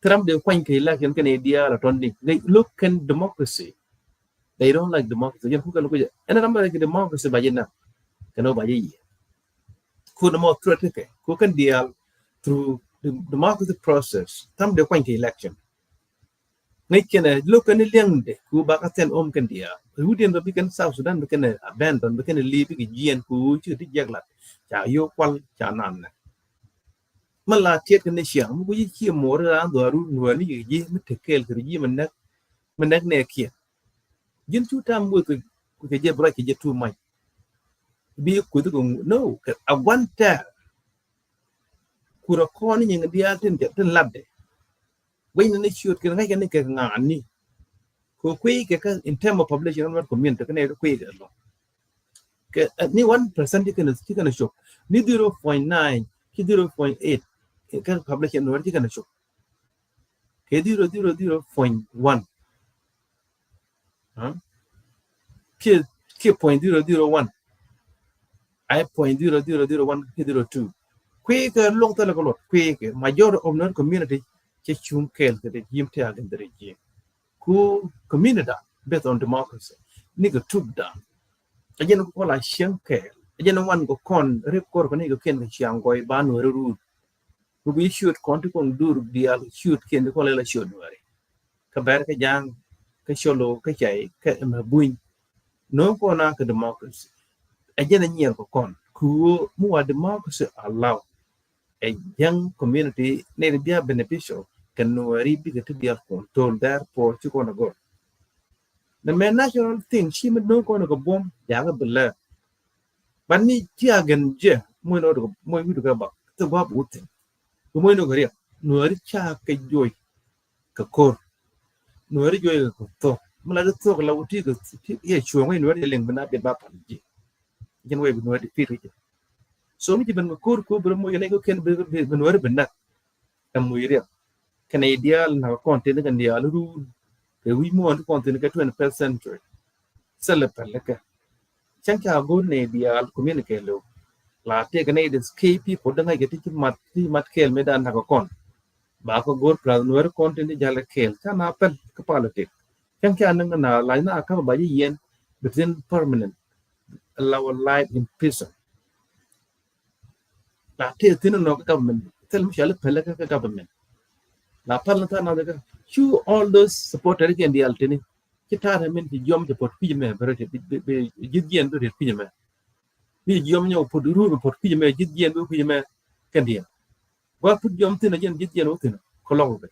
Trump de kwan ke election kan idea la tondi they look can democracy they don't like democracy yen ku kan ko je ena number ke democracy ba jena kano ba yi ku no mo trete ku kan deal through the democratic process tam de kwan ke election ngai kena look kan liang de ku ba ka ten kan dia rudien do bikan South Sudan bikan abandon bikan li bi gien ku chu ti jagla cha yo kwal cha nan mala tiet kan sia mu ku ji mo ra do ru no ni ji mi te kel ke ji man nak ne kia jin chu tam mu ku ke je bra ke je tu mai bi ku tu no I want that ku ro ko ni ngi dia ten labde wai ni shoot ke ngai kan ke ngani ko kwe ke in term of population not community kan ne kwe lo ke ni 1% kan show ni 0.9 ki 0.8 ke population no kan show ke 0.1 ke 0.001 ai 0.0001 ke 02 kwe ke long tala ko lot kwe ke major of non community ke chum kel ke de yim te agen de regime ku community based on democracy ni go took down again ko la shen ke again one go kon rep ko ni go ken chiang go ba no ru ku bi shoot kon to kon dur dial shoot ken ko la shoot wari ka ber ka jang ka sholo ka chai ka ma buin no ko na ka democracy again ni ko kon ku mu wa democracy allow a young community ne dia beneficial can no ribi get dia control therefore to gonna go the main national thing she must no gonna go bomb ya ga bela ban ni ti agen je mo no do mo wi do ga ba to ba bu tin mo no ga ri no ri cha ka joy ka kor no ri joy ka to mo la to ka la uti ka ye chuo ngai no ri leng bana be ba pan ji jen we no ri fi ri so mi ti ban kor ko bro mo ye ko ken be no ri bana am mo ri kan ideal na content kan dia lu ke wi mo on content ka 21st century sele pelaka chan ka go ne ideal communicate lo la te kan ne des kp po da ngai ke ti mat kel me dan na ko kon ba ko gor pra no content jala kel ka na pel ka politic chan ka nan na la na ka ba yen within permanent allow life in prison la te tin no ka government tel mi shala pelaka ka government la palata na daga chu all those supporters can the altini kitara men ti jom te pot pije me berete be jidien do re pije me bi jom nyaw pot ru pot pije me jidien do pije me kan dia wa put jom tin jen jidien o tin ko lo be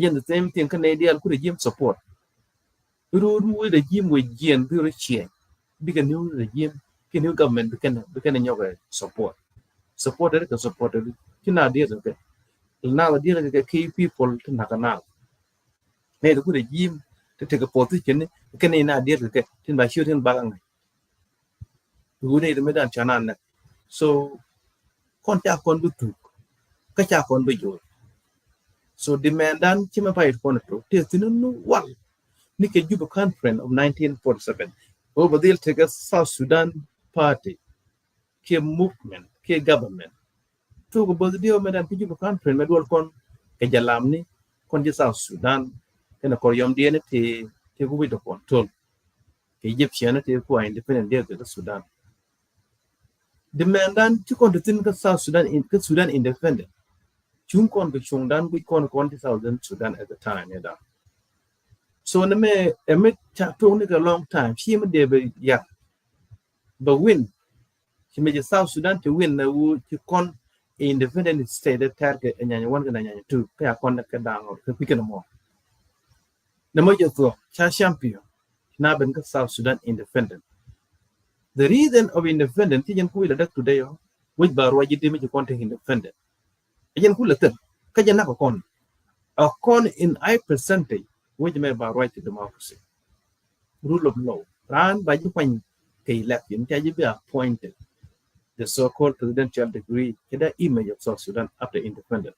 jen the same thing kan ideal ku regime support ru de regime we jien bi re chien bi kan new regime ke new government bi kan nyaw support ka support kina dia ke na la dia ke key people to na kana ne to ku de yim to take a position ne ken na dia ke tin ba shu tin ba ngai ku ne de medan chanan na so kon ta kon bu tu ka cha kon bu yo so demandan chima pa kon to te tin no wal ni ke Juba conference of 1947 over the take a South Sudan party ke movement ke government to go both dio medan ke Juba conference medwal kon ke jalam ni kon ji South Sudan kana ko yom die ne te ku to control ke Egyptian te ku independent dia ke Sudan demandan ci kon tin ka South Sudan in ka Sudan independent chung kon ke chung dan ku kon ti South Sudan at the time yeah. So na me emit cha to ni a long time she me de be ya but win she me South Sudan to win na wu to kon independent state that target enya one ga nya two ka kon ka dang ka pick no more na mo je to cha champion na ben ka South Sudan independent the reason of independent ti jen ku ila dak today which bar wa jidde me kon te independent jen ku la te ka jen na ko kon a kon in I percentage which may by right to democracy. Rule of law. Ran by the point kay election can be appointed the so-called presidential degree in the image of South Sudan after independence.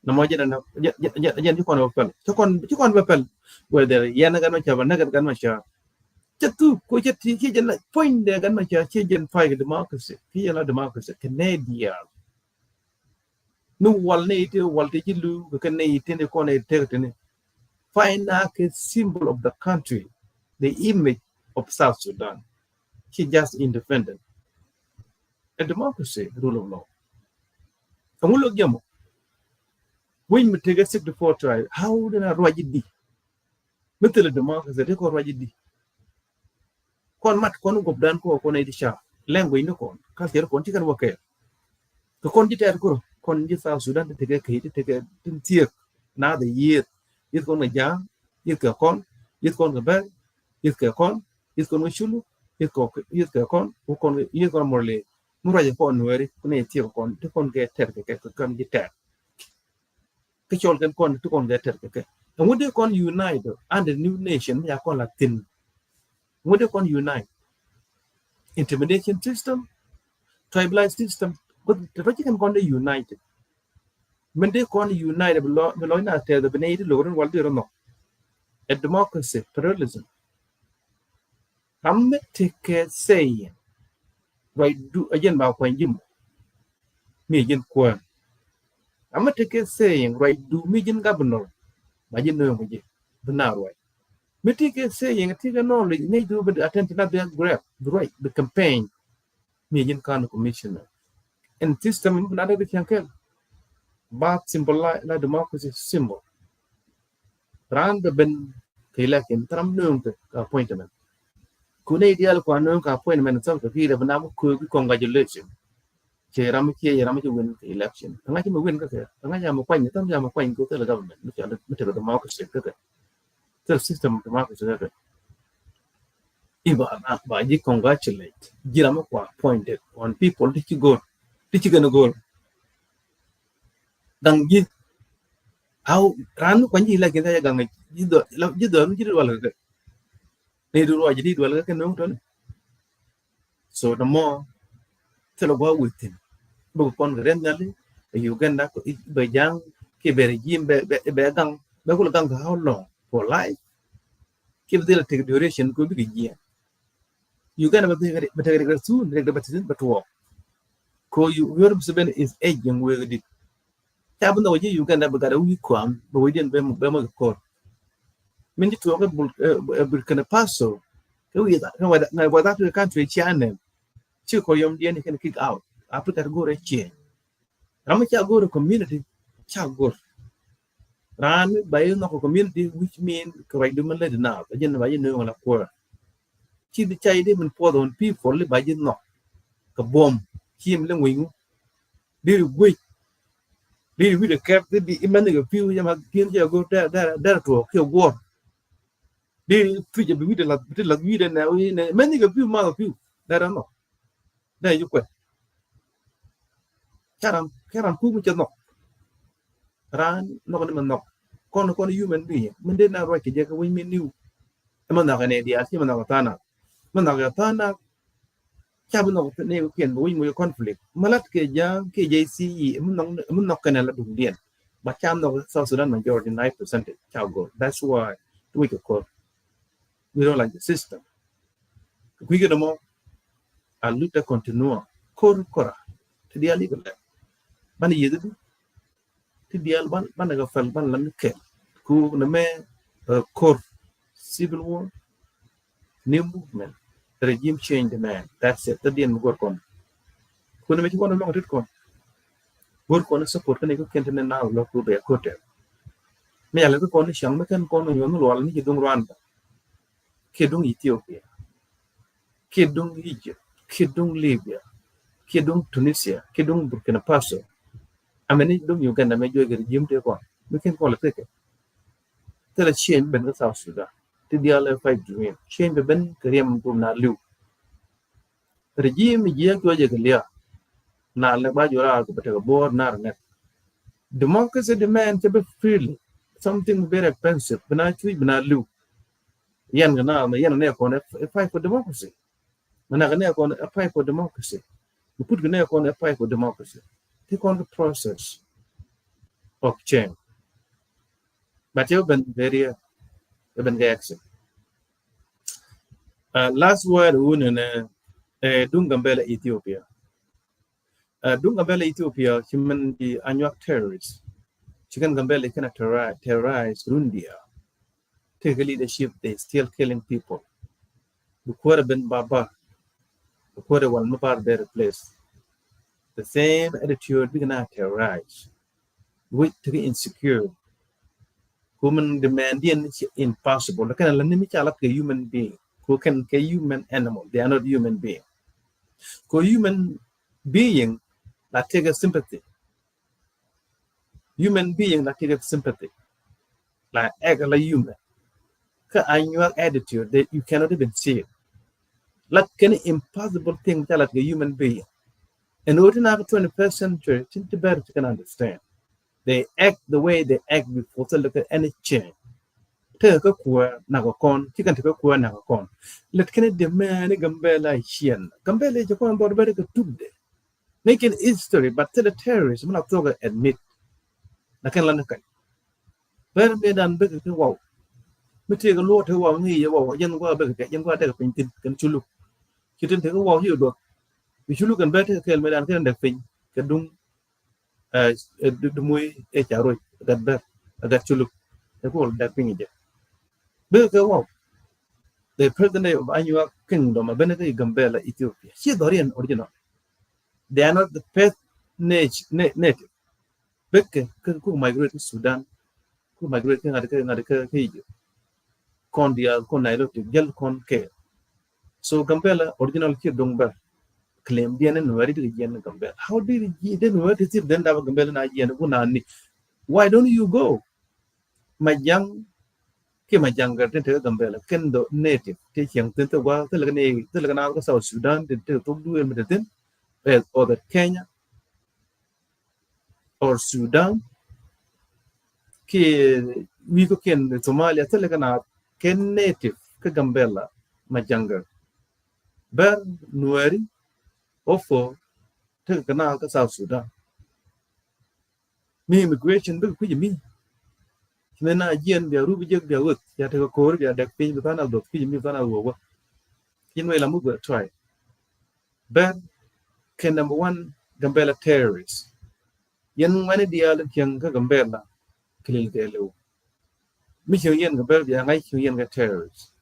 No more than you can open. You can open whether Yanagan Chava Nagan Masha. Chatu, Kuchet, point there, Ganmacha, Chijan fight democracy. Here democracy, Canadian. No one native, Waltilu, we can eat in the corner territory. Find a symbol of the country, the image of South Sudan. She just independent. A democracy, rule of law. And we look yamo. When we take a 64 tribe, how did I write it? Middle democracy, they call Rajidi. Con mat con go dan ko con edisha. Language no con. Culture con chicken work. The quantity con South Sudan to take a tier. Now the year. Ít con người già, ít con người bé, ít con người chulu, ít con morle, mua ra con người, con này thiếu con cái thẻ cái con cái thẻ, cái chọn cái con cái thẻ cái, and when they con unite and the new nation, ya con Latin, when they con unite, intimidation system, tribalized system, but the Vatican con they united. When they con unite below not the Benedict Lauren Walter no. A democracy, pluralism. I'm take a saying, right? Do again about when Jim. Me again, Quan. I'm take a saying, right? Do me in governor. My general, the now right. Me take a saying, take a knowledge, need to be attentive to the grab, the right, the campaign. Me again, kind of commissioner. And system in another can kill. But symbol like democracy symbol. Ran the ben election, Trump known the appointment. Could ideal quanum appointment of the field of an could congratulation. Cheram to win the election. And I can win the and I am a point, I'm a point go to the government, which are the democracy. The system of democracy. If I congratulate, Giramaqua appointed on people, did you go? Did you gonna go? Đăng gì how rán quanh gì là cái này gần gì đỡ nó chỉ được vào cái này được rồi jadi dua cái nông đó so the more thế là quá within bố con cái đến đấy Uganda có bây giờ cái bề regime bề đăng bề có là đăng how long for life cái vấn đề là take duration của cái gì Uganda bây giờ cái suun cái bây giờ bắt đầu ko Europe seven is aging with it Happen the way you can never got a week one, but we didn't be more court. Many to a Burkina Faso. What that to the country, China. Chicoyum, the end can kick out. Africa go a chain. Ramacha go to community, shall go. Run by a community, which means correct the Malay now, again by you know a poor. She the child even pour on people by you know. A bomb, him the wing. Did wait. Đi với được kẹp đi mình được phiêu nhưng mà kiến giờ go đã thuộc kiểu war đi phiจะbị là vì đây nào này mình được phiêu mà phiêu đã nó đây giúp quên cái làm cũng cho nó ra nó còn mình nó kon human being men de na ro ke je ka wi min niu man na ne dia ti man na tana cha man na ne ko ken wi mu conflict malat ke ja ke JCE mun nok kana la dum dien but cham no South Sudan majority 9% chao go that's why we could call we don't like the system we get more a luta continua kora ti dia legal ban yedu ti dia ban ga fal ban lan ke ku na me kor civil war new movement regime change man that's it the dien gor kon ku na me ci wona long tit kon gor kon support kan ko kenten na lo ku be ko te me yalla ko kon shang me kan kon yo no wal ni ci dung Rwanda ke dung Ethiopia ke dung Egypt ke dung Libya ke dung Tunisia ke dung Burkina Faso ameni dung Uganda me joge regime te kon me ken ko la teke te la change ben ga South Sudan ti dia le fight dream change ben krem kum na liu regime je ko je glia na le ba jora ko bete bo na ne democracy demand to be freely something very expensive bana chui bana liu yan ga na me yan ne ko ne fight for democracy mana ga ne ko ne fight for democracy you put ga ne ko ne fight for democracy take on the process of change but you been very ben ga action last word un ne Dungambela Ethiopia Dungambela Ethiopia chimen di anyak terrorists chicken gambela kana terrorize Rundia take a leadership they still killing people the quarter ben baba the quarter one mabar better place the same attitude we gonna terrorize with to be insecure women demanding impossible the kind of limit chalak human being who can a human animal they are not human being ko human being that take a sympathy human being that take a sympathy like act like human ka annual attitude that you cannot even see it like any impossible thing that like a human being in order to have a 21st century to better to can understand they act the way they act before to look at any change take a kwa na ko kon ti kan take a kwa na ko kon let can the man gambela hien gambela je kon bod better to tubde making history but to the terrorists man to admit na kan lan kan ber me dan be ko wow me te ko lo te wow ngi ye wow yen ko be ke yen ko te ko pin tin kan chulu ki tin te ko wow hiu do bi chulu kan be te kel me dan kan de pin ke dung du muy e charo da ber da chulu te ko da pin je be ko wow the president of Anua Kingdom of Benedict Gambela Ethiopia she Dorian original they are not the first native Bekke ku migrate to Sudan ku migrate ngade ke kon dia kon Nairobi gel kon ke so Gambela original ki dongba claim dia ne wari de yen Gambela how did he then where is it then da Gambela na yen ku na ni why don't you go majang ke majang ga te Gambela ken do native te chiang tin to wa te la na ko South Sudan te to du en de ten or the Kenya or Sudan ke we ko ken Somalia te la na ken native ke Gambela majanga ber nueri ofo te kana ka South Sudan mi immigration be ku yimi na yen be ru bi jeg be wot ya te ko ru ya dak pin ba na do ku yimi ba na wo kin we la mu go try ber ken number 1 Gambela terrorists yen wani dia la kyang ka Gambela kilil de lo mi yen Gambela ya ngai yen ga terrorists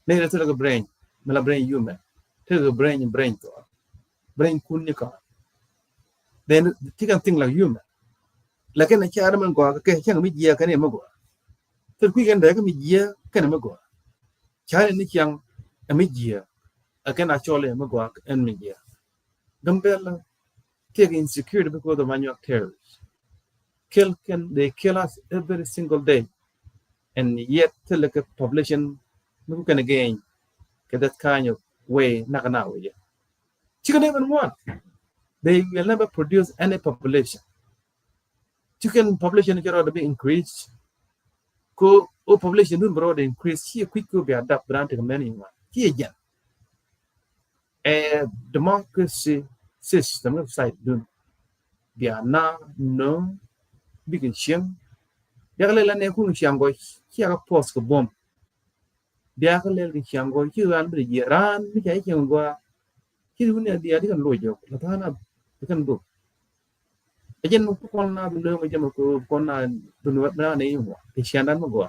ne la to ga brain mala brain human to ga brain to brain kun ni ka then tikan thing like human la ken cha man ko ke chang mi ya ka ne ma go to ku gen da ka mi ya ka ne ma go cha ni kyang mi ya ken actually ma go en mi ya Gambela take insecurity because of manual terrorists they kill us every single day and yet till like a population we can again get that kind of way not now yeah chicken even one they will never produce any population chicken population cannot be increased ko o population dun bro de increase here quick ko be adapt brand to many one here again democracy system of side dun bia na no big chen dia le la ne ku chiang go here ka post ko bomb dia ka le chiang go chi ran bi ran mi kai chiang go chi dun ne dia di kan lo jo la ta na kan do ajen ko kon na le ma jam ko kon na dun wa na ne yo e chiang dan mo go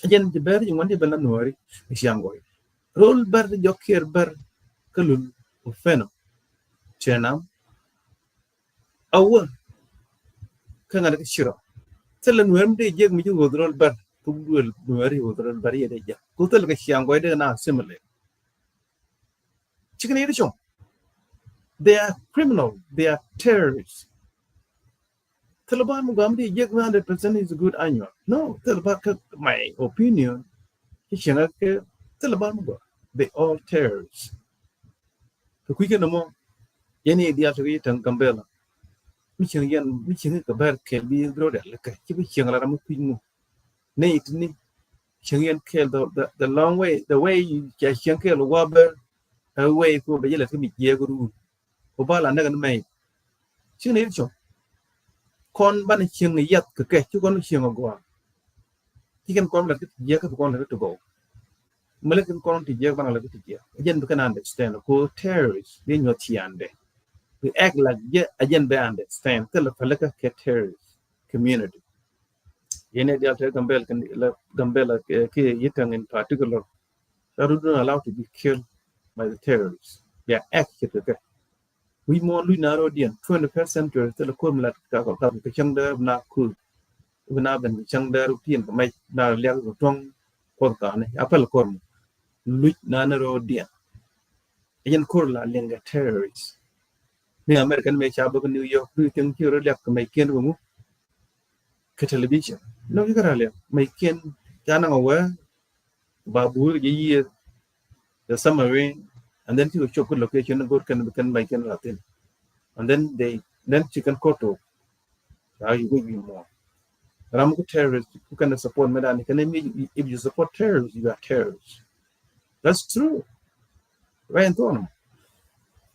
ajen de ber yung wandi bela nori chiang go rol ber jokir ber kalul o feno chenam awa kanga de shiro telen wem de jeg mi ju rol ber tu duel nori o rol ber ye de ja ko tel ga chiang go de na similar chicken eat chong they are criminal they are terrorists Taliban Mugamdi yet 100% is a good annual. No, Taliban, my opinion, Taliban Muga, they all terrorists. The quicker no more, any idea to eat and Gambella. Mission Gaber can be brother, like a Chibichang Ramukin. Nate, Changian kill the long way, the way you can kill a wobber, away for the yellow to meet Yaguru. Obala never made. She needs you. Con ban chieng ni yat ke chu con chieng go ti kan con la ti ye ka con la to go mele kan con ti ye ban la ti ye ajen can understand ko terrorists they not tiande we act like ye ajen be understand tell la ke terrorist community yene dia te gambel ke yitang in particular they are not allowed to be killed by the terrorists they are active we more narrow dian 21st century tele ko mlat ka ka chang da na ku na ben chang da rutin ka mai na le ko tong ko ka ne apel ko lu na narrow dian yen ko la lenga terrorists ni american me cha ba new york du ting ki ro lek mai ken mu ka television no you gara le mai ken kana wa ba bu yi the submarine and then to show good location and go can make an Latin. And then chicken koto. How you will be more. Ramu terrorists who can support Medan. If you support terrorists, you are terrorists. That's true. Right on.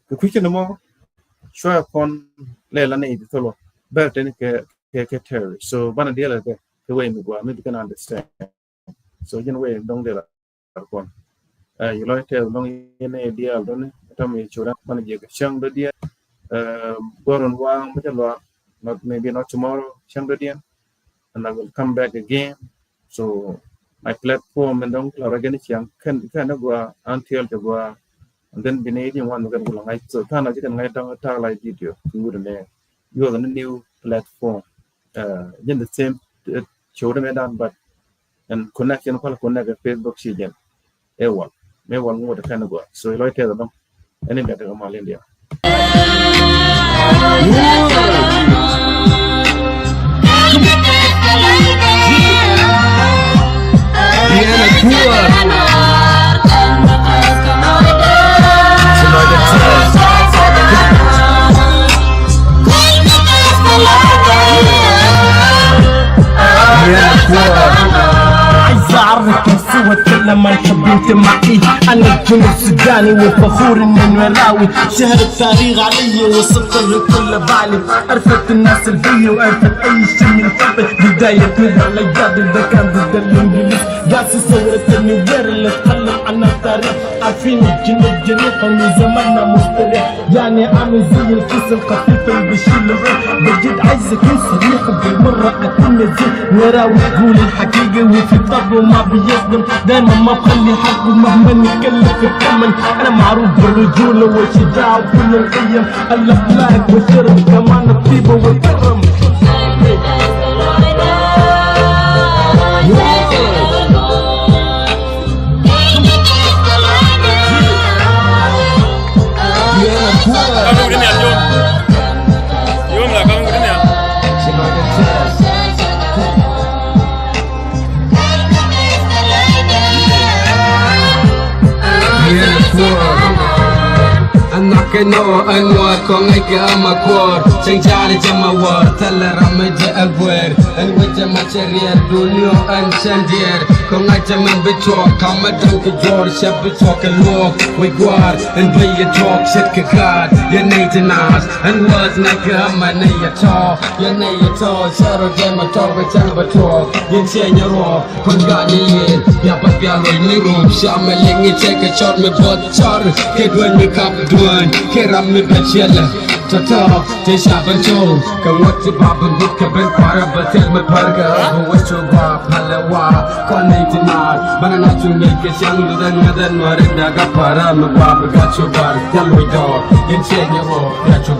The quick no more. Show upon Lelane the fellow. But then terrorists. So Banadilla the way we go, maybe can understand. So in a way, don't get upon. You like to long in a deal, don't it? Tommy Chura, Manager Shang the dear, Boron Wang, not maybe not tomorrow, Shang the dear, and I will come back again. So my platform and don't again, can of go until the go, and then Benadian one can go like so. Tana, you can write down a tag like video. You are on a new platform, in the same show them down, but and connection, connect Facebook, she again. Everyone. May one more the kind of work. So I tell them, any better than Malindia. لما انحبيت معي انا الجنوب السوداني وفخور اني مراوي شهر التاريخ علي وصلت لكل بالي عرفت الناس البيه وعرفت اي شيء من قبل بدايه نظر لجاد اذا كان ضد الانجليز قاسي صورة النوير اللي تكلم عن التاريخ عارفين الجنوب جريح ومن زماننا مستريح يعني عامل زي الكيس الخفيف اللي بيشيل الروح بجد عايز اكون صريح بالمره اكون نزيل مراوي تقول الحقيقه وفي طبعه ما بيصدم دايما ما بخلي حق مهما نتكلم في الثمن انا معروف بالرجوله والشجاعه وكل القيم الاخلاق والشرف كمان الطيبه والكرم no anwar ko ngai ka makor chang jale jama war talara meje agwer an weje material dunyo an chandier ko ngai jaman becho kama dang ke jor shab becho ke lok we gwar and be a talk shit ke god ya nate nas and was na ka man ya to ya na ya to sharo jama to be chang becho yin che nya ro kon ga ni yin ya pa pya lo ni rum shameling ni take a shot me bot char ke gwen me kap duan ke ram me bechela Tata, te shaban chol, ka what to babin book ka ben para batel me parga, what to ba palawa, connect na, banana to make a young than marinda ga para me bab got your bar, tell me dog, in chain your that you